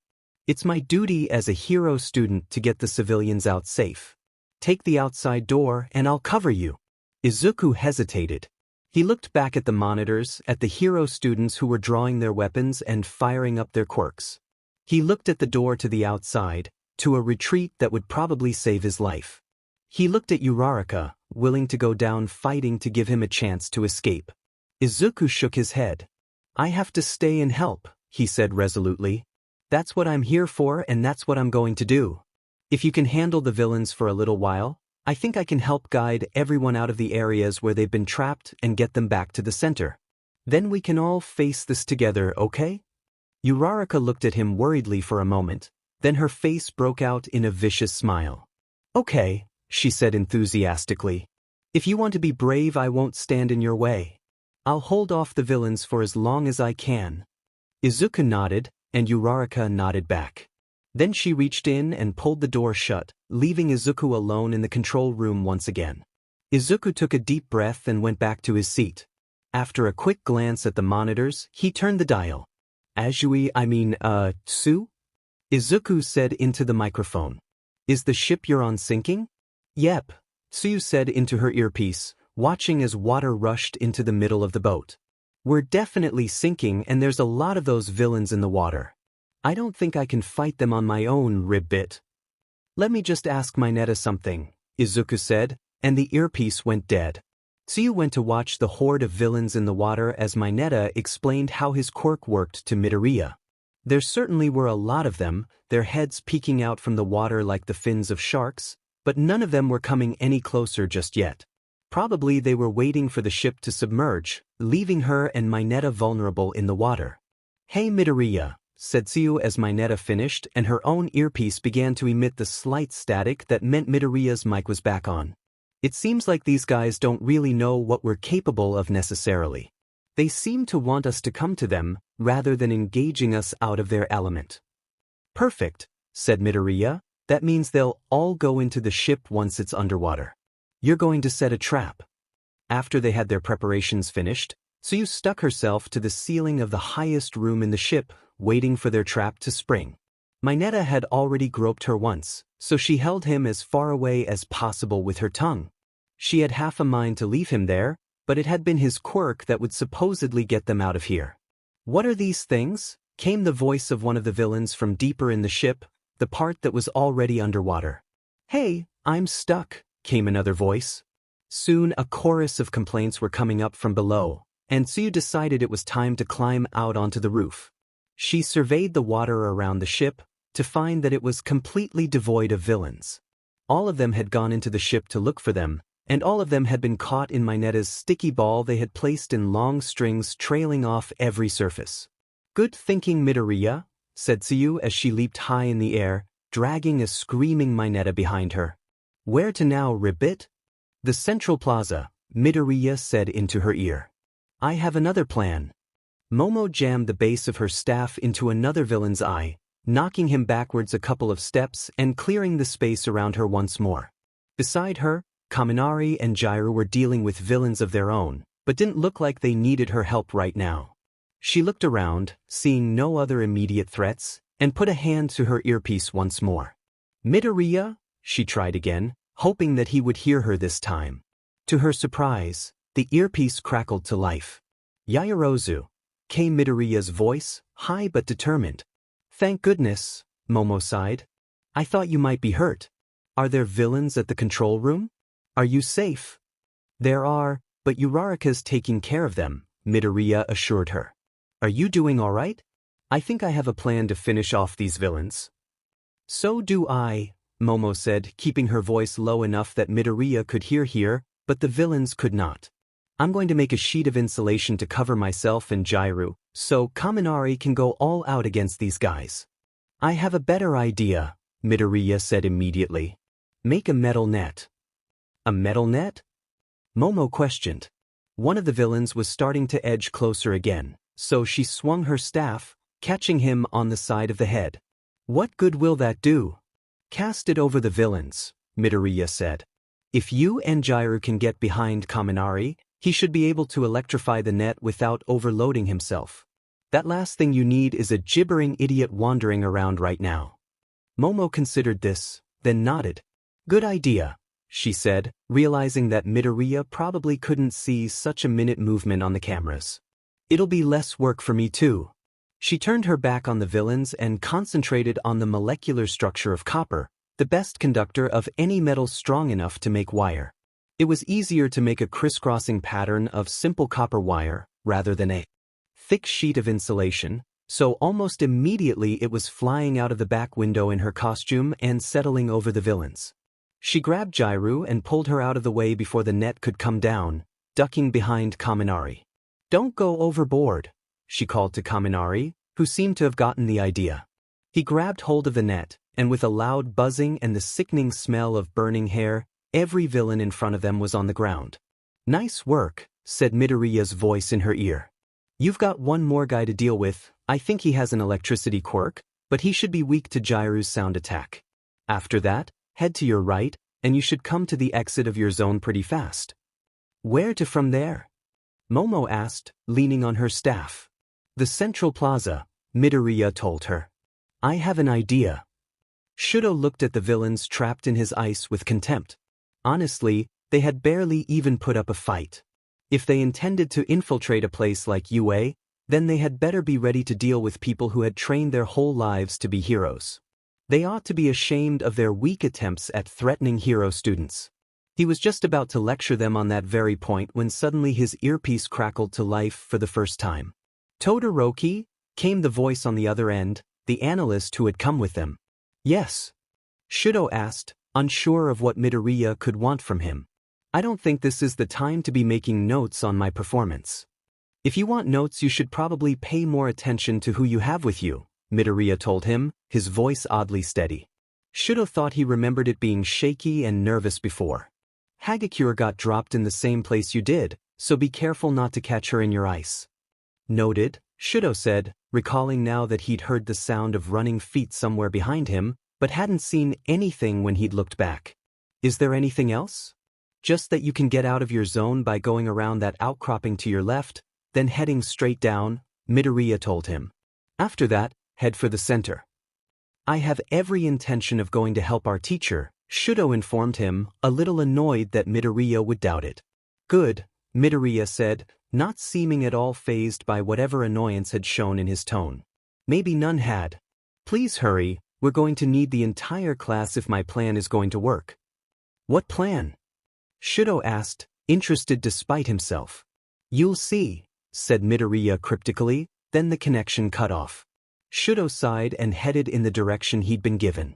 "It's my duty as a hero student to get the civilians out safe. Take the outside door and I'll cover you." Izuku hesitated. He looked back at the monitors, at the hero students who were drawing their weapons and firing up their quirks. He looked at the door to the outside, to a retreat that would probably save his life. He looked at Uraraka, willing to go down fighting to give him a chance to escape. Izuku shook his head. "I have to stay and help," he said resolutely. "That's what I'm here for and that's what I'm going to do. If you can handle the villains for a little while, I think I can help guide everyone out of the areas where they've been trapped and get them back to the center. Then we can all face this together, okay?" Uraraka looked at him worriedly for a moment, then her face broke out in a vicious smile. "Okay," she said enthusiastically. "If you want to be brave, I won't stand in your way. I'll hold off the villains for as long as I can." Izuku nodded, and Uraraka nodded back. Then she reached in and pulled the door shut, leaving Izuku alone in the control room once again. Izuku took a deep breath and went back to his seat. After a quick glance at the monitors, he turned the dial. Tsu? Izuku said into the microphone. "Is the ship you're on sinking?" "Yep," Tsu said into her earpiece, watching as water rushed into the middle of the boat. "We're definitely sinking and there's a lot of those villains in the water. I don't think I can fight them on my own, Ribbit." "Let me just ask Mineta something," Izuku said, and the earpiece went dead. Tsu went to watch the horde of villains in the water as Mineta explained how his quirk worked to Midoriya. There certainly were a lot of them, their heads peeking out from the water like the fins of sharks, but none of them were coming any closer just yet. Probably they were waiting for the ship to submerge, leaving her and Mineta vulnerable in the water. "Hey Midoriya," said Tsu as Mineta finished and her own earpiece began to emit the slight static that meant Midoriya's mic was back on. "It seems like these guys don't really know what we're capable of necessarily. They seem to want us to come to them, rather than engaging us out of their element." "Perfect," said Midoriya. "That means they'll all go into the ship once it's underwater. You're going to set a trap." After they had their preparations finished, Tsu stuck herself to the ceiling of the highest room in the ship, waiting for their trap to spring. Mineta had already groped her once, so she held him as far away as possible with her tongue. She had half a mind to leave him there, but it had been his quirk that would supposedly get them out of here. "What are these things?" came the voice of one of the villains from deeper in the ship, the part that was already underwater. "Hey, I'm stuck," came another voice. Soon a chorus of complaints were coming up from below, and Tsu decided it was time to climb out onto the roof. She surveyed the water around the ship, to find that it was completely devoid of villains. All of them had gone into the ship to look for them, and all of them had been caught in Mineta's sticky ball they had placed in long strings trailing off every surface. "Good thinking, Midoriya," said Tsu as she leaped high in the air, dragging a screaming Mineta behind her. "Where to now, Ribbit?" "The Central Plaza," Midoriya said into her ear. "I have another plan." Momo jammed the base of her staff into another villain's eye, knocking him backwards a couple of steps and clearing the space around her once more. Beside her, Kaminari and Jairu were dealing with villains of their own, but didn't look like they needed her help right now. She looked around, seeing no other immediate threats, and put a hand to her earpiece once more. "Midoriya?" she tried again, hoping that he would hear her this time. To her surprise, the earpiece crackled to life. "Yaoyorozu," came Midoriya's voice, high but determined. "Thank goodness," Momo sighed. "I thought you might be hurt. Are there villains at the control room? Are you safe?" "There are, but Uraraka's taking care of them," Midoriya assured her. "Are you doing all right? I think I have a plan to finish off these villains." "So do I," Momo said, keeping her voice low enough that Midoriya could hear, but the villains could not. "I'm going to make a sheet of insulation to cover myself and Jairu, so Kaminari can go all out against these guys." "I have a better idea," Midoriya said immediately. "Make a metal net." "A metal net?" Momo questioned. One of the villains was starting to edge closer again, so she swung her staff, catching him on the side of the head. What good will that do? Cast it over the villains, Midoriya said. If you and Jiraiya can get behind Kaminari, he should be able to electrify the net without overloading himself. That last thing you need is a gibbering idiot wandering around right now. Momo considered this, then nodded. Good idea, she said, realizing that Midoriya probably couldn't see such a minute movement on the cameras. It'll be less work for me too. She turned her back on the villains and concentrated on the molecular structure of copper, the best conductor of any metal strong enough to make wire. It was easier to make a crisscrossing pattern of simple copper wire, rather than a thick sheet of insulation, so almost immediately it was flying out of the back window in her costume and settling over the villains. She grabbed Jiraiya and pulled her out of the way before the net could come down, ducking behind Kaminari. Don't go overboard, she called to Kaminari, who seemed to have gotten the idea. He grabbed hold of the net, and with a loud buzzing and the sickening smell of burning hair, every villain in front of them was on the ground. Nice work, said Midoriya's voice in her ear. You've got one more guy to deal with. I think he has an electricity quirk, but he should be weak to Jiraiya's sound attack. After that, head to your right, and you should come to the exit of your zone pretty fast. Where to from there? Momo asked, leaning on her staff. The Central Plaza, Midoriya told her. I have an idea. Shudo looked at the villains trapped in his ice with contempt. Honestly, they had barely even put up a fight. If they intended to infiltrate a place like UA, then they had better be ready to deal with people who had trained their whole lives to be heroes. They ought to be ashamed of their weak attempts at threatening hero students. He was just about to lecture them on that very point when suddenly his earpiece crackled to life for the first time. Todoroki, came the voice on the other end, the analyst who had come with them. Yes. Shudo asked, unsure of what Midoriya could want from him. I don't think this is the time to be making notes on my performance. If you want notes, you should probably pay more attention to who you have with you, Midoriya told him, his voice oddly steady. Shudo thought he remembered it being shaky and nervous before. Hagakure got dropped in the same place you did, so be careful not to catch her in your ice. Noted, Shudo said, recalling now that he'd heard the sound of running feet somewhere behind him, but hadn't seen anything when he'd looked back. Is there anything else? Just that you can get out of your zone by going around that outcropping to your left, then heading straight down, Midoriya told him. After that, head for the center. I have every intention of going to help our teacher, Shudo informed him, a little annoyed that Midoriya would doubt it. Good, Midoriya said, not seeming at all fazed by whatever annoyance had shown in his tone. Maybe none had. Please hurry, we're going to need the entire class if my plan is going to work. What plan? Shudo asked, interested despite himself. You'll see, said Midoriya cryptically, then the connection cut off. Shudo sighed and headed in the direction he'd been given.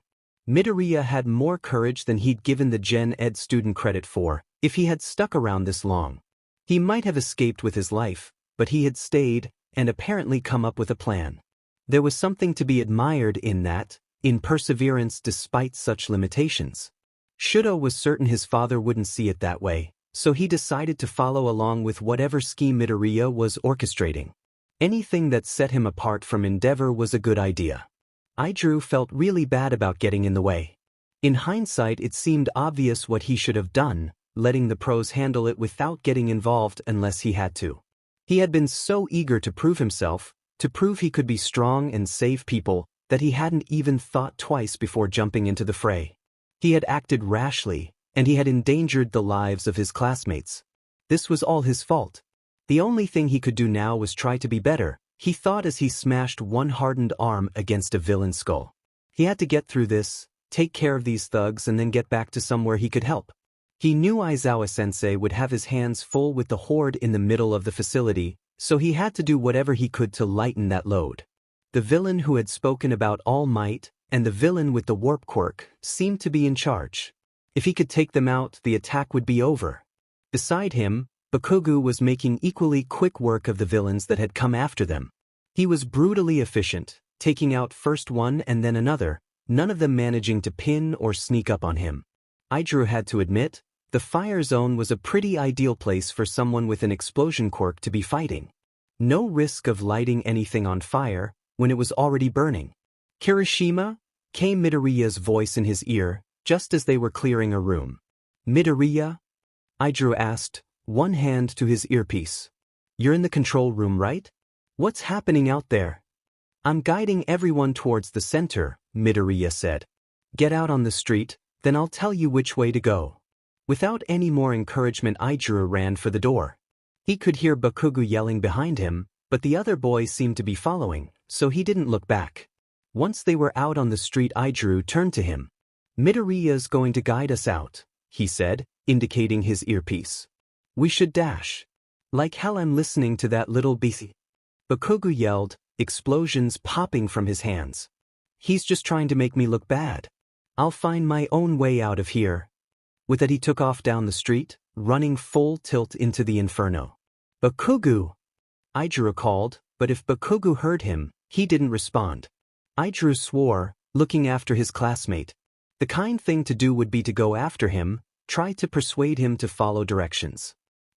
Midoriya had more courage than he'd given the Gen Ed student credit for, if he had stuck around this long. He might have escaped with his life, but he had stayed, and apparently come up with a plan. There was something to be admired in that, in perseverance despite such limitations. Shudo was certain his father wouldn't see it that way, so he decided to follow along with whatever scheme Midoriya was orchestrating. Anything that set him apart from Endeavor was a good idea. Idru felt really bad about getting in the way. In hindsight, it seemed obvious what he should have done, letting the pros handle it without getting involved unless he had to. He had been so eager to prove himself, to prove he could be strong and save people, that he hadn't even thought twice before jumping into the fray. He had acted rashly, and he had endangered the lives of his classmates. This was all his fault. The only thing he could do now was try to be better, he thought as he smashed one hardened arm against a villain's skull. He had to get through this, take care of these thugs, and then get back to somewhere he could help. He knew Aizawa-sensei would have his hands full with the horde in the middle of the facility, so he had to do whatever he could to lighten that load. The villain who had spoken about All Might, and the villain with the warp quirk, seemed to be in charge. If he could take them out, the attack would be over. Beside him, Bakugo was making equally quick work of the villains that had come after them. He was brutally efficient, taking out first one and then another, none of them managing to pin or sneak up on him. Idru had to admit, the fire zone was a pretty ideal place for someone with an explosion quirk to be fighting. No risk of lighting anything on fire, when it was already burning. "Kirishima?" came Midoriya's voice in his ear, just as they were clearing a room. "Midoriya?" Idru asked, one hand to his earpiece. "You're in the control room, right? What's happening out there?" "I'm guiding everyone towards the center," Midoriya said. "Get out on the street, then I'll tell you which way to go." Without any more encouragement, Idru ran for the door. He could hear Bakugo yelling behind him, but the other boys seemed to be following, so he didn't look back. Once they were out on the street, Idru turned to him. "Midoriya's going to guide us out," he said, indicating his earpiece. "We should dash. Like hell, I'm listening to that little beastie." Bakugo yelled, explosions popping from his hands. "He's just trying to make me look bad. I'll find my own way out of here." With that, he took off down the street, running full tilt into the inferno. "Bakugo!" Idru called, but if Bakugo heard him, he didn't respond. Idru swore, looking after his classmate. The kind thing to do would be to go after him, try to persuade him to follow directions.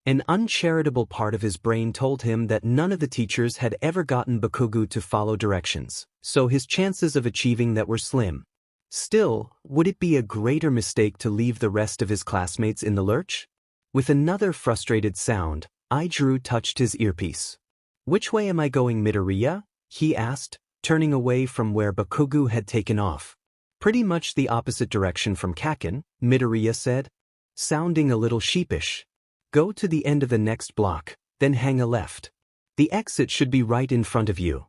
An uncharitable part of his brain told him that none of the teachers had ever gotten Bakugo to follow directions, so his chances of achieving that were slim. Still, would it be a greater mistake to leave the rest of his classmates in the lurch? With another frustrated sound, Idru touched his earpiece. "Which way am I going, Midoriya?" he asked, turning away from where Bakugo had taken off. "Pretty much the opposite direction from Kaken," Midoriya said, sounding a little sheepish. "Go to the end of the next block, then hang a left. The exit should be right in front of you."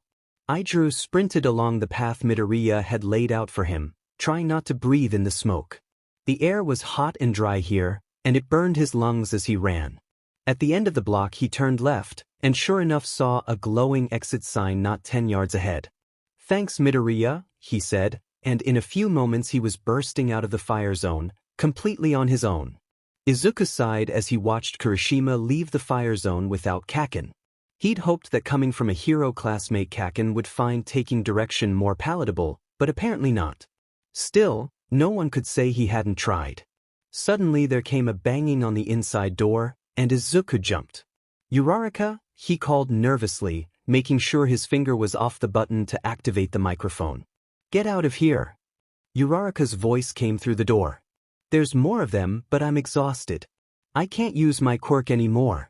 Idru sprinted along the path Midoriya had laid out for him, trying not to breathe in the smoke. The air was hot and dry here, and it burned his lungs as he ran. At the end of the block he turned left, and sure enough saw a glowing exit sign not 10 yards ahead. "Thanks, Midoriya," he said, and in a few moments he was bursting out of the fire zone, completely on his own. Izuku sighed as he watched Kirishima leave the fire zone without Kaken. He'd hoped that coming from a hero classmate, Kaken would find taking direction more palatable, but apparently not. Still, no one could say he hadn't tried. Suddenly there came a banging on the inside door, and Izuku jumped. "Uraraka?" he called nervously, making sure his finger was off the button to activate the microphone. "Get out of here." Uraraka's voice came through the door. "There's more of them, but I'm exhausted. I can't use my quirk anymore."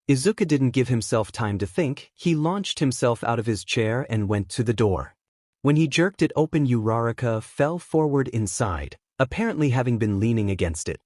Izuku didn't give himself time to think, he launched himself out of his chair and went to the door. When he jerked it open, Uraraka fell forward inside, apparently having been leaning against it.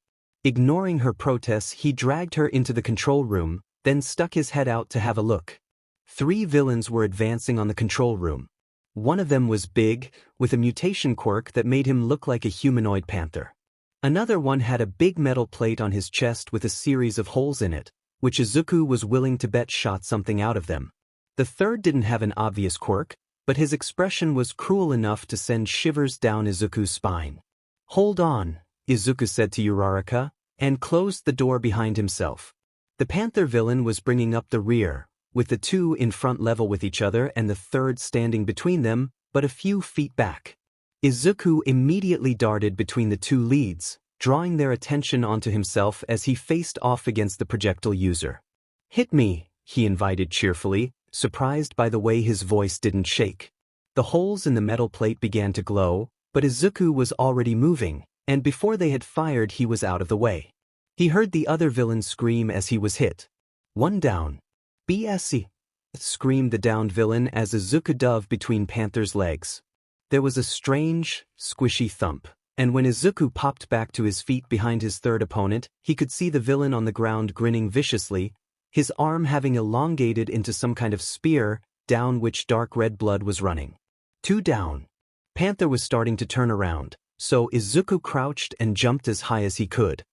Ignoring her protests, he dragged her into the control room, then stuck his head out to have a look. 3 villains were advancing on the control room. One of them was big, with a mutation quirk that made him look like a humanoid panther. Another one had a big metal plate on his chest with a series of holes in it, which Izuku was willing to bet shot something out of them. The third didn't have an obvious quirk, but his expression was cruel enough to send shivers down Izuku's spine. "Hold on," Izuku said to Uraraka, and closed the door behind himself. The panther villain was bringing up the rear, with the 2 in front level with each other and the third standing between them, but a few feet back. Izuku immediately darted between the 2 leads, drawing their attention onto himself as he faced off against the projectile user. "Hit me," he invited cheerfully, surprised by the way his voice didn't shake. The holes in the metal plate began to glow, but Izuku was already moving, and before they had fired he was out of the way. He heard the other villain scream as he was hit. "One down." "BSC," screamed the downed villain as Izuku dove between Panther's legs. There was a strange, squishy thump, and when Izuku popped back to his feet behind his third opponent, he could see the villain on the ground grinning viciously, his arm having elongated into some kind of spear, down which dark red blood was running. 2 down. Panther was starting to turn around, so Izuku crouched and jumped as high as he could.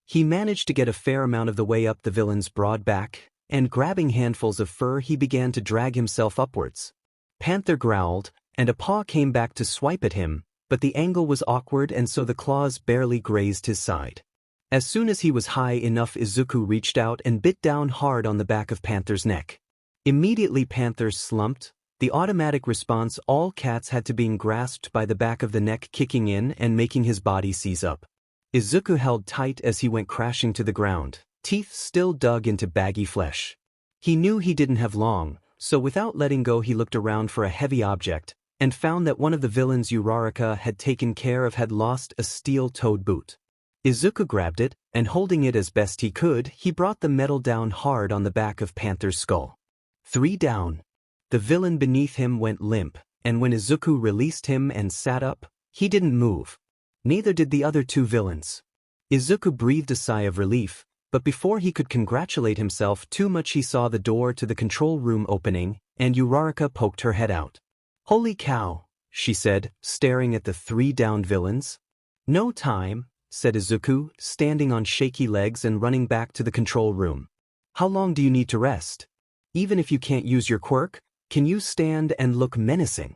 He managed to get a fair amount of the way up the villain's broad back, and grabbing handfuls of fur he began to drag himself upwards. Panther growled, and a paw came back to swipe at him, but the angle was awkward and so the claws barely grazed his side. As soon as he was high enough, Izuku reached out and bit down hard on the back of Panther's neck. Immediately Panther slumped, the automatic response all cats had to being grasped by the back of the neck kicking in and making his body seize up. Izuku held tight as he went crashing to the ground, teeth still dug into baggy flesh. He knew he didn't have long, So without letting go he looked around for a heavy object, and found that one of the villains Uraraka had taken care of had lost a steel-toed boot. Izuku grabbed it, and holding it as best he could, he brought the metal down hard on the back of Panther's skull. 3 down. The villain beneath him went limp, and when Izuku released him and sat up, he didn't move. Neither did the other 2 villains. Izuku breathed a sigh of relief, but before he could congratulate himself too much he saw the door to the control room opening, and Uraraka poked her head out. "Holy cow," she said, staring at the 3 downed villains. "No time," said Izuku, standing on shaky legs and running back to the control room. "How long do you need to rest? Even if you can't use your quirk, can you stand and look menacing?"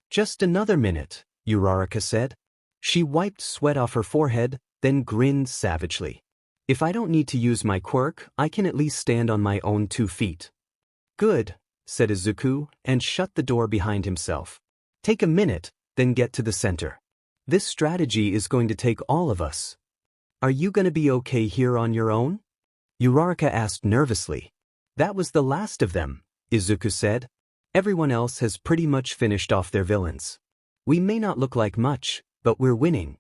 "Just another minute," Uraraka said. She wiped sweat off her forehead, then grinned savagely. "If I don't need to use my quirk, I can at least stand on my own 2 feet. "Good," said Izuku, and shut the door behind himself. "Take a minute, then get to the center. This strategy is going to take all of us. Are you going to be okay here on your own?" Uraraka asked nervously. "That was the last of them," Izuku said. "Everyone else has pretty much finished off their villains. We may not look like much, but we're winning."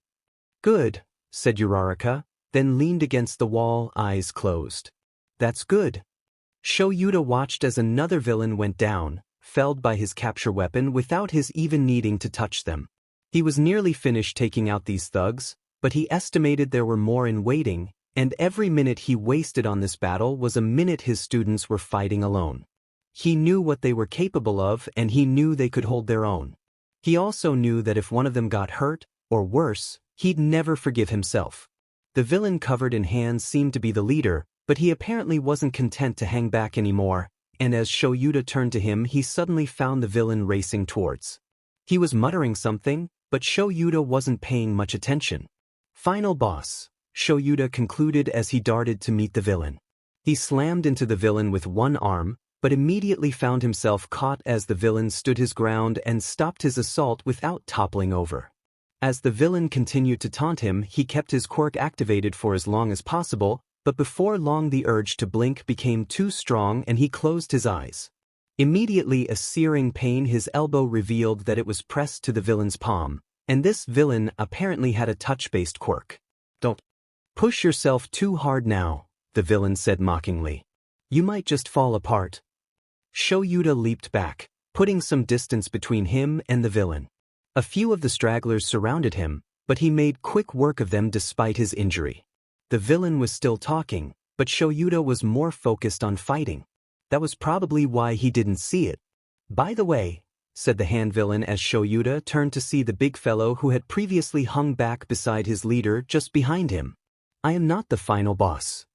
"Good," said Uraraka, then leaned against the wall, eyes closed. "That's good." Shoyuta watched as another villain went down, felled by his capture weapon without his even needing to touch them. He was nearly finished taking out these thugs, but he estimated there were more in waiting, and every minute he wasted on this battle was a minute his students were fighting alone. He knew what they were capable of, and he knew they could hold their own. He also knew that if one of them got hurt, or worse, he'd never forgive himself. The villain covered in hands seemed to be the leader, but he apparently wasn't content to hang back anymore, and as Shoyuta turned to him he suddenly found the villain racing towards. He was muttering something, but Shoyuta wasn't paying much attention. "Final boss," Shoyuta concluded as he darted to meet the villain. He slammed into the villain with one arm, but immediately found himself caught as the villain stood his ground and stopped his assault without toppling over. As the villain continued to taunt him, he kept his quirk activated for as long as possible, but before long the urge to blink became too strong and he closed his eyes. Immediately a searing pain his elbow revealed that it was pressed to the villain's palm, and this villain apparently had a touch-based quirk. "Don't push yourself too hard now," the villain said mockingly. "You might just fall apart." Shoyuta leaped back, putting some distance between him and the villain. A few of the stragglers surrounded him, but he made quick work of them despite his injury. The villain was still talking, but Shoyuta was more focused on fighting. That was probably why he didn't see it. "By the way," said the hand villain as Shoyuta turned to see the big fellow who had previously hung back beside his leader just behind him. "I am not the final boss."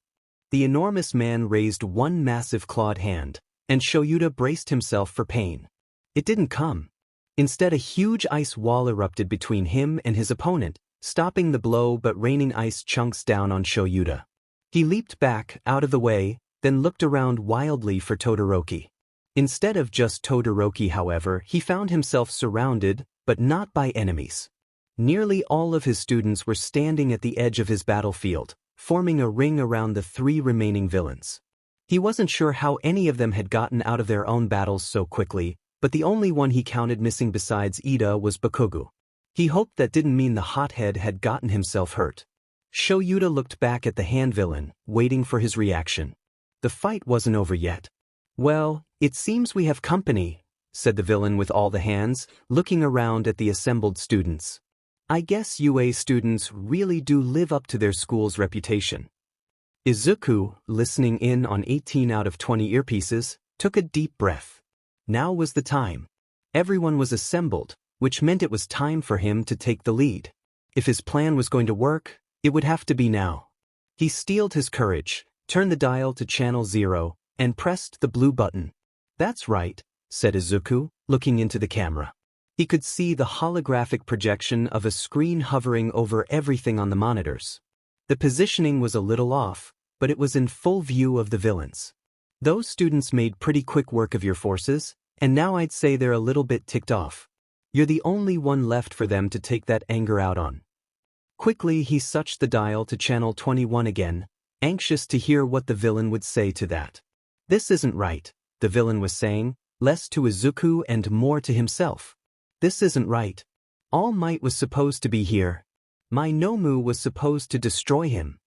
The enormous man raised one massive clawed hand, and Shoyuta braced himself for pain. It didn't come. Instead, a huge ice wall erupted between him and his opponent, stopping the blow but raining ice chunks down on Shoyuta. He leaped back, out of the way, then looked around wildly for Todoroki. Instead of just Todoroki, however, he found himself surrounded, but not by enemies. Nearly all of his students were standing at the edge of his battlefield, forming a ring around the 3 remaining villains. He wasn't sure how any of them had gotten out of their own battles so quickly, but the only one he counted missing besides Ida was Bakugo. He hoped that didn't mean the hothead had gotten himself hurt. Shoyuta looked back at the hand villain, waiting for his reaction. The fight wasn't over yet. "Well, it seems we have company," said the villain with all the hands, looking around at the assembled students. "I guess UA students really do live up to their school's reputation." Izuku, listening in on 18 out of 20 earpieces, took a deep breath. Now was the time. Everyone was assembled, which meant it was time for him to take the lead. If his plan was going to work, it would have to be now. He steeled his courage, turned the dial to channel 0, and pressed the blue button. "That's right," said Izuku, looking into the camera. He could see the holographic projection of a screen hovering over everything on the monitors. The positioning was a little off, but it was in full view of the villains. "Those students made pretty quick work of your forces, and now I'd say they're a little bit ticked off. You're the only one left for them to take that anger out on." Quickly he switched the dial to channel 21 again, anxious to hear what the villain would say to that. "This isn't right," the villain was saying. less to Izuku and more to himself. This isn't right. All Might was supposed to be here. My Nomu was supposed to destroy him.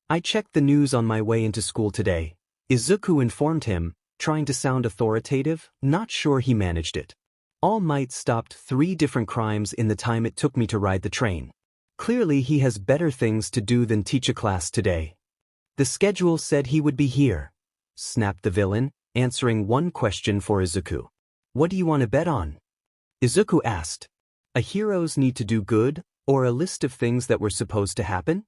I checked the news on my way into school today. Izuku informed him, trying to sound authoritative, not sure he managed it. All Might stopped 3 different crimes in the time it took me to ride the train. Clearly he has better things to do than teach a class today. The schedule said he would be here, snapped the villain, answering one question for Izuku. What do you want to bet on? Izuku asked. A heroes need to do good, or a list of things that were supposed to happen?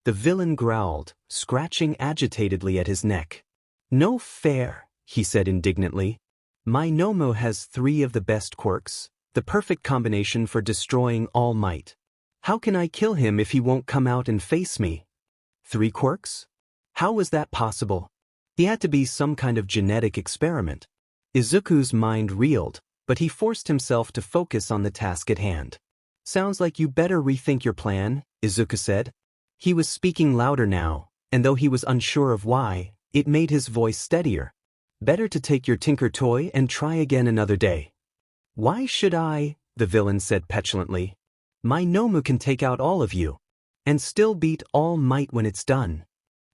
The villain growled, scratching agitatedly at his neck. No fair, he said indignantly. My Nomu has 3 of the best quirks, the perfect combination for destroying All Might. How can I kill him if he won't come out and face me? 3 quirks? How was that possible? He had to be some kind of genetic experiment. Izuku's mind reeled, but he forced himself to focus on the task at hand. Sounds like you better rethink your plan, Izuku said. He was speaking louder now, and though he was unsure of why, it made his voice steadier. Better to take your tinker toy and try again another day. Why should I? The villain said petulantly. My Nomu can take out all of you, and still beat All Might when it's done.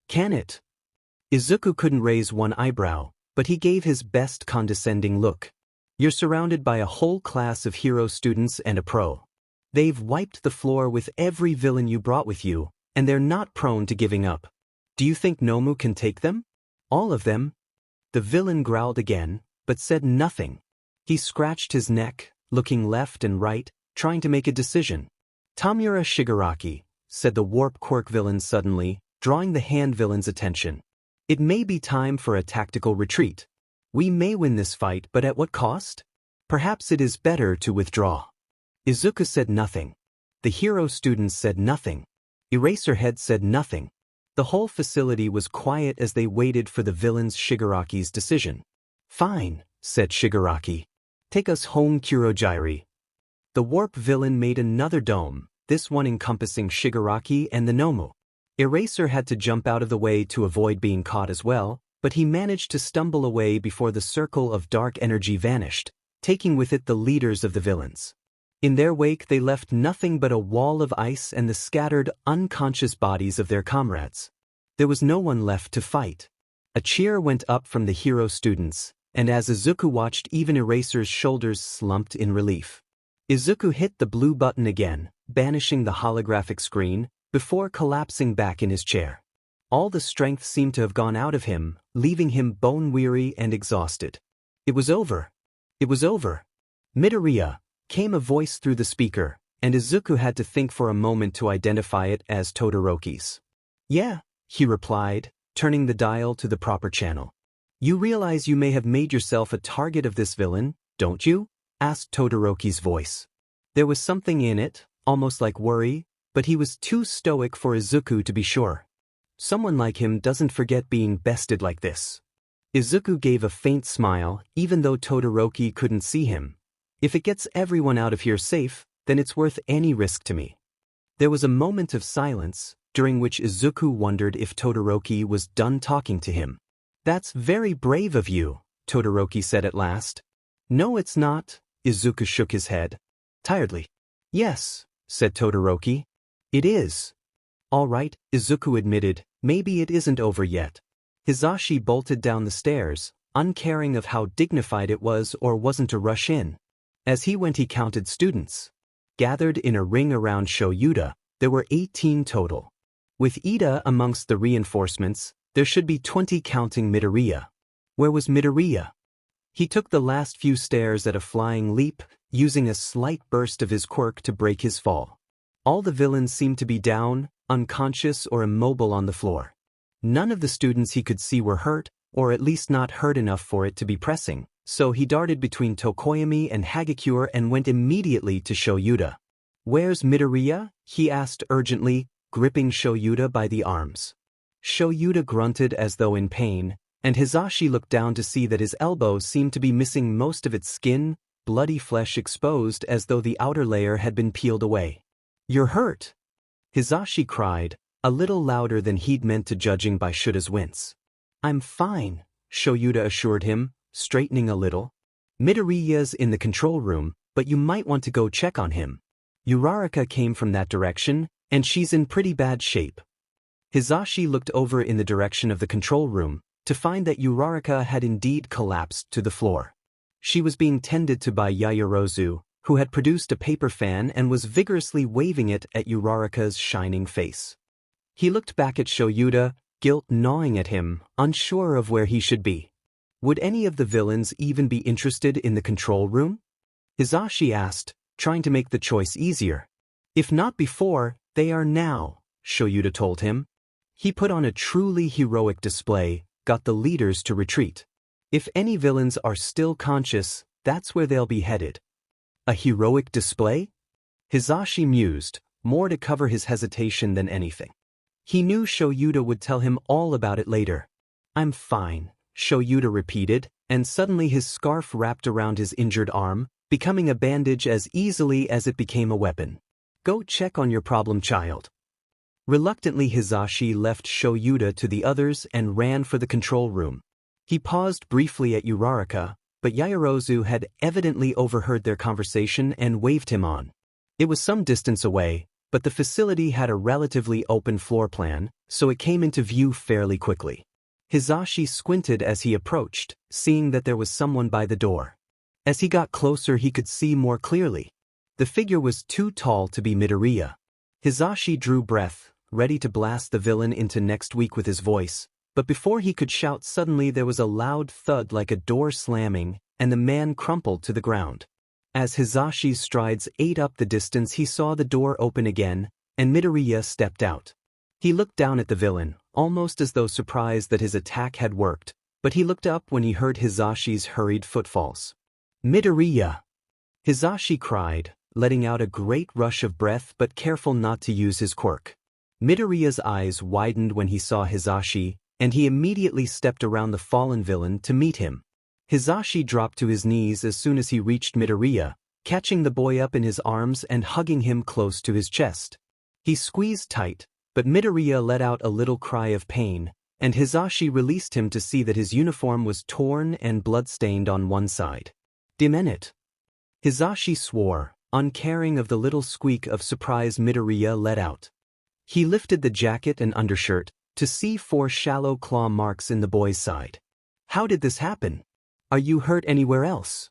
Can it? Izuku couldn't raise one eyebrow, but he gave his best condescending look. You're surrounded by a whole class of hero students and a pro. They've wiped the floor with every villain you brought with you, and they're not prone to giving up. Do you think Nomu can take them? All of them? The villain growled again, but said nothing. He scratched his neck, looking left and right, trying to make a decision. Tamura Shigaraki, said the Warp Quirk villain suddenly, drawing the hand villain's attention. It may be time for a tactical retreat. We may win this fight, but at what cost? Perhaps it is better to withdraw. Izuku said nothing. The hero students said nothing. Eraserhead said nothing. The whole facility was quiet as they waited for the villain's Shigaraki's decision. Fine, said Shigaraki. Take us home, Kurogyri. The warp villain made another dome, this one encompassing Shigaraki and the Nomu. Eraser had to jump out of the way to avoid being caught as well, but he managed to stumble away before the circle of dark energy vanished, taking with it the leaders of the villains. In their wake they left nothing but a wall of ice and the scattered, unconscious bodies of their comrades. There was no one left to fight. A cheer went up from the hero students, and as Izuku watched, even Eraser's shoulders slumped in relief. Izuku hit the blue button again, banishing the holographic screen, before collapsing back in his chair. All the strength seemed to have gone out of him, leaving him bone-weary and exhausted. It was over. It was over. Midoriya, came a voice through the speaker, and Izuku had to think for a moment to identify it as Todoroki's. Yeah, he replied, turning the dial to the proper channel. You realize you may have made yourself a target of this villain, don't you? Asked Todoroki's voice. There was something in it, almost like worry, but he was too stoic for Izuku to be sure. Someone like him doesn't forget being bested like this. Izuku gave a faint smile, even though Todoroki couldn't see him. If it gets everyone out of here safe, then it's worth any risk to me. There was a moment of silence, during which Izuku wondered if Todoroki was done talking to him. That's very brave of you, Todoroki said at last. No, it's not, Izuku shook his head. Tiredly. Yes, said Todoroki. It is. All right, Izuku admitted, maybe it isn't over yet. Hizashi bolted down the stairs, uncaring of how dignified it was or wasn't to rush in. As he went, he counted students. Gathered in a ring around Shoyuda, there were 18 total. With Ida amongst the reinforcements, there should be 20 counting Midoriya. Where was Midoriya? He took the last few stairs at a flying leap, using a slight burst of his quirk to break his fall. All the villains seemed to be down, unconscious or immobile on the floor. None of the students he could see were hurt, or at least not hurt enough for it to be pressing, so he darted between Tokoyami and Hagakure and went immediately to Shoyuda. Where's Midoriya? He asked urgently, gripping Shoyuda by the arms. Shoyuda grunted as though in pain, and Hizashi looked down to see that his elbow seemed to be missing most of its skin, bloody flesh exposed as though the outer layer had been peeled away. You're hurt! Hizashi cried, a little louder than he'd meant to, judging by Shuda's wince. I'm fine, Shoyuda assured him, straightening a little. Midoriya's in the control room, but you might want to go check on him. Uraraka came from that direction, and she's in pretty bad shape. Hizashi looked over in the direction of the control room, to find that Uraraka had indeed collapsed to the floor. She was being tended to by Yaoyorozu, who had produced a paper fan and was vigorously waving it at Uraraka's shining face. He looked back at Shoyuta, guilt gnawing at him, unsure of where he should be. Would any of the villains even be interested in the control room? Hizashi asked, trying to make the choice easier. If not before, they are now, Shoyuta told him. He put on a truly heroic display, got the leaders to retreat. If any villains are still conscious, that's where they'll be headed. A heroic display? Hizashi mused, more to cover his hesitation than anything. He knew Shoyuta would tell him all about it later. I'm fine, Shoyuta repeated, and suddenly his scarf wrapped around his injured arm, becoming a bandage as easily as it became a weapon. Go check on your problem child. Reluctantly, Hizashi left Shoyuta to the others and ran for the control room. He paused briefly at Uraraka, but Yaoyorozu had evidently overheard their conversation and waved him on. It was some distance away, but the facility had a relatively open floor plan, so it came into view fairly quickly. Hizashi squinted as he approached, seeing that there was someone by the door. As he got closer, he could see more clearly. The figure was too tall to be Midoriya. Hizashi drew breath, ready to blast the villain into next week with his voice, but before he could shout, suddenly there was a loud thud like a door slamming, and the man crumpled to the ground. As Hizashi's strides ate up the distance, he saw the door open again, and Midoriya stepped out. He looked down at the villain, almost as though surprised that his attack had worked, but he looked up when he heard Hizashi's hurried footfalls. Midoriya! Hizashi cried, letting out a great rush of breath but careful not to use his quirk. Midoriya's eyes widened when he saw Hizashi, and he immediately stepped around the fallen villain to meet him. Hizashi dropped to his knees as soon as he reached Midoriya, catching the boy up in his arms and hugging him close to his chest. He squeezed tight, but Midoriya let out a little cry of pain, and Hizashi released him to see that his uniform was torn and blood-stained on one side. Demenit! Hizashi swore, uncaring of the little squeak of surprise Midoriya let out. He lifted the jacket and undershirt, to see 4 shallow claw marks in the boy's side. How did this happen? Are you hurt anywhere else?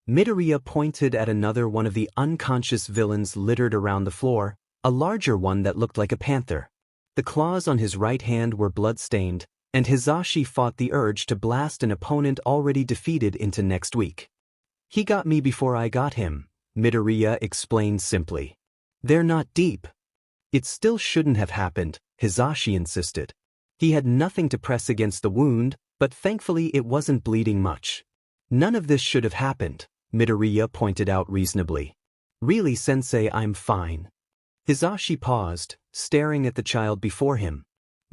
Midoriya pointed at another one of the unconscious villains littered around the floor, a larger one that looked like a panther. The claws on his right hand were blood-stained, and Hizashi fought the urge to blast an opponent already defeated into next week. He got me before I got him, Midoriya explained simply. They're not deep. It still shouldn't have happened, Hizashi insisted. He had nothing to press against the wound, but thankfully it wasn't bleeding much. None of this should have happened, Midoriya pointed out reasonably. Really, sensei, I'm fine. Hizashi paused, staring at the child before him.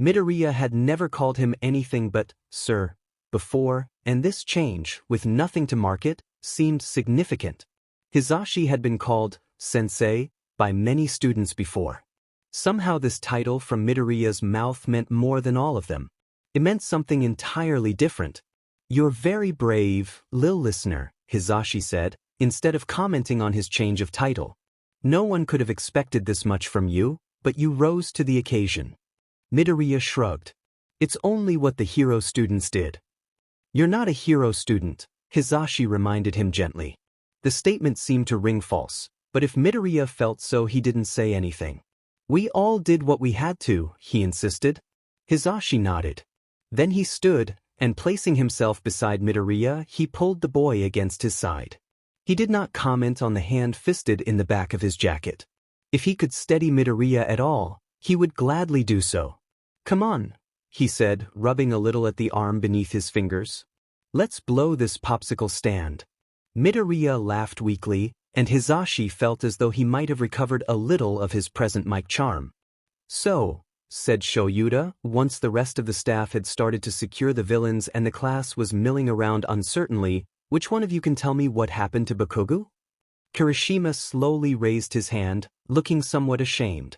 Midoriya had never called him anything but sir before, and this change, with nothing to mark it, seemed significant. Hizashi had been called sensei by many students before. Somehow this title from Midoriya's mouth meant more than all of them. It meant something entirely different. You're very brave, lil listener, Hizashi said, instead of commenting on his change of title. No one could have expected this much from you, but you rose to the occasion. Midoriya shrugged. It's only what the hero students did. You're not a hero student, Hizashi reminded him gently. The statement seemed to ring false, but if Midoriya felt so, he didn't say anything. We all did what we had to, he insisted. Hizashi nodded. Then he stood, and placing himself beside Midoriya, he pulled the boy against his side. He did not comment on the hand fisted in the back of his jacket. If he could steady Midoriya at all, he would gladly do so. Come on, he said, rubbing a little at the arm beneath his fingers. Let's blow this popsicle stand. Midoriya laughed weakly, and Hizashi felt as though he might have recovered a little of his present mic charm. So, said Shoyuta, once the rest of the staff had started to secure the villains and the class was milling around uncertainly, which one of you can tell me what happened to Bakugo? Kirishima slowly raised his hand, looking somewhat ashamed.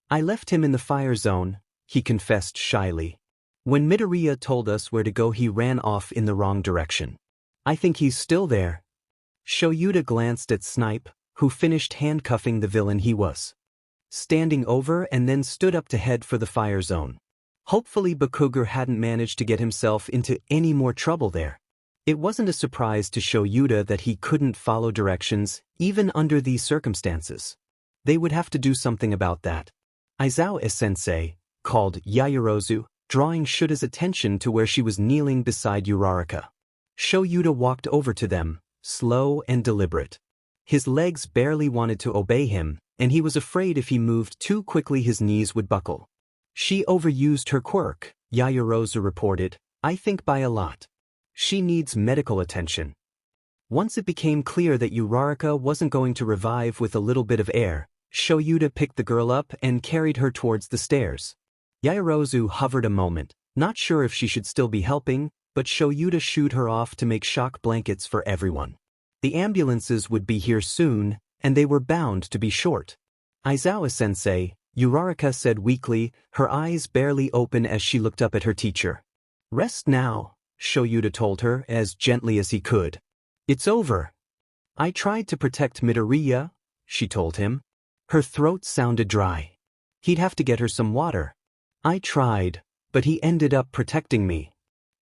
I left him in the fire zone, he confessed shyly. When Midoriya told us where to go, he ran off in the wrong direction. I think he's still there, Shoyuta glanced at Snipe, who finished handcuffing the villain he was standing over and then stood up to head for the fire zone. Hopefully Bakugo hadn't managed to get himself into any more trouble there. It wasn't a surprise to Shoyuta that he couldn't follow directions, even under these circumstances. They would have to do something about that. Aizawa-sensei called Yaoyorozu, drawing Shuta's attention to where she was kneeling beside Uraraka. Shoyuta walked over to them, slow and deliberate. His legs barely wanted to obey him, and he was afraid if he moved too quickly his knees would buckle. She overused her quirk, Yaoyorozu reported, I think by a lot. She needs medical attention. Once it became clear that Uraraka wasn't going to revive with a little bit of air, Shoyuta picked the girl up and carried her towards the stairs. Yaoyorozu hovered a moment, not sure if she should still be helping, but Shoyuta shooed her off to make shock blankets for everyone. The ambulances would be here soon, and they were bound to be short. Aizawa-sensei, Uraraka said weakly, her eyes barely open as she looked up at her teacher. Rest now, Shoyuta told her as gently as he could. It's over. I tried to protect Midoriya, she told him. Her throat sounded dry. He'd have to get her some water. I tried, but he ended up protecting me.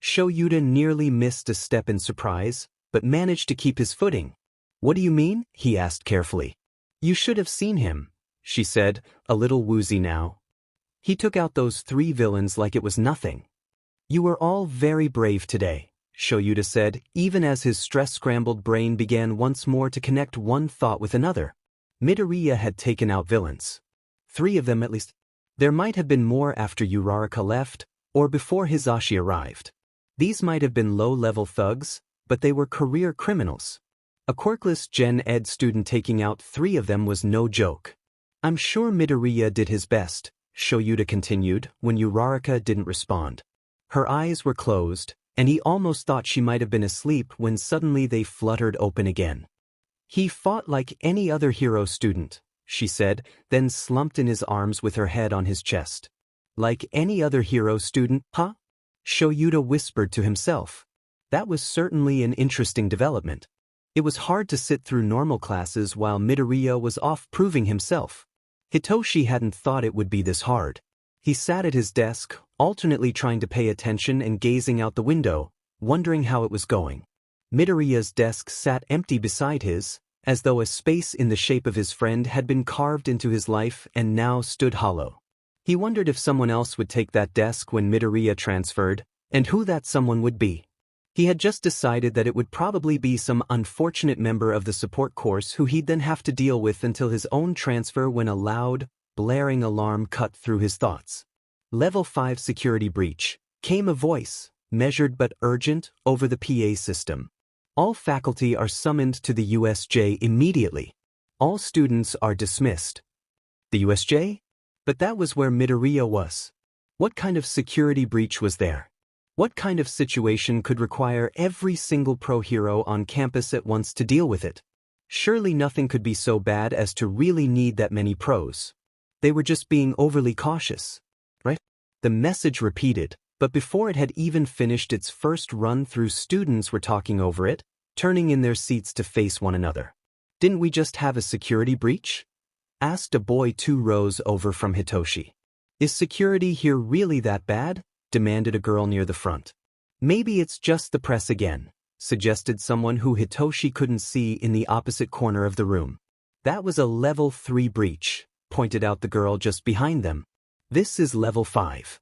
Shoyuta nearly missed a step in surprise, but managed to keep his footing. What do you mean? He asked carefully. You should have seen him, she said, a little woozy now. He took out those 3 villains like it was nothing. You were all very brave today, Shoyuta said, even as his stress-scrambled brain began once more to connect one thought with another. Midoriya had taken out villains. 3 of them at least. There might have been more after Uraraka left, or before Hizashi arrived. These might have been low-level thugs, but they were career criminals. A quirkless Gen Ed student taking out 3 of them was no joke. I'm sure Midoriya did his best, Shoyuta continued, when Uraraka didn't respond. Her eyes were closed, and he almost thought she might have been asleep when suddenly they fluttered open again. He fought like any other hero student, she said, then slumped in his arms with her head on his chest. Like any other hero student, huh? Shoyuta whispered to himself. That was certainly an interesting development. It was hard to sit through normal classes while Midoriya was off proving himself. Hitoshi hadn't thought it would be this hard. He sat at his desk, alternately trying to pay attention and gazing out the window, wondering how it was going. Midoriya's desk sat empty beside his, as though a space in the shape of his friend had been carved into his life and now stood hollow. He wondered if someone else would take that desk when Midoriya transferred, and who that someone would be. He had just decided that it would probably be some unfortunate member of the support course who he'd then have to deal with until his own transfer when a loud, blaring alarm cut through his thoughts. Level 5 security breach, came a voice, measured but urgent, over the PA system. All faculty are summoned to the USJ immediately. All students are dismissed. The USJ? But that was where Midoriya was. What kind of security breach was there? What kind of situation could require every single pro hero on campus at once to deal with it? Surely nothing could be so bad as to really need that many pros. They were just being overly cautious, right? The message repeated, but before it had even finished its first run through, students were talking over it, turning in their seats to face one another. Didn't we just have a security breach? Asked a boy 2 rows over from Hitoshi. Is security here really that bad? Demanded a girl near the front. Maybe it's just the press again, suggested someone who Hitoshi couldn't see in the opposite corner of the room. That was a level 3 breach, pointed out the girl just behind them. This is level 5.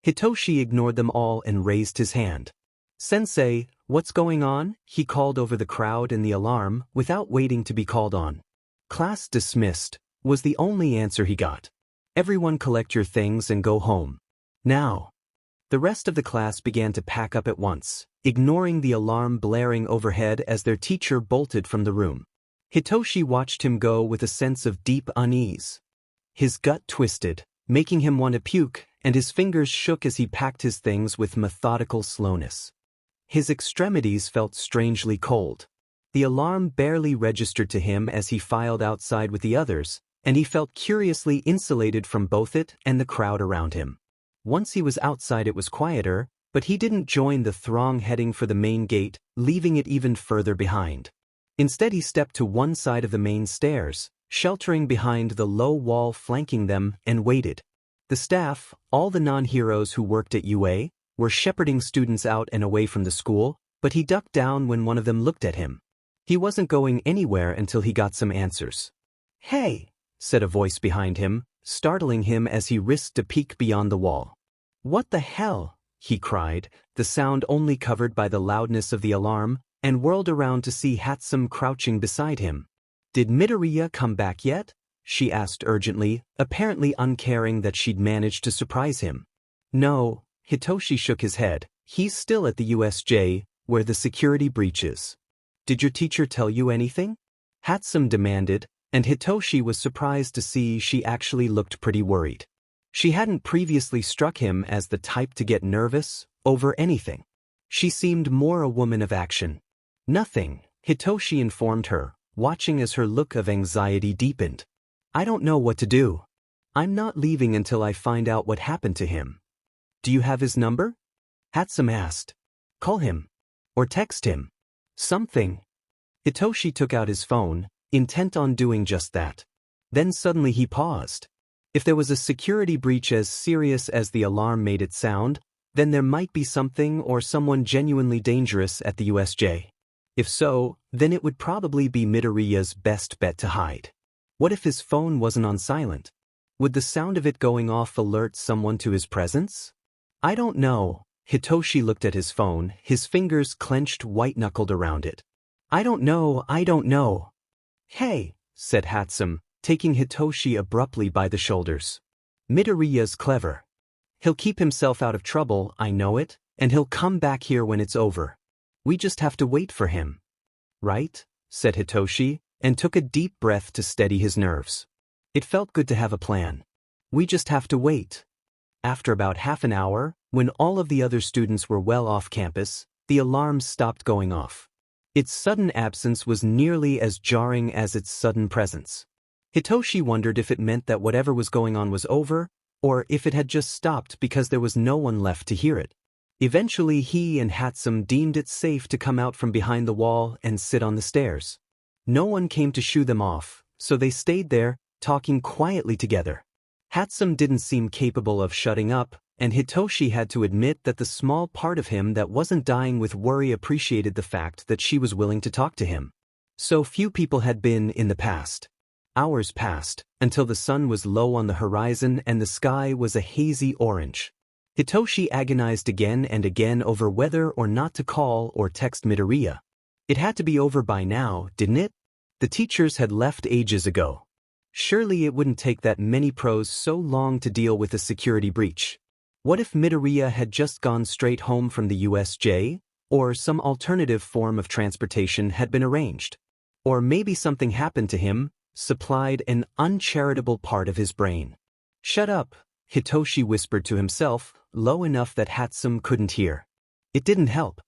Hitoshi ignored them all and raised his hand. Sensei, what's going on? He called over the crowd and the alarm without waiting to be called on. Class dismissed was the only answer he got. Everyone collect your things and go home. Now. The rest of the class began to pack up at once, ignoring the alarm blaring overhead as their teacher bolted from the room. Hitoshi watched him go with a sense of deep unease. His gut twisted, making him want to puke, and his fingers shook as he packed his things with methodical slowness. His extremities felt strangely cold. The alarm barely registered to him as he filed outside with the others, and he felt curiously insulated from both it and the crowd around him. Once he was outside it was quieter, but he didn't join the throng heading for the main gate, leaving it even further behind. Instead he stepped to one side of the main stairs, sheltering behind the low wall flanking them, and waited. The staff, all the non-heroes who worked at UA, were shepherding students out and away from the school, but he ducked down when one of them looked at him. He wasn't going anywhere until he got some answers. "Hey," said a voice behind him, startling him as he risked a peek beyond the wall. "What the hell?" he cried, the sound only covered by the loudness of the alarm, and whirled around to see Hatsum crouching beside him. "Did Midoriya come back yet?" she asked urgently, apparently uncaring that she'd managed to surprise him. "No," Hitoshi shook his head. "He's still at the USJ, where the security breach is." "Did your teacher tell you anything?" Hatsum demanded, and Hitoshi was surprised to see she actually looked pretty worried. She hadn't previously struck him as the type to get nervous over anything. She seemed more a woman of action. "Nothing," Hitoshi informed her, watching as her look of anxiety deepened. "I don't know what to do. I'm not leaving until I find out what happened to him." "Do you have his number?" Hatsum asked. "Call him. Or text him. Something." Hitoshi took out his phone, intent on doing just that. Then suddenly he paused. If there was a security breach as serious as the alarm made it sound, then there might be something or someone genuinely dangerous at the USJ. If so, then it would probably be Midoriya's best bet to hide. What if his phone wasn't on silent? Would the sound of it going off alert someone to his presence? "I don't know." Hitoshi looked at his phone, his fingers clenched white-knuckled around it. I don't know. "Hey," said Hatsum, taking Hitoshi abruptly by the shoulders. "Midoriya's clever. He'll keep himself out of trouble, I know it, and he'll come back here when it's over. We just have to wait for him." "Right?" said Hitoshi, and took a deep breath to steady his nerves. It felt good to have a plan. "We just have to wait." After about half an hour, when all of the other students were well off campus, the alarms stopped going off. Its sudden absence was nearly as jarring as its sudden presence. Hitoshi wondered if it meant that whatever was going on was over, or if it had just stopped because there was no one left to hear it. Eventually he and Hatsum deemed it safe to come out from behind the wall and sit on the stairs. No one came to shoo them off, so they stayed there, talking quietly together. Hatsum didn't seem capable of shutting up, and Hitoshi had to admit that the small part of him that wasn't dying with worry appreciated the fact that she was willing to talk to him. So few people had been in the past. Hours passed, until the sun was low on the horizon and the sky was a hazy orange. Hitoshi agonized again and again over whether or not to call or text Midoriya. It had to be over by now, didn't it? The teachers had left ages ago. Surely it wouldn't take that many pros so long to deal with a security breach. What if Midoriya had just gone straight home from the USJ, or some alternative form of transportation had been arranged? Or maybe something happened to him, supplied an uncharitable part of his brain. "Shut up," Hitoshi whispered to himself, low enough that Hatsum couldn't hear. It didn't help.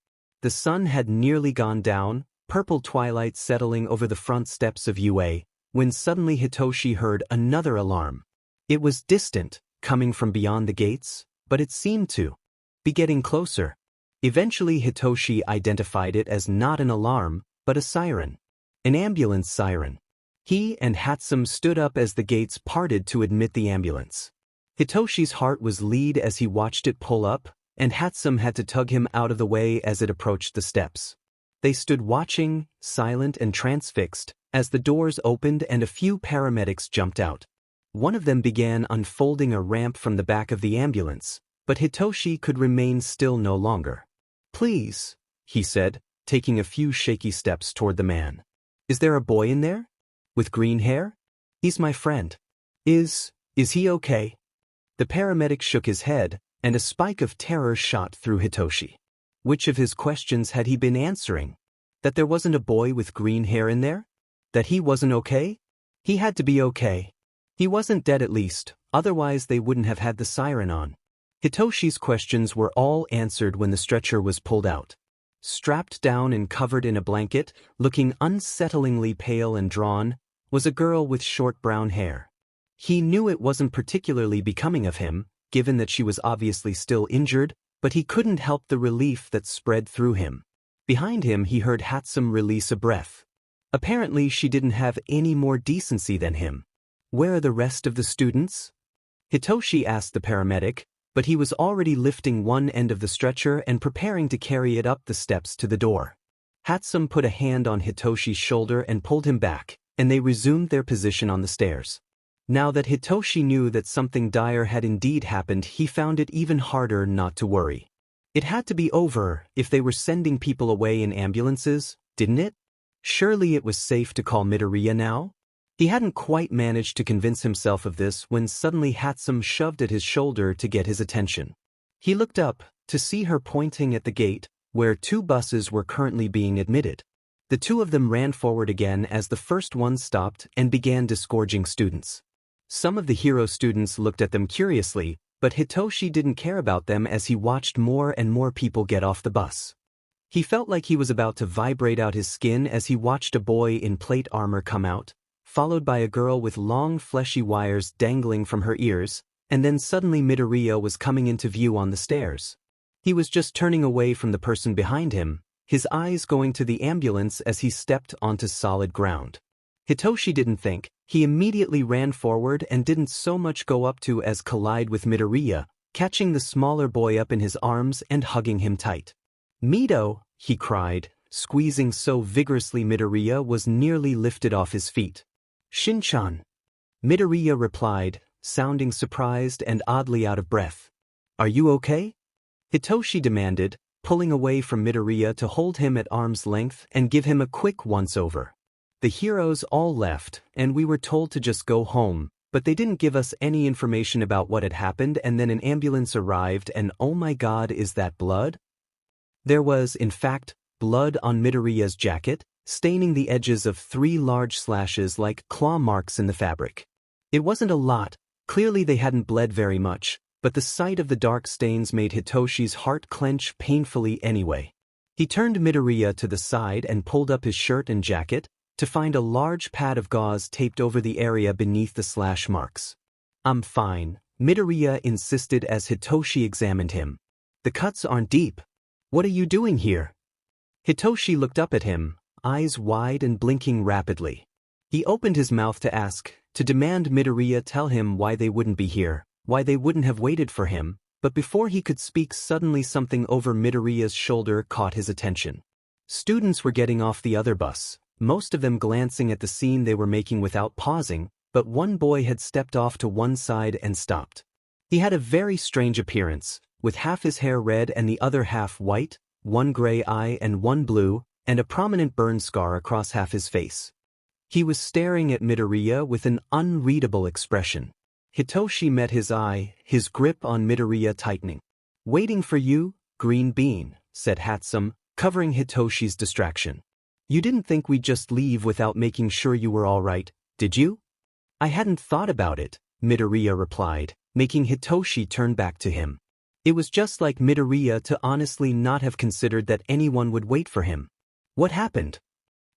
The sun had nearly gone down, purple twilight settling over the front steps of UA, when suddenly Hitoshi heard another alarm. It was distant, coming from beyond the gates, but it seemed to be getting closer. Eventually Hitoshi identified it as not an alarm, but a siren. An ambulance siren. He and Hatsum stood up as the gates parted to admit the ambulance. Hitoshi's heart was lead as he watched it pull up, and Hatsum had to tug him out of the way as it approached the steps. They stood watching, silent and transfixed, as the doors opened and a few paramedics jumped out. One of them began unfolding a ramp from the back of the ambulance, but Hitoshi could remain still no longer. "Please," he said, taking a few shaky steps toward the man. "Is there a boy in there? With green hair? He's my friend. Is he okay?" The paramedic shook his head, and a spike of terror shot through Hitoshi. Which of his questions had he been answering? That there wasn't a boy with green hair in there? That he wasn't okay? He had to be okay. He wasn't dead at least, otherwise they wouldn't have had the siren on. Hitoshi's questions were all answered when the stretcher was pulled out. Strapped down and covered in a blanket, looking unsettlingly pale and drawn, was a girl with short brown hair. He knew it wasn't particularly becoming of him, given that she was obviously still injured, but he couldn't help the relief that spread through him. Behind him he heard Hatsum release a breath. Apparently she didn't have any more decency than him. Where are the rest of the students? Hitoshi asked the paramedic, but he was already lifting one end of the stretcher and preparing to carry it up the steps to the door. Hatsum put a hand on Hitoshi's shoulder and pulled him back, and they resumed their position on the stairs. Now that Hitoshi knew that something dire had indeed happened, he found it even harder not to worry. It had to be over if they were sending people away in ambulances, didn't it? Surely it was safe to call Midoriya now? He hadn't quite managed to convince himself of this when suddenly Hatsum shoved at his shoulder to get his attention. He looked up to see her pointing at the gate, where 2 buses were currently being admitted. The 2 of them ran forward again as the first one stopped and began disgorging students. Some of the hero students looked at them curiously, but Hitoshi didn't care about them as he watched more and more people get off the bus. He felt like he was about to vibrate out his skin as he watched a boy in plate armor come out, followed by a girl with long fleshy wires dangling from her ears, and then suddenly Midoriya was coming into view on the stairs. He was just turning away from the person behind him, his eyes going to the ambulance as he stepped onto solid ground. Hitoshi didn't think. He immediately ran forward and didn't so much go up to as collide with Midoriya, catching the smaller boy up in his arms and hugging him tight. "Mido!" he cried, squeezing so vigorously Midoriya was nearly lifted off his feet. "Shin-chan!" Midoriya replied, sounding surprised and oddly out of breath. "Are you okay?" Hitoshi demanded, pulling away from Midoriya to hold him at arm's length and give him a quick once-over. The heroes all left, and we were told to just go home, but they didn't give us any information about what had happened, and then an ambulance arrived and oh my god, is that blood? There was, in fact, blood on Midoriya's jacket, staining the edges of 3 large slashes like claw marks in the fabric. It wasn't a lot, clearly they hadn't bled very much, but the sight of the dark stains made Hitoshi's heart clench painfully anyway. He turned Midoriya to the side and pulled up his shirt and jacket, to find a large pad of gauze taped over the area beneath the slash marks. "I'm fine," Midoriya insisted as Hitoshi examined him. "The cuts aren't deep. What are you doing here?" Hitoshi looked up at him, eyes wide and blinking rapidly. He opened his mouth to ask, to demand Midoriya tell him why they wouldn't be here, why they wouldn't have waited for him, but before he could speak suddenly something over Midoriya's shoulder caught his attention. Students were getting off the other bus, most of them glancing at the scene they were making without pausing, but one boy had stepped off to one side and stopped. He had a very strange appearance, with half his hair red and the other half white, one gray eye and one blue, and a prominent burn scar across half his face. He was staring at Midoriya with an unreadable expression. Hitoshi met his eye, his grip on Midoriya tightening. "Waiting for you, Green Bean," said Hatsum, covering Hitoshi's distraction. "You didn't think we'd just leave without making sure you were all right, did you?" "I hadn't thought about it," Midoriya replied, making Hitoshi turn back to him. It was just like Midoriya to honestly not have considered that anyone would wait for him. "What happened?"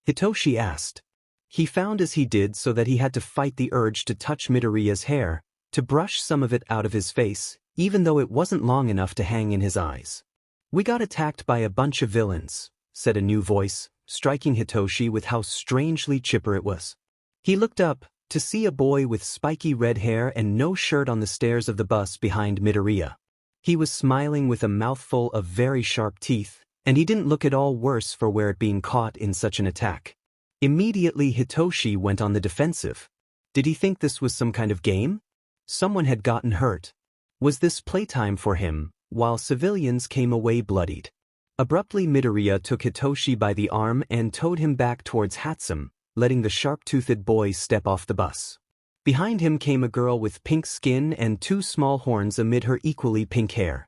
Hitoshi asked. He found as he did so that he had to fight the urge to touch Midoriya's hair, to brush some of it out of his face, even though it wasn't long enough to hang in his eyes. "We got attacked by a bunch of villains," said a new voice, striking Hitoshi with how strangely chipper it was. He looked up to see a boy with spiky red hair and no shirt on the stairs of the bus behind Midoriya. He was smiling with a mouthful of very sharp teeth, and he didn't look at all worse for wear it being caught in such an attack. Immediately Hitoshi went on the defensive. Did he think this was some kind of game? Someone had gotten hurt. Was this playtime for him, while civilians came away bloodied? Abruptly Midoriya took Hitoshi by the arm and towed him back towards Hatsum, letting the sharp-toothed boy step off the bus. Behind him came a girl with pink skin and 2 small horns amid her equally pink hair.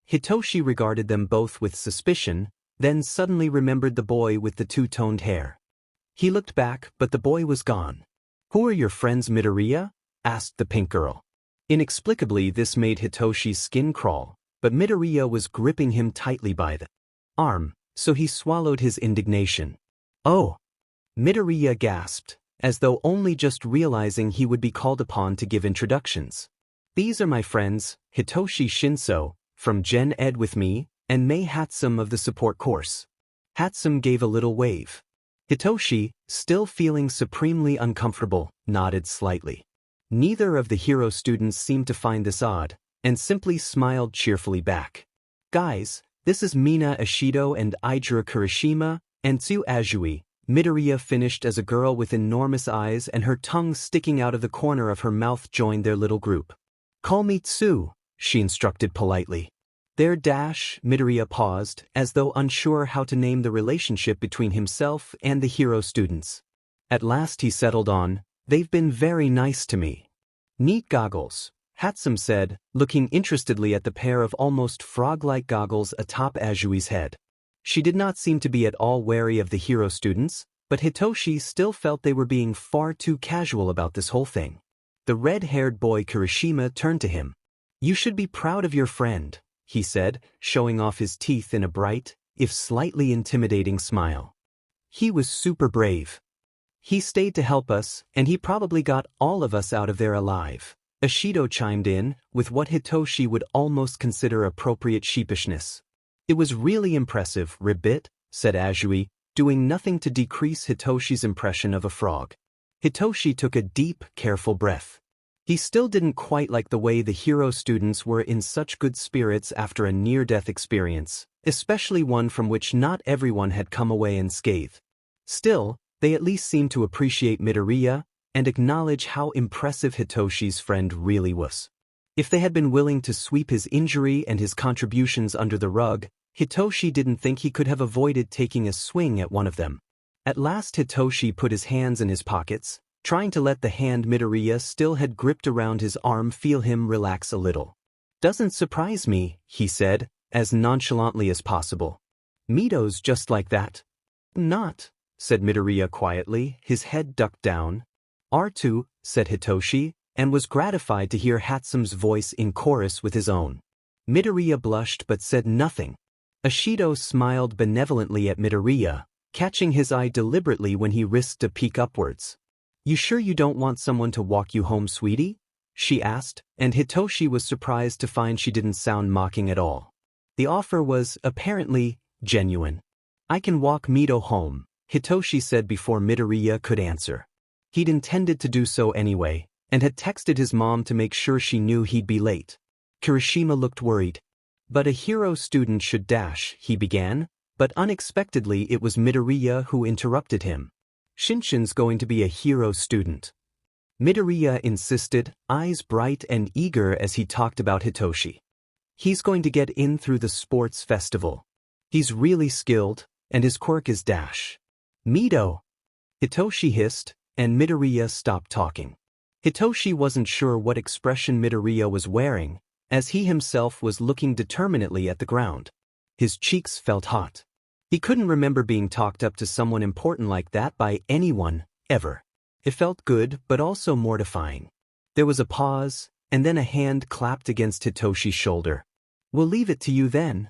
Hitoshi regarded them both with suspicion, then suddenly remembered the boy with the 2-toned hair. He looked back, but the boy was gone. "Who are your friends, Midoriya?" asked the pink girl. Inexplicably this made Hitoshi's skin crawl, but Midoriya was gripping him tightly by the arm, so he swallowed his indignation. "Oh!" Midoriya gasped, as though only just realizing he would be called upon to give introductions. "These are my friends, Hitoshi Shinso, from Gen Ed with me, and Mei Hatsum of the support course." Hatsum gave a little wave. Hitoshi, still feeling supremely uncomfortable, nodded slightly. Neither of the hero students seemed to find this odd, and simply smiled cheerfully back. Guys, this is Mina Ishido and Ijiro Kirishima, and Tsu Azui. Midoriya finished as a girl with enormous eyes and her tongue sticking out of the corner of her mouth joined their little group. Call me Tsu, she instructed politely. Midoriya paused, as though unsure how to name the relationship between himself and the hero students. At last he settled on, they've been very nice to me. Neat goggles, Hatsum said, looking interestedly at the pair of almost frog-like goggles atop Azui's head. She did not seem to be at all wary of the hero students, but Hitoshi still felt they were being far too casual about this whole thing. The red-haired boy Kirishima turned to him. You should be proud of your friend, he said, showing off his teeth in a bright, if slightly intimidating smile. He was super brave. He stayed to help us, and he probably got all of us out of there alive. Ishido chimed in, with what Hitoshi would almost consider appropriate sheepishness. It was really impressive, Ribbit, said Azui, doing nothing to decrease Hitoshi's impression of a frog. Hitoshi took a deep, careful breath. He still didn't quite like the way the hero students were in such good spirits after a near-death experience, especially one from which not everyone had come away unscathed. Still, they at least seemed to appreciate Midoriya and acknowledge how impressive Hitoshi's friend really was. If they had been willing to sweep his injury and his contributions under the rug, Hitoshi didn't think he could have avoided taking a swing at one of them. At last Hitoshi put his hands in his pockets, trying to let the hand Midoriya still had gripped around his arm feel him relax a little. Doesn't surprise me, he said, as nonchalantly as possible. Mito's just like that. Not, said Midoriya quietly, his head ducked down. R2, said Hitoshi, and was gratified to hear Hatsum's voice in chorus with his own. Midoriya blushed but said nothing. Ishido smiled benevolently at Midoriya, catching his eye deliberately when he risked a peek upwards. You sure you don't want someone to walk you home, sweetie? She asked, and Hitoshi was surprised to find she didn't sound mocking at all. The offer was, apparently, genuine. I can walk Mito home, Hitoshi said before Midoriya could answer. He'd intended to do so anyway, and had texted his mom to make sure she knew he'd be late. Kirishima looked worried. But a hero student should dash, he began, but unexpectedly it was Midoriya who interrupted him. Shinshin's going to be a hero student. Midoriya insisted, eyes bright and eager as he talked about Hitoshi. He's going to get in through the sports festival. He's really skilled, and his quirk is dash. Mito! Hitoshi hissed, and Midoriya stopped talking. Hitoshi wasn't sure what expression Midoriya was wearing, as he himself was looking determinedly at the ground. His cheeks felt hot. He couldn't remember being talked up to someone important like that by anyone, ever. It felt good but also mortifying. There was a pause, and then a hand clapped against Hitoshi's shoulder. We'll leave it to you then,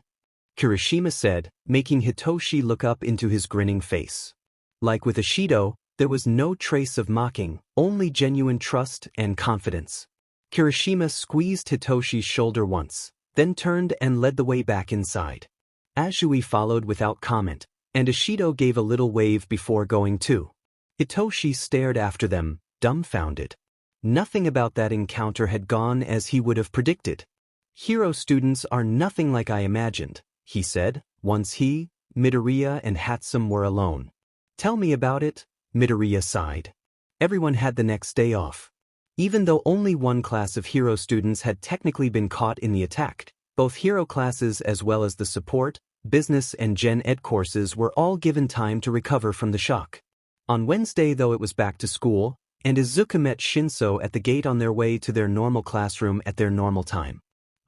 Kirishima said, making Hitoshi look up into his grinning face. Like with Ishido, there was no trace of mocking, only genuine trust and confidence. Kirishima squeezed Hitoshi's shoulder once, then turned and led the way back inside. Azui followed without comment, and Ishido gave a little wave before going too. Hitoshi stared after them, dumbfounded. Nothing about that encounter had gone as he would have predicted. Hero students are nothing like I imagined, he said, once he, Midoriya and Hatsum were alone. Tell me about it, Midoriya sighed. Everyone had the next day off. Even though only one class of hero students had technically been caught in the attack, both hero classes as well as the support, business and gen ed courses were all given time to recover from the shock. On Wednesday though it was back to school, and Izuku met Shinso at the gate on their way to their normal classroom at their normal time.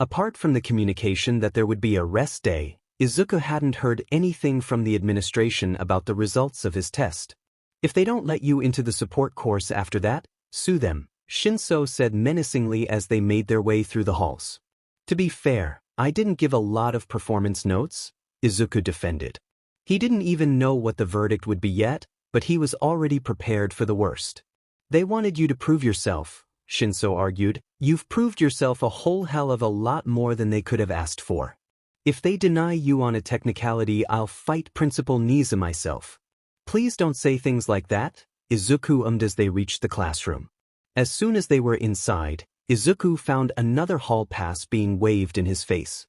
Apart from the communication that there would be a rest day, Izuku hadn't heard anything from the administration about the results of his test. If they don't let you into the support course after that, sue them, Shinso said menacingly as they made their way through the halls. To be fair, I didn't give a lot of performance notes, Izuku defended. He didn't even know what the verdict would be yet, but he was already prepared for the worst. They wanted you to prove yourself, Shinso argued. You've proved yourself a whole hell of a lot more than they could have asked for. If they deny you on a technicality, I'll fight Principal Niza myself. Please don't say things like that, Izuku ummed as they reached the classroom. As soon as they were inside, Izuku found another hall pass being waved in his face.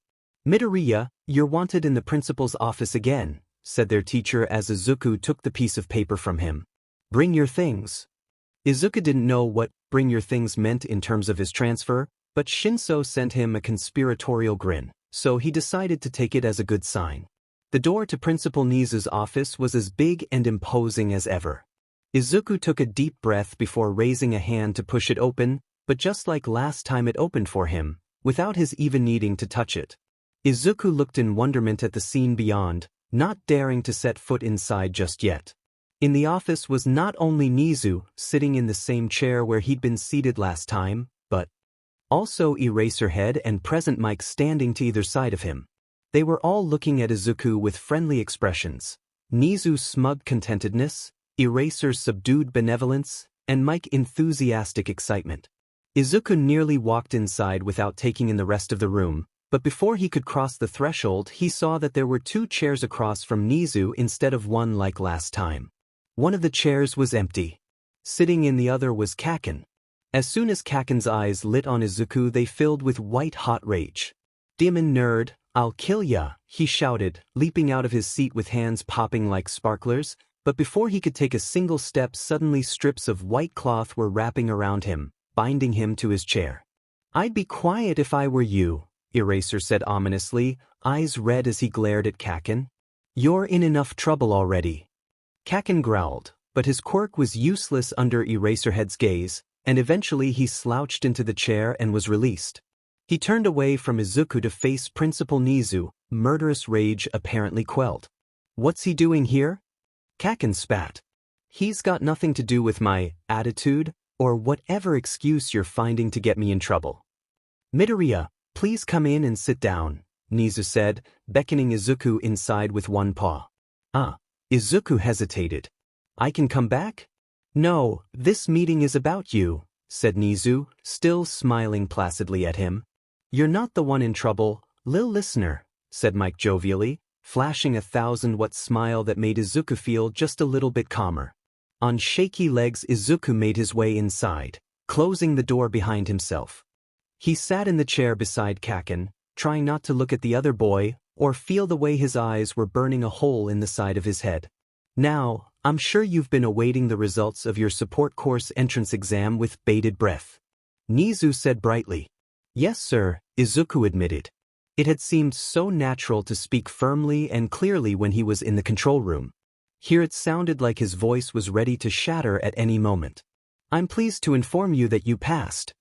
Midoriya, you're wanted in the principal's office again, said their teacher as Izuku took the piece of paper from him. Bring your things. Izuku didn't know what bring your things meant in terms of his transfer, but Shinso sent him a conspiratorial grin, so he decided to take it as a good sign. The door to Principal Nizu's office was as big and imposing as ever. Izuku took a deep breath before raising a hand to push it open, but just like last time it opened for him, without his even needing to touch it. Izuku looked in wonderment at the scene beyond, not daring to set foot inside just yet. In the office was not only Nizu, sitting in the same chair where he'd been seated last time, but also Eraserhead and Present Mike standing to either side of him. They were all looking at Izuku with friendly expressions. Nizu's smug contentedness, Eraser's subdued benevolence, and Mike's enthusiastic excitement. Izuku nearly walked inside without taking in the rest of the room, but before he could cross the threshold he saw that there were 2 chairs across from Nizu instead of one like last time. One of the chairs was empty. Sitting in the other was Kaken. As soon as Kaken's eyes lit on Izuku they filled with white-hot rage. "Demon nerd, I'll kill ya," he shouted, leaping out of his seat with hands popping like sparklers, but before he could take a single step suddenly strips of white cloth were wrapping around him, binding him to his chair. "I'd be quiet if I were you," Eraser said ominously, eyes red as he glared at Kaken. "You're in enough trouble already." Kaken growled, but his quirk was useless under Eraserhead's gaze, and eventually he slouched into the chair and was released. He turned away from Izuku to face Principal Nizu, murderous rage apparently quelled. "What's he doing here?" Kaken spat. "He's got nothing to do with my attitude, or whatever excuse you're finding to get me in trouble." "Midoriya, please come in and sit down," Nizu said, beckoning Izuku inside with one paw. Izuku hesitated. "I can come back?" "No, this meeting is about you," said Nizu, still smiling placidly at him. "You're not the one in trouble, lil listener," said Mike jovially, flashing a 1,000-watt smile that made Izuku feel just a little bit calmer. On shaky legs Izuku made his way inside, closing the door behind himself. He sat in the chair beside Kaken, trying not to look at the other boy, or feel the way his eyes were burning a hole in the side of his head. "Now, I'm sure you've been awaiting the results of your support course entrance exam with bated breath," Nizu said brightly. "Yes, sir," Izuku admitted. It had seemed so natural to speak firmly and clearly when he was in the control room. Here it sounded like his voice was ready to shatter at any moment. "I'm pleased to inform you that you passed,"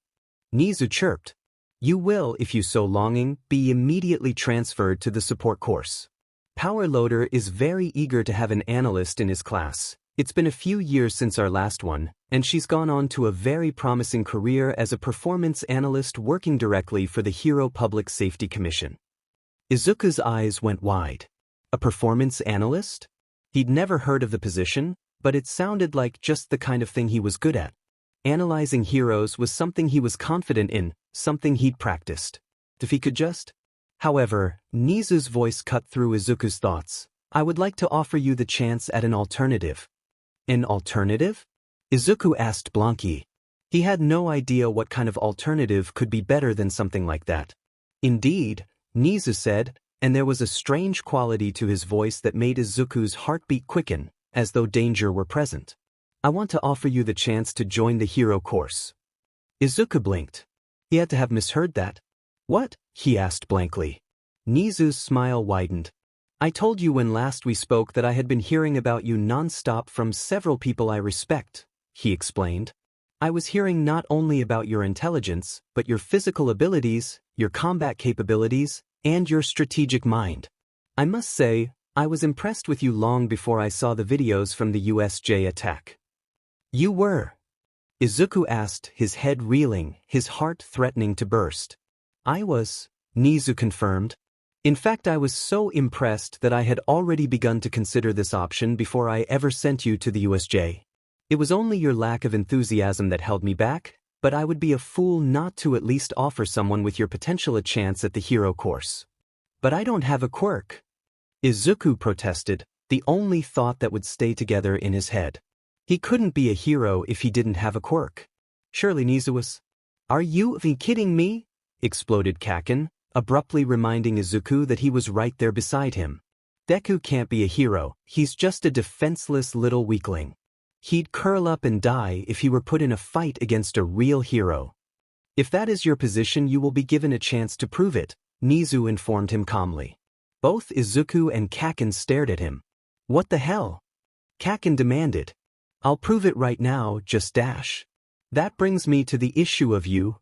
Nizu chirped. "You will, if you so longing, be immediately transferred to the support course. Power Loader is very eager to have an analyst in his class. It's been a few years since our last one, and she's gone on to a very promising career as a performance analyst working directly for the Hero Public Safety Commission." Izuku's eyes went wide. A performance analyst? He'd never heard of the position, but it sounded like just the kind of thing he was good at. Analyzing heroes was something he was confident in, something he'd practiced. If he could just... However, Nizu's voice cut through Izuku's thoughts. "I would like to offer you the chance at an alternative." "An alternative?" Izuku asked blankly. He had no idea what kind of alternative could be better than something like that. "Indeed," Nizu said, and there was a strange quality to his voice that made Izuku's heartbeat quicken, as though danger were present. "I want to offer you the chance to join the hero course." Izuku blinked. He had to have misheard that. "What?" he asked blankly. Nizu's smile widened. "I told you when last we spoke that I had been hearing about you non-stop from several people I respect," he explained. "I was hearing not only about your intelligence, but your physical abilities, your combat capabilities, and your strategic mind. I must say, I was impressed with you long before I saw the videos from the USJ attack." "You were?" Izuku asked, his head reeling, his heart threatening to burst. "I was," Nizu confirmed. "In fact, I was so impressed that I had already begun to consider this option before I ever sent you to the USJ. It was only your lack of enthusiasm that held me back, but I would be a fool not to at least offer someone with your potential a chance at the hero course." "But I don't have a quirk," Izuku protested. the only thought that would stay together in his head. He couldn't be a hero if he didn't have a quirk. Surely Nizu was. Are you kidding me? Exploded Kakin, abruptly reminding Izuku that he was right there beside him. Deku can't be a hero, he's just a defenseless little weakling. He'd curl up and die if he were put in a fight against a real hero. If that is your position, you will be given a chance to prove it, Nizu informed him calmly. Both Izuku and Kakin stared at him. What the hell? Kakin demanded. I'll prove it right now, just dash. That brings me to the issue of you,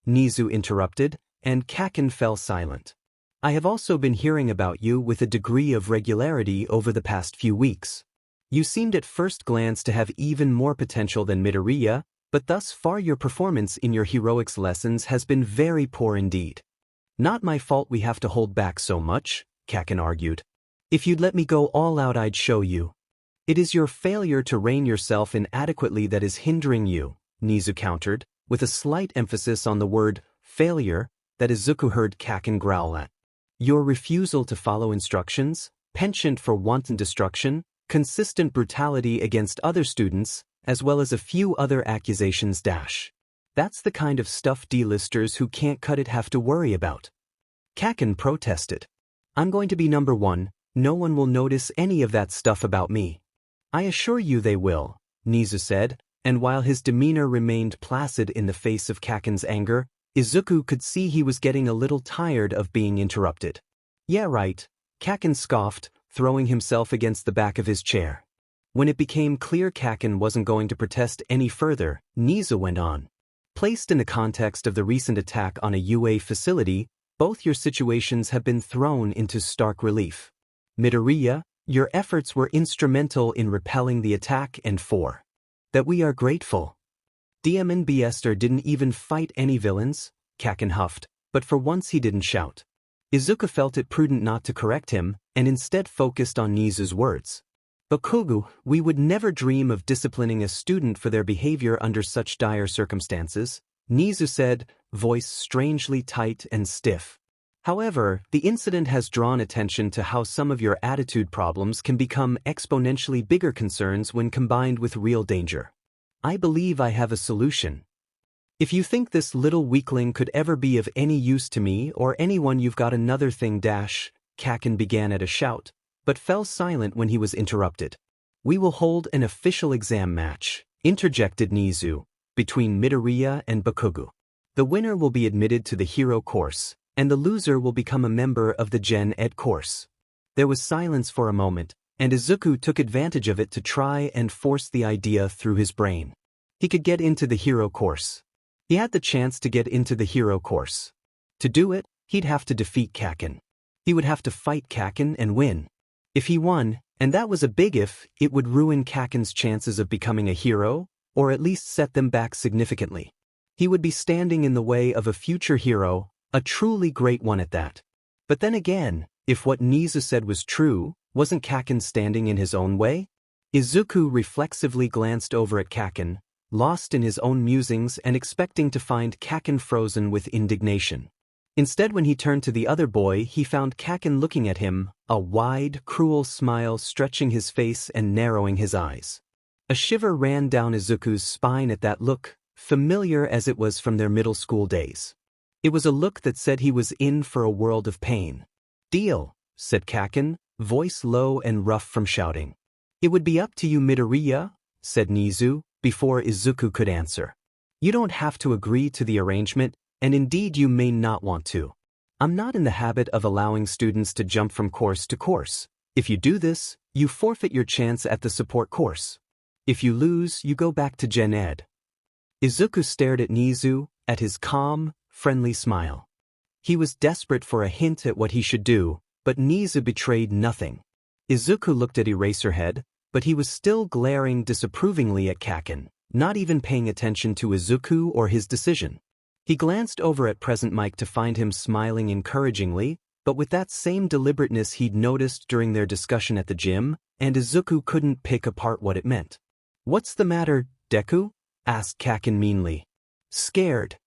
Nizu interrupted, and Kakin fell silent. I have also been hearing about you with a degree of regularity over the past few weeks. You seemed at first glance to have even more potential than Midoriya, but thus far your performance in your heroics lessons has been very poor indeed. Not my fault we have to hold back so much, Kakin argued. If you'd let me go all out, I'd show you. It is your failure to rein yourself in adequately that is hindering you, Nizu countered, with a slight emphasis on the word failure that Izuku heard Kakin growl at. Your refusal to follow instructions, penchant for wanton destruction, consistent brutality against other students, as well as a few other accusations dash. That's the kind of stuff D-listers who can't cut it have to worry about. Kakin protested. I'm going to be number one, no one will notice any of that stuff about me. I assure you they will, Nizu said, and while his demeanor remained placid in the face of Kakin's anger, Izuku could see he was getting a little tired of being interrupted. Yeah right, Kakin scoffed, throwing himself against the back of his chair. When it became clear Kakin wasn't going to protest any further, Nizu went on. Placed in the context of the recent attack on a UA facility, both your situations have been thrown into stark relief. Midoriya, your efforts were instrumental in repelling the attack, and for that we are grateful. Diamond Biester didn't even fight any villains, Kakin huffed, but for once he didn't shout. Izuku felt it prudent not to correct him, and instead focused on Nizu's words. Bakugo, we would never dream of disciplining a student for their behavior under such dire circumstances, Nizu said, voice strangely tight and stiff. However, the incident has drawn attention to how some of your attitude problems can become exponentially bigger concerns when combined with real danger. I believe I have a solution. If you think this little weakling could ever be of any use to me or anyone, you've got another thing dash, Kakin began at a shout, but fell silent when he was interrupted. We will hold an official exam match, interjected Nizu, between Midoriya and Bakugo. The winner will be admitted to the hero course, and the loser will become a member of the Gen Ed course. There was silence for a moment, and Izuku took advantage of it to try and force the idea through his brain. He could get into the hero course. He had the chance to get into the hero course. To do it, he'd have to defeat Kakin. He would have to fight Kakin and win. If he won, and that was a big if, it would ruin Kakin's chances of becoming a hero, or at least set them back significantly. He would be standing in the way of a future hero, a truly great one at that. But then again, if what Nizu said was true, wasn't Kakin standing in his own way? Izuku reflexively glanced over at Kakin, lost in his own musings and expecting to find Kakin frozen with indignation. Instead, when he turned to the other boy, he found Kakin looking at him, a wide, cruel smile stretching his face and narrowing his eyes. A shiver ran down Izuku's spine at that look, familiar as it was from their middle school days. It was a look that said he was in for a world of pain. Deal, said Kakin, voice low and rough from shouting. It would be up to you, Midoriya, said Nizu, before Izuku could answer. You don't have to agree to the arrangement, and indeed you may not want to. I'm not in the habit of allowing students to jump from course to course. If you do this, you forfeit your chance at the support course. If you lose, you go back to Gen Ed. Izuku stared at Nizu, at his calm, friendly smile. He was desperate for a hint at what he should do, but Nizu betrayed nothing. Izuku looked at Eraserhead, but he was still glaring disapprovingly at Kakin, not even paying attention to Izuku or his decision. He glanced over at Present Mike to find him smiling encouragingly, but with that same deliberateness he'd noticed during their discussion at the gym, and Izuku couldn't pick apart what it meant. What's the matter, Deku? Asked Kakin meanly. Scared.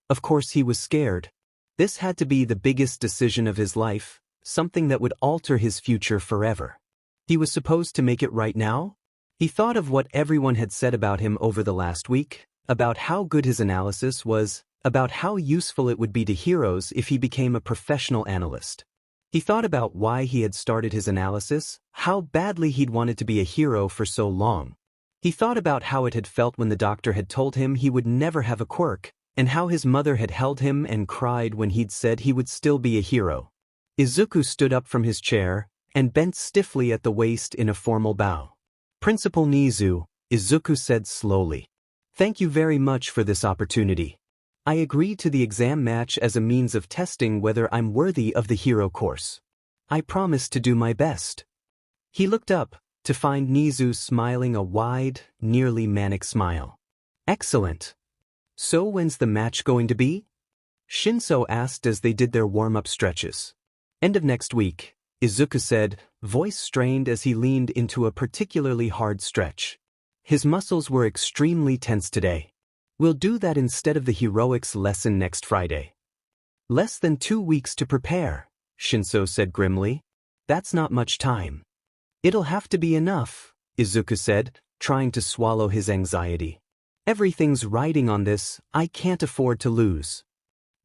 Of course he was scared. This had to be the biggest decision of his life, something that would alter his future forever. He was supposed to make it right now? He thought of what everyone had said about him over the last week, about how good his analysis was, about how useful it would be to heroes if he became a professional analyst. He thought about why he had started his analysis, how badly he'd wanted to be a hero for so long. He thought about how it had felt when the doctor had told him he would never have a quirk, and how his mother had held him and cried when he'd said he would still be a hero. Izuku stood up from his chair and bent stiffly at the waist in a formal bow. "Principal Nizu," Izuku said slowly. "Thank you very much for this opportunity. I agreed to the exam match as a means of testing whether I'm worthy of the hero course. I promise to do my best." He looked up to find Nizu smiling a wide, nearly manic smile. "Excellent. So when's the match going to be?" Shinso asked as they did their warm-up stretches. "End of next week," Izuku said, voice strained as he leaned into a particularly hard stretch. His muscles were extremely tense today. "We'll do that instead of the heroics lesson next Friday." "Less than 2 weeks to prepare," Shinso said grimly. "That's not much time." "It'll have to be enough," Izuku said, trying to swallow his anxiety. "Everything's riding on this, I can't afford to lose."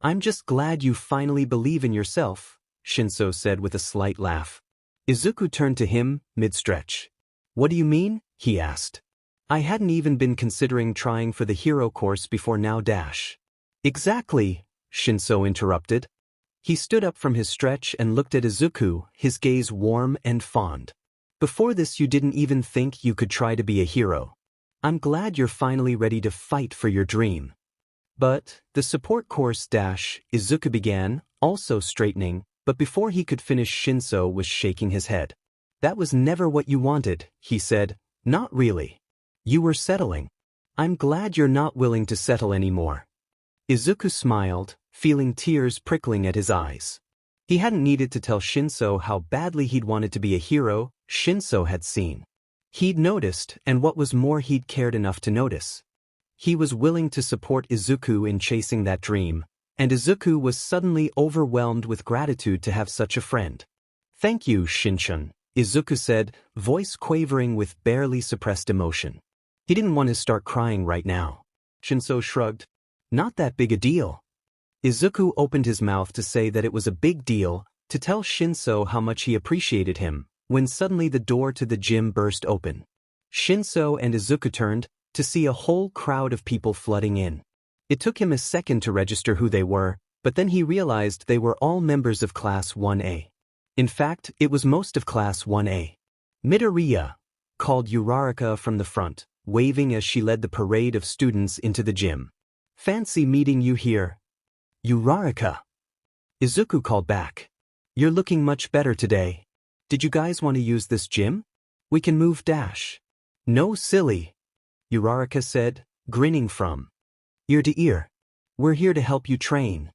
"I'm just glad you finally believe in yourself," Shinso said with a slight laugh. Izuku turned to him, mid-stretch. "What do you mean?" he asked. "I hadn't even been considering trying for the hero course before now dash." "Exactly," Shinso interrupted. He stood up from his stretch and looked at Izuku, his gaze warm and fond. "Before this you didn't even think you could try to be a hero. I'm glad you're finally ready to fight for your dream." "But, the support course dash," Izuku began, also straightening, but before he could finish Shinso was shaking his head. "That was never what you wanted," he said. "Not really. You were settling. I'm glad you're not willing to settle anymore." Izuku smiled, feeling tears prickling at his eyes. He hadn't needed to tell Shinso how badly he'd wanted to be a hero. Shinso had seen. He'd noticed, and what was more, he'd cared enough to notice. He was willing to support Izuku in chasing that dream, and Izuku was suddenly overwhelmed with gratitude to have such a friend. "Thank you, Shinchan," Izuku said, voice quavering with barely suppressed emotion. He didn't want to start crying right now. Shinso shrugged. "Not that big a deal." Izuku opened his mouth to say that it was a big deal, to tell Shinso how much he appreciated him, when suddenly the door to the gym burst open. Shinso and Izuku turned to see a whole crowd of people flooding in. It took him a second to register who they were, but then he realized they were all members of Class 1A. In fact, it was most of Class 1A. "Midoriya," called Uraraka from the front, waving as she led the parade of students into the gym. "Fancy meeting you here." "Uraraka," Izuku called back. "You're looking much better today. Did you guys want to use this gym? We can move dash." "No, silly," Uraraka said, grinning from ear to ear. "We're here to help you train."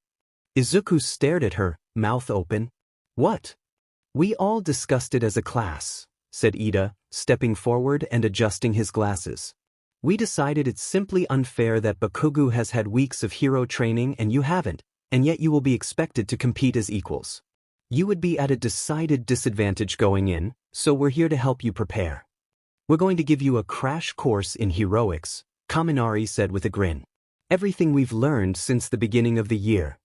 Izuku stared at her, mouth open. "What?" "We all discussed it as a class," said Ida, stepping forward and adjusting his glasses. "We decided it's simply unfair that Bakugo has had weeks of hero training and you haven't, and yet you will be expected to compete as equals. You would be at a decided disadvantage going in, so we're here to help you prepare. We're going to give you a crash course in heroics," Kaminari said with a grin. "Everything we've learned since the beginning of the year.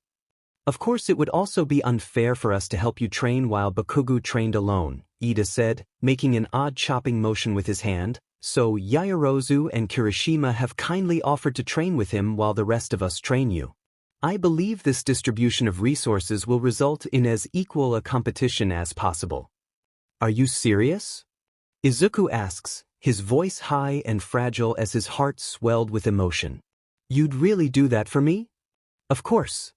Of course it would also be unfair for us to help you train while Bakugo trained alone," Ida said, making an odd chopping motion with his hand, "so Yaoyorozu and Kirishima have kindly offered to train with him while the rest of us train you. I believe this distribution of resources will result in as equal a competition as possible." "Are you serious?" Izuku asks, his voice high and fragile as his heart swelled with emotion. "You'd really do that for me?" "Of course,"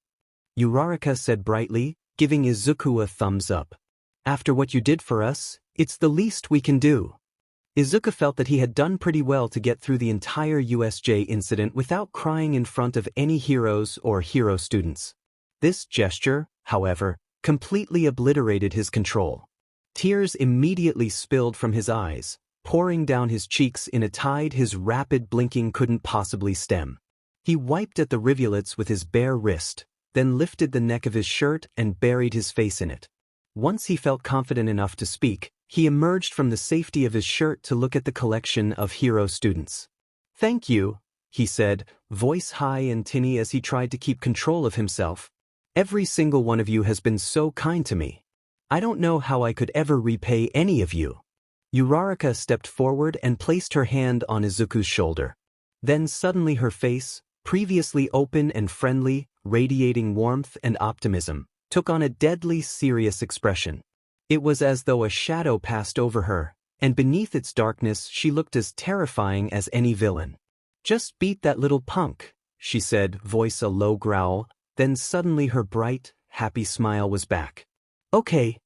Uraraka said brightly, giving Izuku a thumbs up. "After what you did for us, it's the least we can do." Izuku felt that he had done pretty well to get through the entire USJ incident without crying in front of any heroes or hero students. This gesture, however, completely obliterated his control. Tears immediately spilled from his eyes, pouring down his cheeks in a tide his rapid blinking couldn't possibly stem. He wiped at the rivulets with his bare wrist, then lifted the neck of his shirt and buried his face in it. Once he felt confident enough to speak, He emerged from the safety of his shirt to look at the collection of hero students. "Thank you," he said, voice high and tinny as he tried to keep control of himself. "Every single one of you has been so kind to me. I don't know how I could ever repay any of you." Uraraka stepped forward and placed her hand on Izuku's shoulder. Then suddenly her face, previously open and friendly, radiating warmth and optimism, took on a deadly serious expression. It was as though a shadow passed over her, and beneath its darkness she looked as terrifying as any villain. "Just beat that little punk," she said, voice a low growl, then suddenly her bright, happy smile was back. "Okay."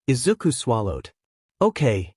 Izuku swallowed. "Okay."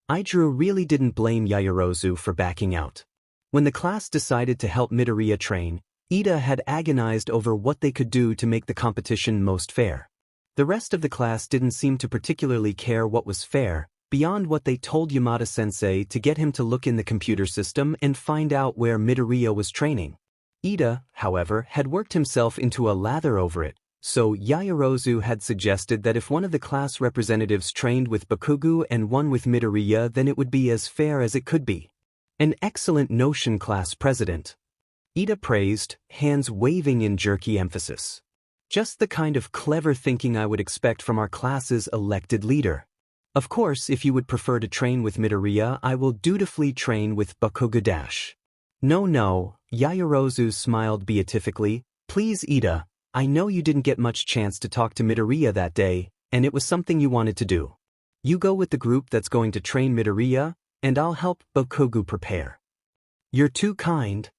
Idru really didn't blame Yaoyorozu for backing out. When the class decided to help Midoriya train, Ida had agonized over what they could do to make the competition most fair. The rest of the class didn't seem to particularly care what was fair, beyond what they told Yamada-sensei to get him to look in the computer system and find out where Midoriya was training. Ida, however, had worked himself into a lather over it, so Yaoyorozu had suggested that if one of the class representatives trained with Bakugo and one with Midoriya, then it would be as fair as it could be. "An excellent notion, class president," Ida praised, hands waving in jerky emphasis. "Just the kind of clever thinking I would expect from our class's elected leader. Of course, if you would prefer to train with Midoriya, I will dutifully train with Bakugo-. No, Yaoyorozu smiled beatifically. "Please, Ida, I know you didn't get much chance to talk to Midoriya that day, and it was something you wanted to do. You go with the group that's going to train Midoriya, and I'll help Bakugo prepare." "You're too kind,"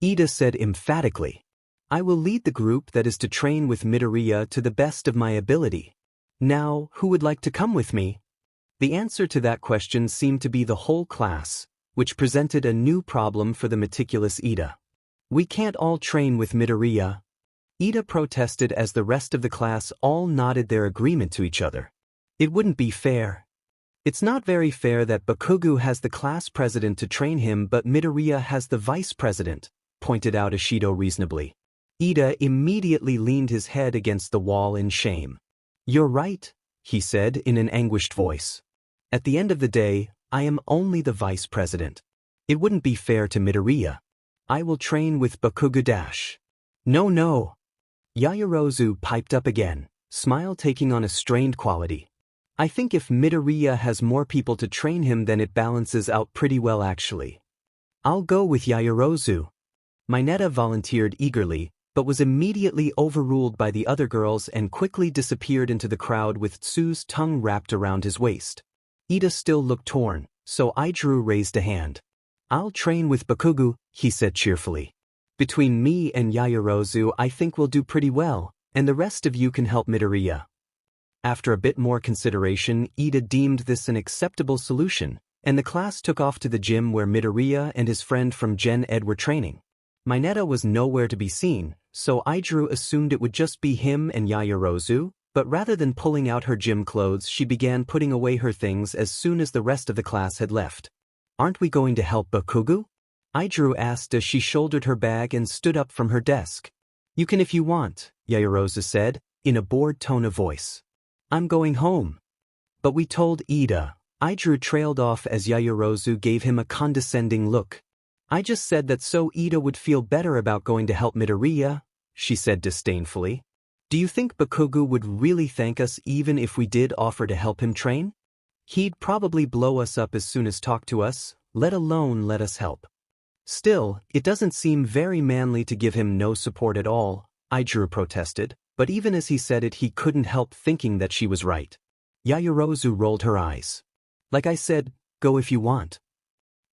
Ida said emphatically. "I will lead the group that is to train with Midoriya to the best of my ability. Now, who would like to come with me?" The answer to that question seemed to be the whole class, which presented a new problem for the meticulous Ida. "We can't all train with Midoriya," Ida protested as the rest of the class all nodded their agreement to each other. "It wouldn't be fair. It's not very fair that Bakugo has the class president to train him but Midoriya has the vice president," pointed out Ishido reasonably. Ida immediately leaned his head against the wall in shame. "You're right," he said in an anguished voice. "At the end of the day, I am only the vice president. It wouldn't be fair to Midoriya. I will train with Bakugo-. No. Yaoyorozu piped up again, smile taking on a strained quality. "I think if Midoriya has more people to train him then it balances out pretty well actually. I'll go with Yaoyorozu." Mineta volunteered eagerly, but was immediately overruled by the other girls and quickly disappeared into the crowd with Tsu's tongue wrapped around his waist. Ida still looked torn, so Idru raised a hand. "I'll train with Bakugo," he said cheerfully. "Between me and Yaoyorozu I think we'll do pretty well, and the rest of you can help Midoriya." After a bit more consideration, Ida deemed this an acceptable solution, and the class took off to the gym where Midoriya and his friend from Gen Ed were training. Mineta was nowhere to be seen, so Idru assumed it would just be him and Yaoyorozu, but rather than pulling out her gym clothes she began putting away her things as soon as the rest of the class had left. "Aren't we going to help Bakugo?" Idru asked as she shouldered her bag and stood up from her desk. "You can if you want," Yaoyorozu said, in a bored tone of voice. "I'm going home." "But we told Ida." Idru trailed off as Yaoyorozu gave him a condescending look. "I just said that so Ida would feel better about going to help Midoriya," she said disdainfully. "Do you think Bakugo would really thank us even if we did offer to help him train? He'd probably blow us up as soon as talk to us, let alone let us help. Still, it doesn't seem very manly to give him no support at all," Idru protested, but even as he said it he couldn't help thinking that she was right. Yaoyorozu rolled her eyes. "Like I said, go if you want."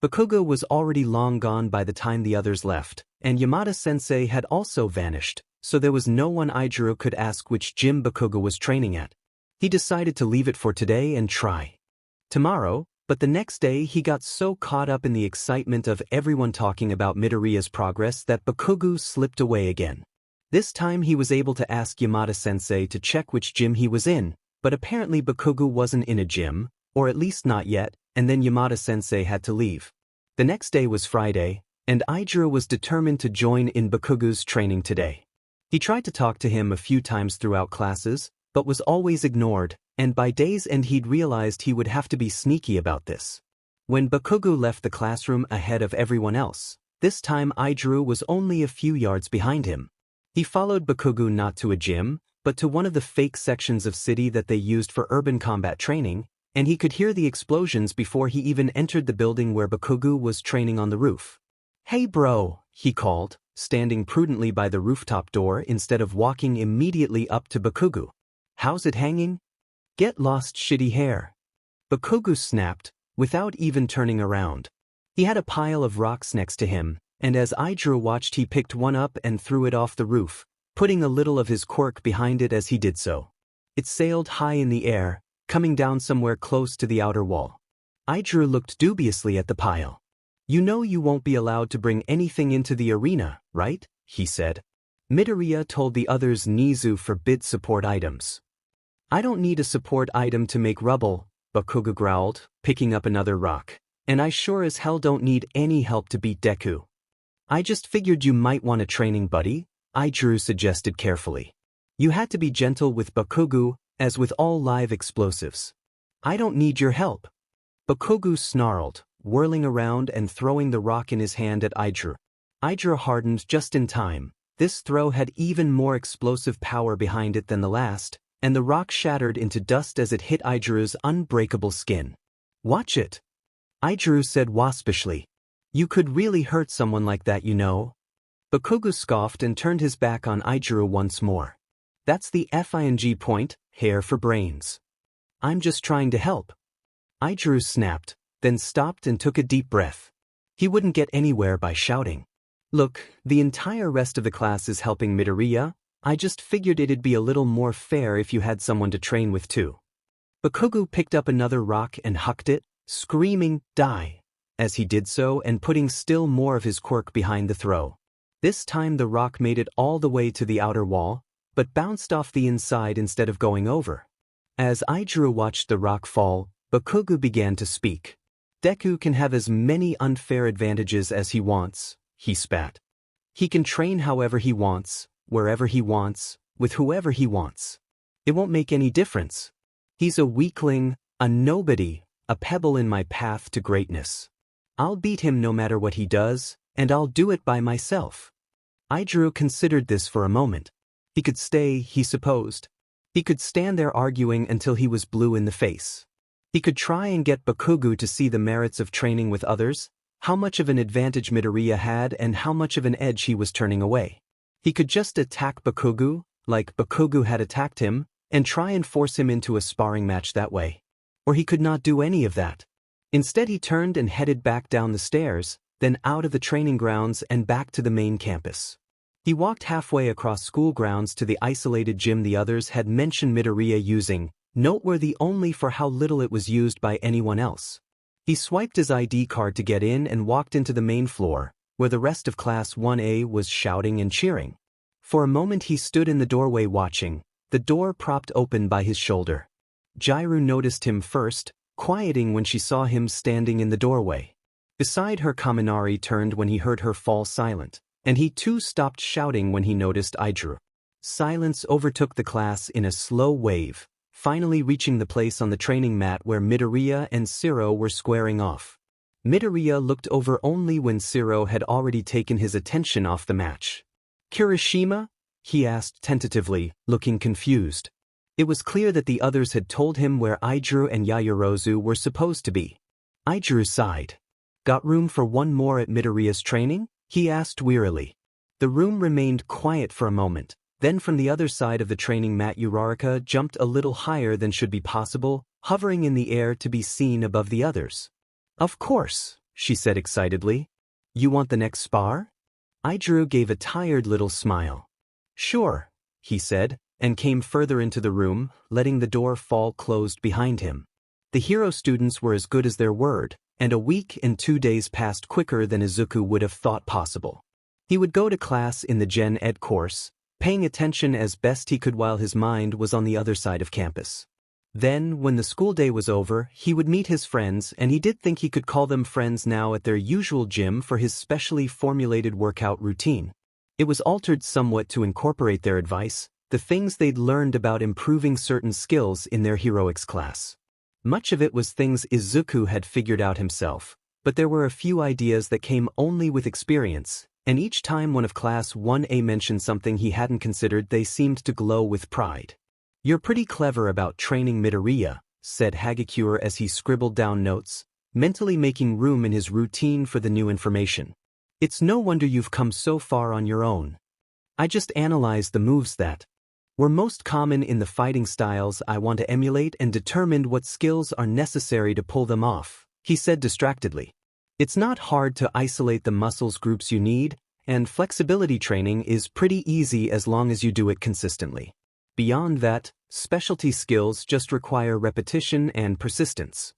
Bakugo was already long gone by the time the others left, and Yamada-sensei had also vanished, so there was no one Idru could ask which gym Bakugo was training at. He decided to leave it for today and try tomorrow, but the next day he got so caught up in the excitement of everyone talking about Midoriya's progress that Bakugo slipped away again. This time he was able to ask Yamada-sensei to check which gym he was in, but apparently Bakugo wasn't in a gym, or at least not yet, and then Yamada-sensei had to leave. The next day was Friday, and Idru was determined to join in Bakugo's training today. He tried to talk to him a few times throughout classes, but was always ignored, and by day's end he'd realized he would have to be sneaky about this. When Bakugo left the classroom ahead of everyone else, this time Idru was only a few yards behind him. He followed Bakugo not to a gym, but to one of the fake sections of city that they used for urban combat training, and he could hear the explosions before he even entered the building where Bakugo was training on the roof. "Hey bro," he called, standing prudently by the rooftop door instead of walking immediately up to Bakugo. "How's it hanging?" "Get lost, shitty hair." Bakugo snapped, without even turning around. He had a pile of rocks next to him, and as Idru watched he picked one up and threw it off the roof, putting a little of his quirk behind it as he did so. It sailed high in the air, coming down somewhere close to the outer wall. Idru looked dubiously at the pile. "You know you won't be allowed to bring anything into the arena, right?" he said. Midoriya told the others Nizu forbids support items. "I don't need a support item to make rubble," Bakugo growled, picking up another rock. "And I sure as hell don't need any help to beat Deku." "I just figured you might want a training buddy," Idru suggested carefully. "You had to be gentle with Bakugo, as with all live explosives." "I don't need your help." Bakugo snarled, whirling around and throwing the rock in his hand at Idru. Idru hardened just in time. This throw had even more explosive power behind it than the last, and the rock shattered into dust as it hit Idru's unbreakable skin. "Watch it," Idru said waspishly. "You could really hurt someone like that, you know." Bakugo scoffed and turned his back on Idru once more. "That's the FING point, hair for brains. I'm just trying to help." Idru snapped, then stopped and took a deep breath. He wouldn't get anywhere by shouting. "Look, the entire rest of the class is helping Midoriya. I just figured it'd be a little more fair if you had someone to train with too." Bakugo picked up another rock and hucked it, screaming, "Die!" as he did so and putting still more of his quirk behind the throw. This time the rock made it all the way to the outer wall, but bounced off the inside instead of going over. As Idru watched the rock fall, Bakugo began to speak. "Deku can have as many unfair advantages as he wants," he spat. "He can train however he wants, wherever he wants, with whoever he wants. It won't make any difference. He's a weakling, a nobody, a pebble in my path to greatness. I'll beat him no matter what he does, and I'll do it by myself." Idru considered this for a moment. He could stay, he supposed. He could stand there arguing until he was blue in the face. He could try and get Bakugo to see the merits of training with others, how much of an advantage Midoriya had and how much of an edge he was turning away. He could just attack Bakugo, like Bakugo had attacked him, and try and force him into a sparring match that way. Or he could not do any of that. Instead he turned and headed back down the stairs, then out of the training grounds and back to the main campus. He walked halfway across school grounds to the isolated gym the others had mentioned Midoriya using, noteworthy only for how little it was used by anyone else. He swiped his ID card to get in and walked into the main floor, where the rest of Class 1A was shouting and cheering. For a moment he stood in the doorway watching, the door propped open by his shoulder. Jiru noticed him first, quieting when she saw him standing in the doorway. Beside her, Kaminari turned when he heard her fall silent, and he too stopped shouting when he noticed Idru. Silence overtook the class in a slow wave, finally reaching the place on the training mat where Midoriya and Shiro were squaring off. Midoriya looked over only when Shiro had already taken his attention off the match. "Kirishima?" he asked tentatively, looking confused. It was clear that the others had told him where Idru and Yaoyorozu were supposed to be. Idru sighed. "Got room for one more at Midoriya's training?" he asked wearily. The room remained quiet for a moment, then from the other side of the training mat Uraraka jumped a little higher than should be possible, hovering in the air to be seen above the others. "Of course," she said excitedly. "You want the next spar?" Idru gave a tired little smile. "Sure," he said, and came further into the room, letting the door fall closed behind him. The hero students were as good as their word, and a week and 2 days passed quicker than Izuku would have thought possible. He would go to class in the Gen Ed course, paying attention as best he could while his mind was on the other side of campus. Then, when the school day was over, he would meet his friends, and he did think he could call them friends now at their usual gym for his specially formulated workout routine. It was altered somewhat to incorporate their advice, the things they'd learned about improving certain skills in their heroics class. Much of it was things Izuku had figured out himself, but there were a few ideas that came only with experience, and each time one of Class 1A mentioned something he hadn't considered, they seemed to glow with pride. "You're pretty clever about training Midoriya," said Hagakure as he scribbled down notes, mentally making room in his routine for the new information. "It's no wonder you've come so far on your own. I just analyzed the moves that were most common in the fighting styles I want to emulate and determined what skills are necessary to pull them off," he said distractedly. "It's not hard to isolate the muscles groups you need, and flexibility training is pretty easy as long as you do it consistently. Beyond that, specialty skills just require repetition and persistence."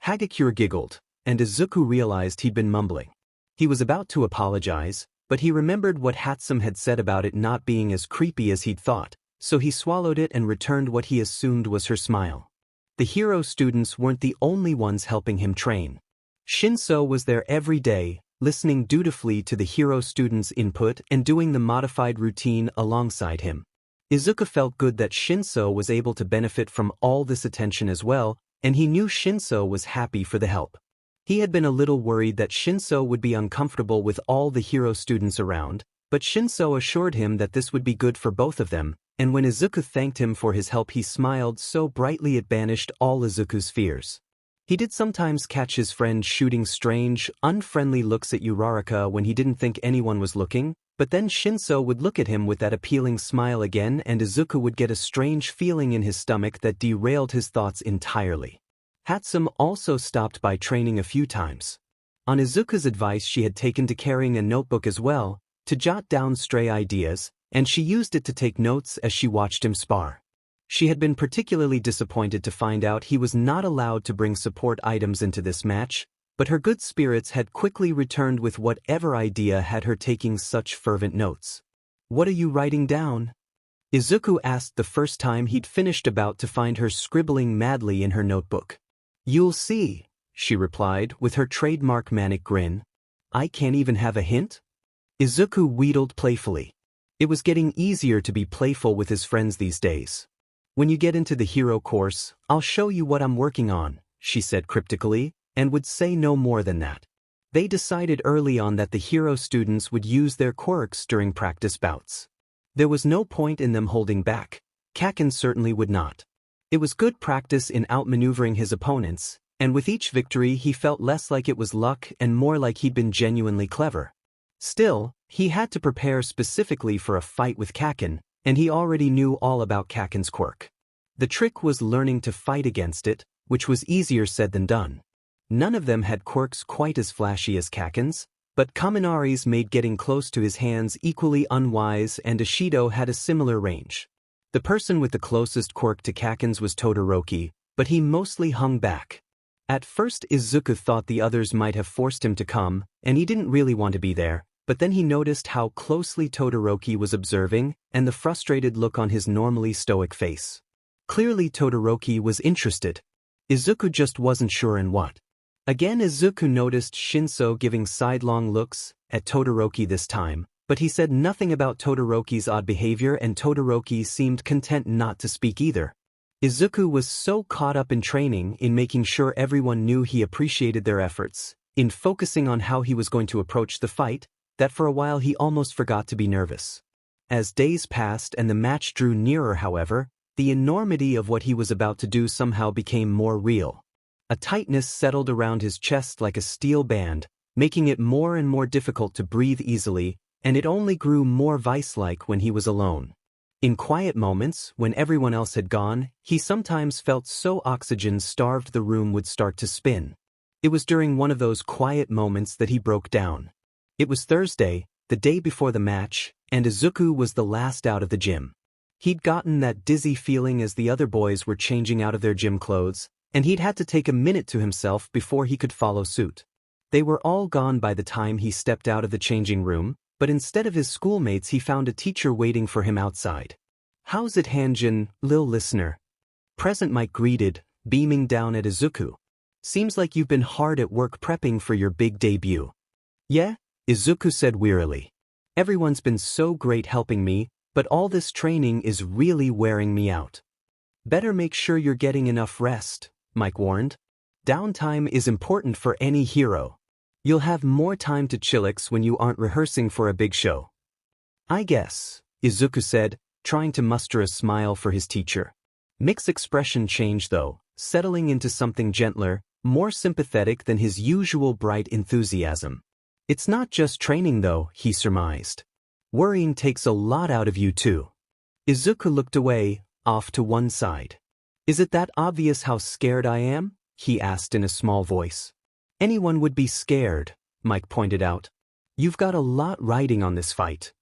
Hagakure giggled, and Izuku realized he'd been mumbling. He was about to apologize, but he remembered what Hatsum had said about it not being as creepy as he'd thought, so he swallowed it and returned what he assumed was her smile. The hero students weren't the only ones helping him train. Shinso was there every day, listening dutifully to the hero students' input and doing the modified routine alongside him. Izuku felt good that Shinso was able to benefit from all this attention as well, and he knew Shinso was happy for the help. He had been a little worried that Shinso would be uncomfortable with all the hero students around, but Shinso assured him that this would be good for both of them, and when Izuku thanked him for his help he smiled so brightly it banished all Izuku's fears. He did sometimes catch his friend shooting strange, unfriendly looks at Uraraka when he didn't think anyone was looking, but then Shinso would look at him with that appealing smile again and Izuku would get a strange feeling in his stomach that derailed his thoughts entirely. Hatsum also stopped by training a few times. On Izuku's advice she had taken to carrying a notebook as well, to jot down stray ideas, and she used it to take notes as she watched him spar. She had been particularly disappointed to find out he was not allowed to bring support items into this match, but her good spirits had quickly returned with whatever idea had her taking such fervent notes. "What are you writing down?" Izuku asked the first time he'd finished, about to find her scribbling madly in her notebook. "You'll see," she replied with her trademark manic grin. "I can't even have a hint?" Izuku wheedled playfully. It was getting easier to be playful with his friends these days. "When you get into the hero course, I'll show you what I'm working on," she said cryptically, and would say no more than that. They decided early on that the hero students would use their quirks during practice bouts. There was no point in them holding back. Kaken certainly would not. It was good practice in outmaneuvering his opponents, and with each victory he felt less like it was luck and more like he'd been genuinely clever. Still, he had to prepare specifically for a fight with Kaken, and he already knew all about Kaken's quirk. The trick was learning to fight against it, which was easier said than done. None of them had quirks quite as flashy as Kaken's, but Kaminari's made getting close to his hands equally unwise, and Ishido had a similar range. The person with the closest quirk to Kaken's was Todoroki, but he mostly hung back. At first Izuku thought the others might have forced him to come, and he didn't really want to be there, but then he noticed how closely Todoroki was observing, and the frustrated look on his normally stoic face. Clearly Todoroki was interested. Izuku just wasn't sure in what. Again Izuku noticed Shinso giving sidelong looks at Todoroki this time, but he said nothing about Todoroki's odd behavior and Todoroki seemed content not to speak either. Izuku was so caught up in training, in making sure everyone knew he appreciated their efforts, in focusing on how he was going to approach the fight, that for a while he almost forgot to be nervous. As days passed and the match drew nearer, however, the enormity of what he was about to do somehow became more real. A tightness settled around his chest like a steel band, making it more and more difficult to breathe easily, and it only grew more vice-like when he was alone. In quiet moments, when everyone else had gone, he sometimes felt so oxygen-starved the room would start to spin. It was during one of those quiet moments that he broke down. It was Thursday, the day before the match, and Izuku was the last out of the gym. He'd gotten that dizzy feeling as the other boys were changing out of their gym clothes, and he'd had to take a minute to himself before he could follow suit. They were all gone by the time he stepped out of the changing room, but instead of his schoolmates he found a teacher waiting for him outside. "How's it, Hanjin, lil listener?" Present Mike greeted, beaming down at Izuku. "Seems like you've been hard at work prepping for your big debut." "Yeah," Izuku said wearily. "Everyone's been so great helping me, but all this training is really wearing me out. Better make sure you're getting enough rest, Mike warned. Downtime is important for any hero. You'll have more time to chillax when you aren't rehearsing for a big show. I guess, Izuku said, trying to muster a smile for his teacher. Mick's expression changed though, settling into something gentler, more sympathetic than his usual bright enthusiasm. It's not just training though, he surmised. Worrying takes a lot out of you too. Izuku looked away, off to one side. Is it that obvious how scared I am? He asked in a small voice. Anyone would be scared, Mike pointed out. You've got a lot riding on this fight.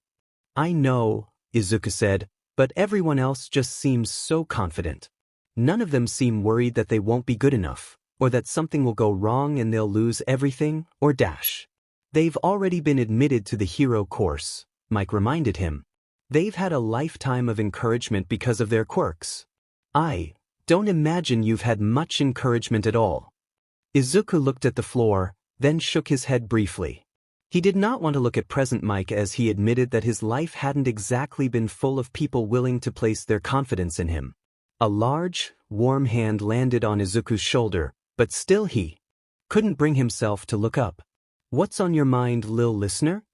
I know, Izuku said, but everyone else just seems so confident. None of them seem worried that they won't be good enough, or that something will go wrong and they'll lose everything, or dash. They've already been admitted to the hero course, Mike reminded him. They've had a lifetime of encouragement because of their quirks. I don't imagine you've had much encouragement at all. Izuku looked at the floor, then shook his head briefly. He did not want to look at present Mike as he admitted that his life hadn't exactly been full of people willing to place their confidence in him. A large, warm hand landed on Izuku's shoulder, but still he couldn't bring himself to look up. What's on your mind, lil listener?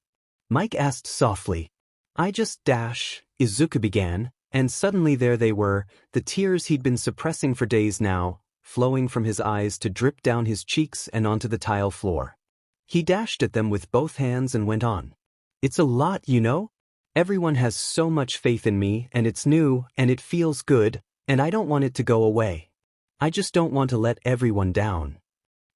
Mike asked softly. I just dash, Izuku began, and suddenly there they were, the tears he'd been suppressing for days now, flowing from his eyes to drip down his cheeks and onto the tile floor. He dashed at them with both hands and went on. It's a lot, you know? Everyone has so much faith in me, and it's new, and it feels good, and I don't want it to go away. I just don't want to let everyone down.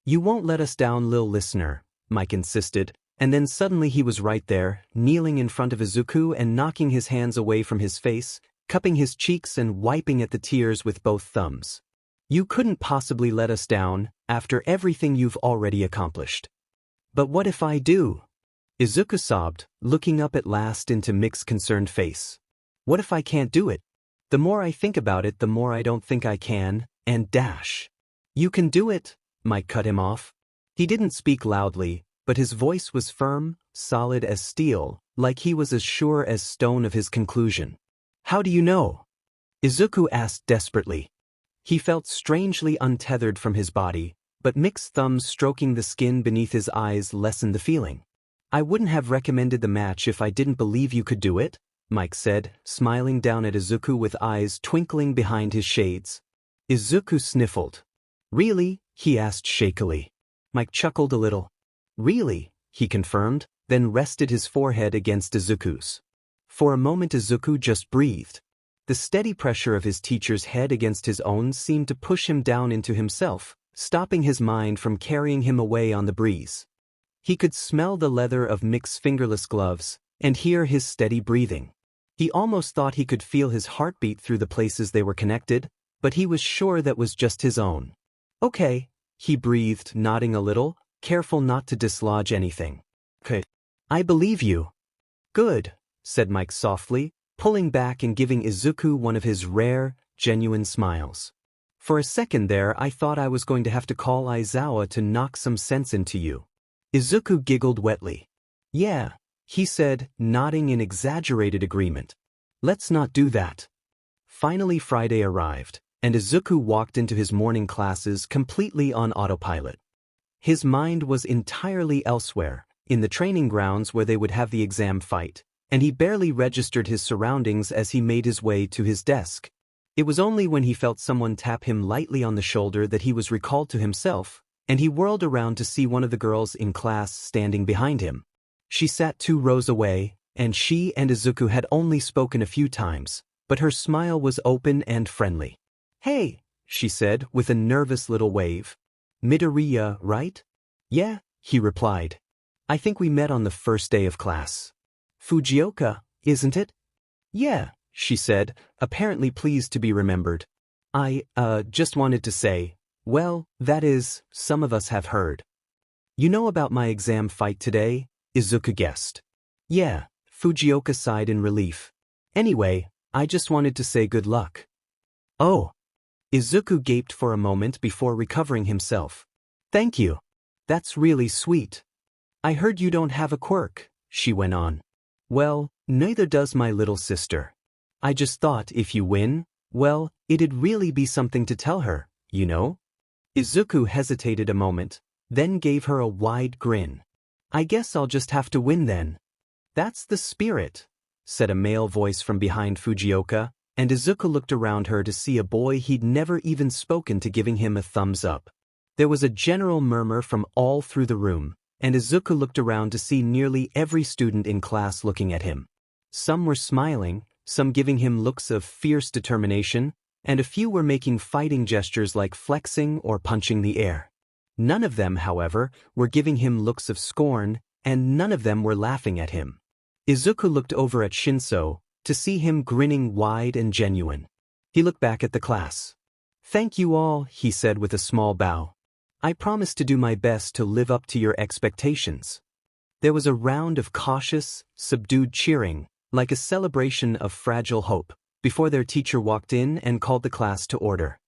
You won't let us down, lil listener, Mike insisted, and then suddenly he was right there, kneeling in front of Izuku and knocking his hands away from his face, cupping his cheeks and wiping at the tears with both thumbs. You couldn't possibly let us down, after everything you've already accomplished. But what if I do? Izuku sobbed, looking up at last into Mick's concerned face. What if I can't do it? The more I think about it, the more I don't think I can, and dash. You can do it, Mike cut him off. He didn't speak loudly, but his voice was firm, solid as steel, like he was as sure as stone of his conclusion. How do you know? Izuku asked desperately. He felt strangely untethered from his body, but Mick's thumbs stroking the skin beneath his eyes lessened the feeling. I wouldn't have recommended the match if I didn't believe you could do it, Mike said, smiling down at Izuku with eyes twinkling behind his shades. Izuku sniffled. Really? He asked shakily. Mike chuckled a little. Really? He confirmed, then rested his forehead against Izuku's. For a moment Izuku just breathed. The steady pressure of his teacher's head against his own seemed to push him down into himself, stopping his mind from carrying him away on the breeze. He could smell the leather of Mick's fingerless gloves, and hear his steady breathing. He almost thought he could feel his heartbeat through the places they were connected, but he was sure that was just his own. Okay, he breathed, nodding a little, careful not to dislodge anything. Okay. I believe you. Good, said Mike softly, pulling back and giving Izuku one of his rare, genuine smiles. For a second there I thought I was going to have to call Aizawa to knock some sense into you. Izuku giggled wetly. Yeah, he said, nodding in exaggerated agreement. Let's not do that. Finally Friday arrived, and Izuku walked into his morning classes completely on autopilot. His mind was entirely elsewhere, in the training grounds where they would have the exam fight, and he barely registered his surroundings as he made his way to his desk. It was only when he felt someone tap him lightly on the shoulder that he was recalled to himself, and he whirled around to see one of the girls in class standing behind him. She sat 2 rows away, and she and Izuku had only spoken a few times, but her smile was open and friendly. Hey, she said with a nervous little wave. Midoriya, right? Yeah, he replied. I think we met on the first day of class. Fujioka, isn't it? Yeah, she said, apparently pleased to be remembered. I, just wanted to say, well, that is, some of us have heard. You know about my exam fight today? Izuku guessed. Yeah, Fujioka sighed in relief. Anyway, I just wanted to say good luck. Oh. Izuku gaped for a moment before recovering himself. Thank you. That's really sweet. I heard you don't have a quirk, she went on. Well, neither does my little sister. I just thought if you win, well, it'd really be something to tell her, you know? Izuku hesitated a moment, then gave her a wide grin. I guess I'll just have to win then. That's the spirit, said a male voice from behind Fujioka, and Izuku looked around her to see a boy he'd never even spoken to giving him a thumbs up. There was a general murmur from all through the room, and Izuku looked around to see nearly every student in class looking at him. Some were smiling, some giving him looks of fierce determination, and a few were making fighting gestures like flexing or punching the air. None of them, however, were giving him looks of scorn, and none of them were laughing at him. Izuku looked over at Shinso, to see him grinning wide and genuine. He looked back at the class. Thank you all, he said with a small bow. I promise to do my best to live up to your expectations. There was a round of cautious, subdued cheering, like a celebration of fragile hope, before their teacher walked in and called the class to order.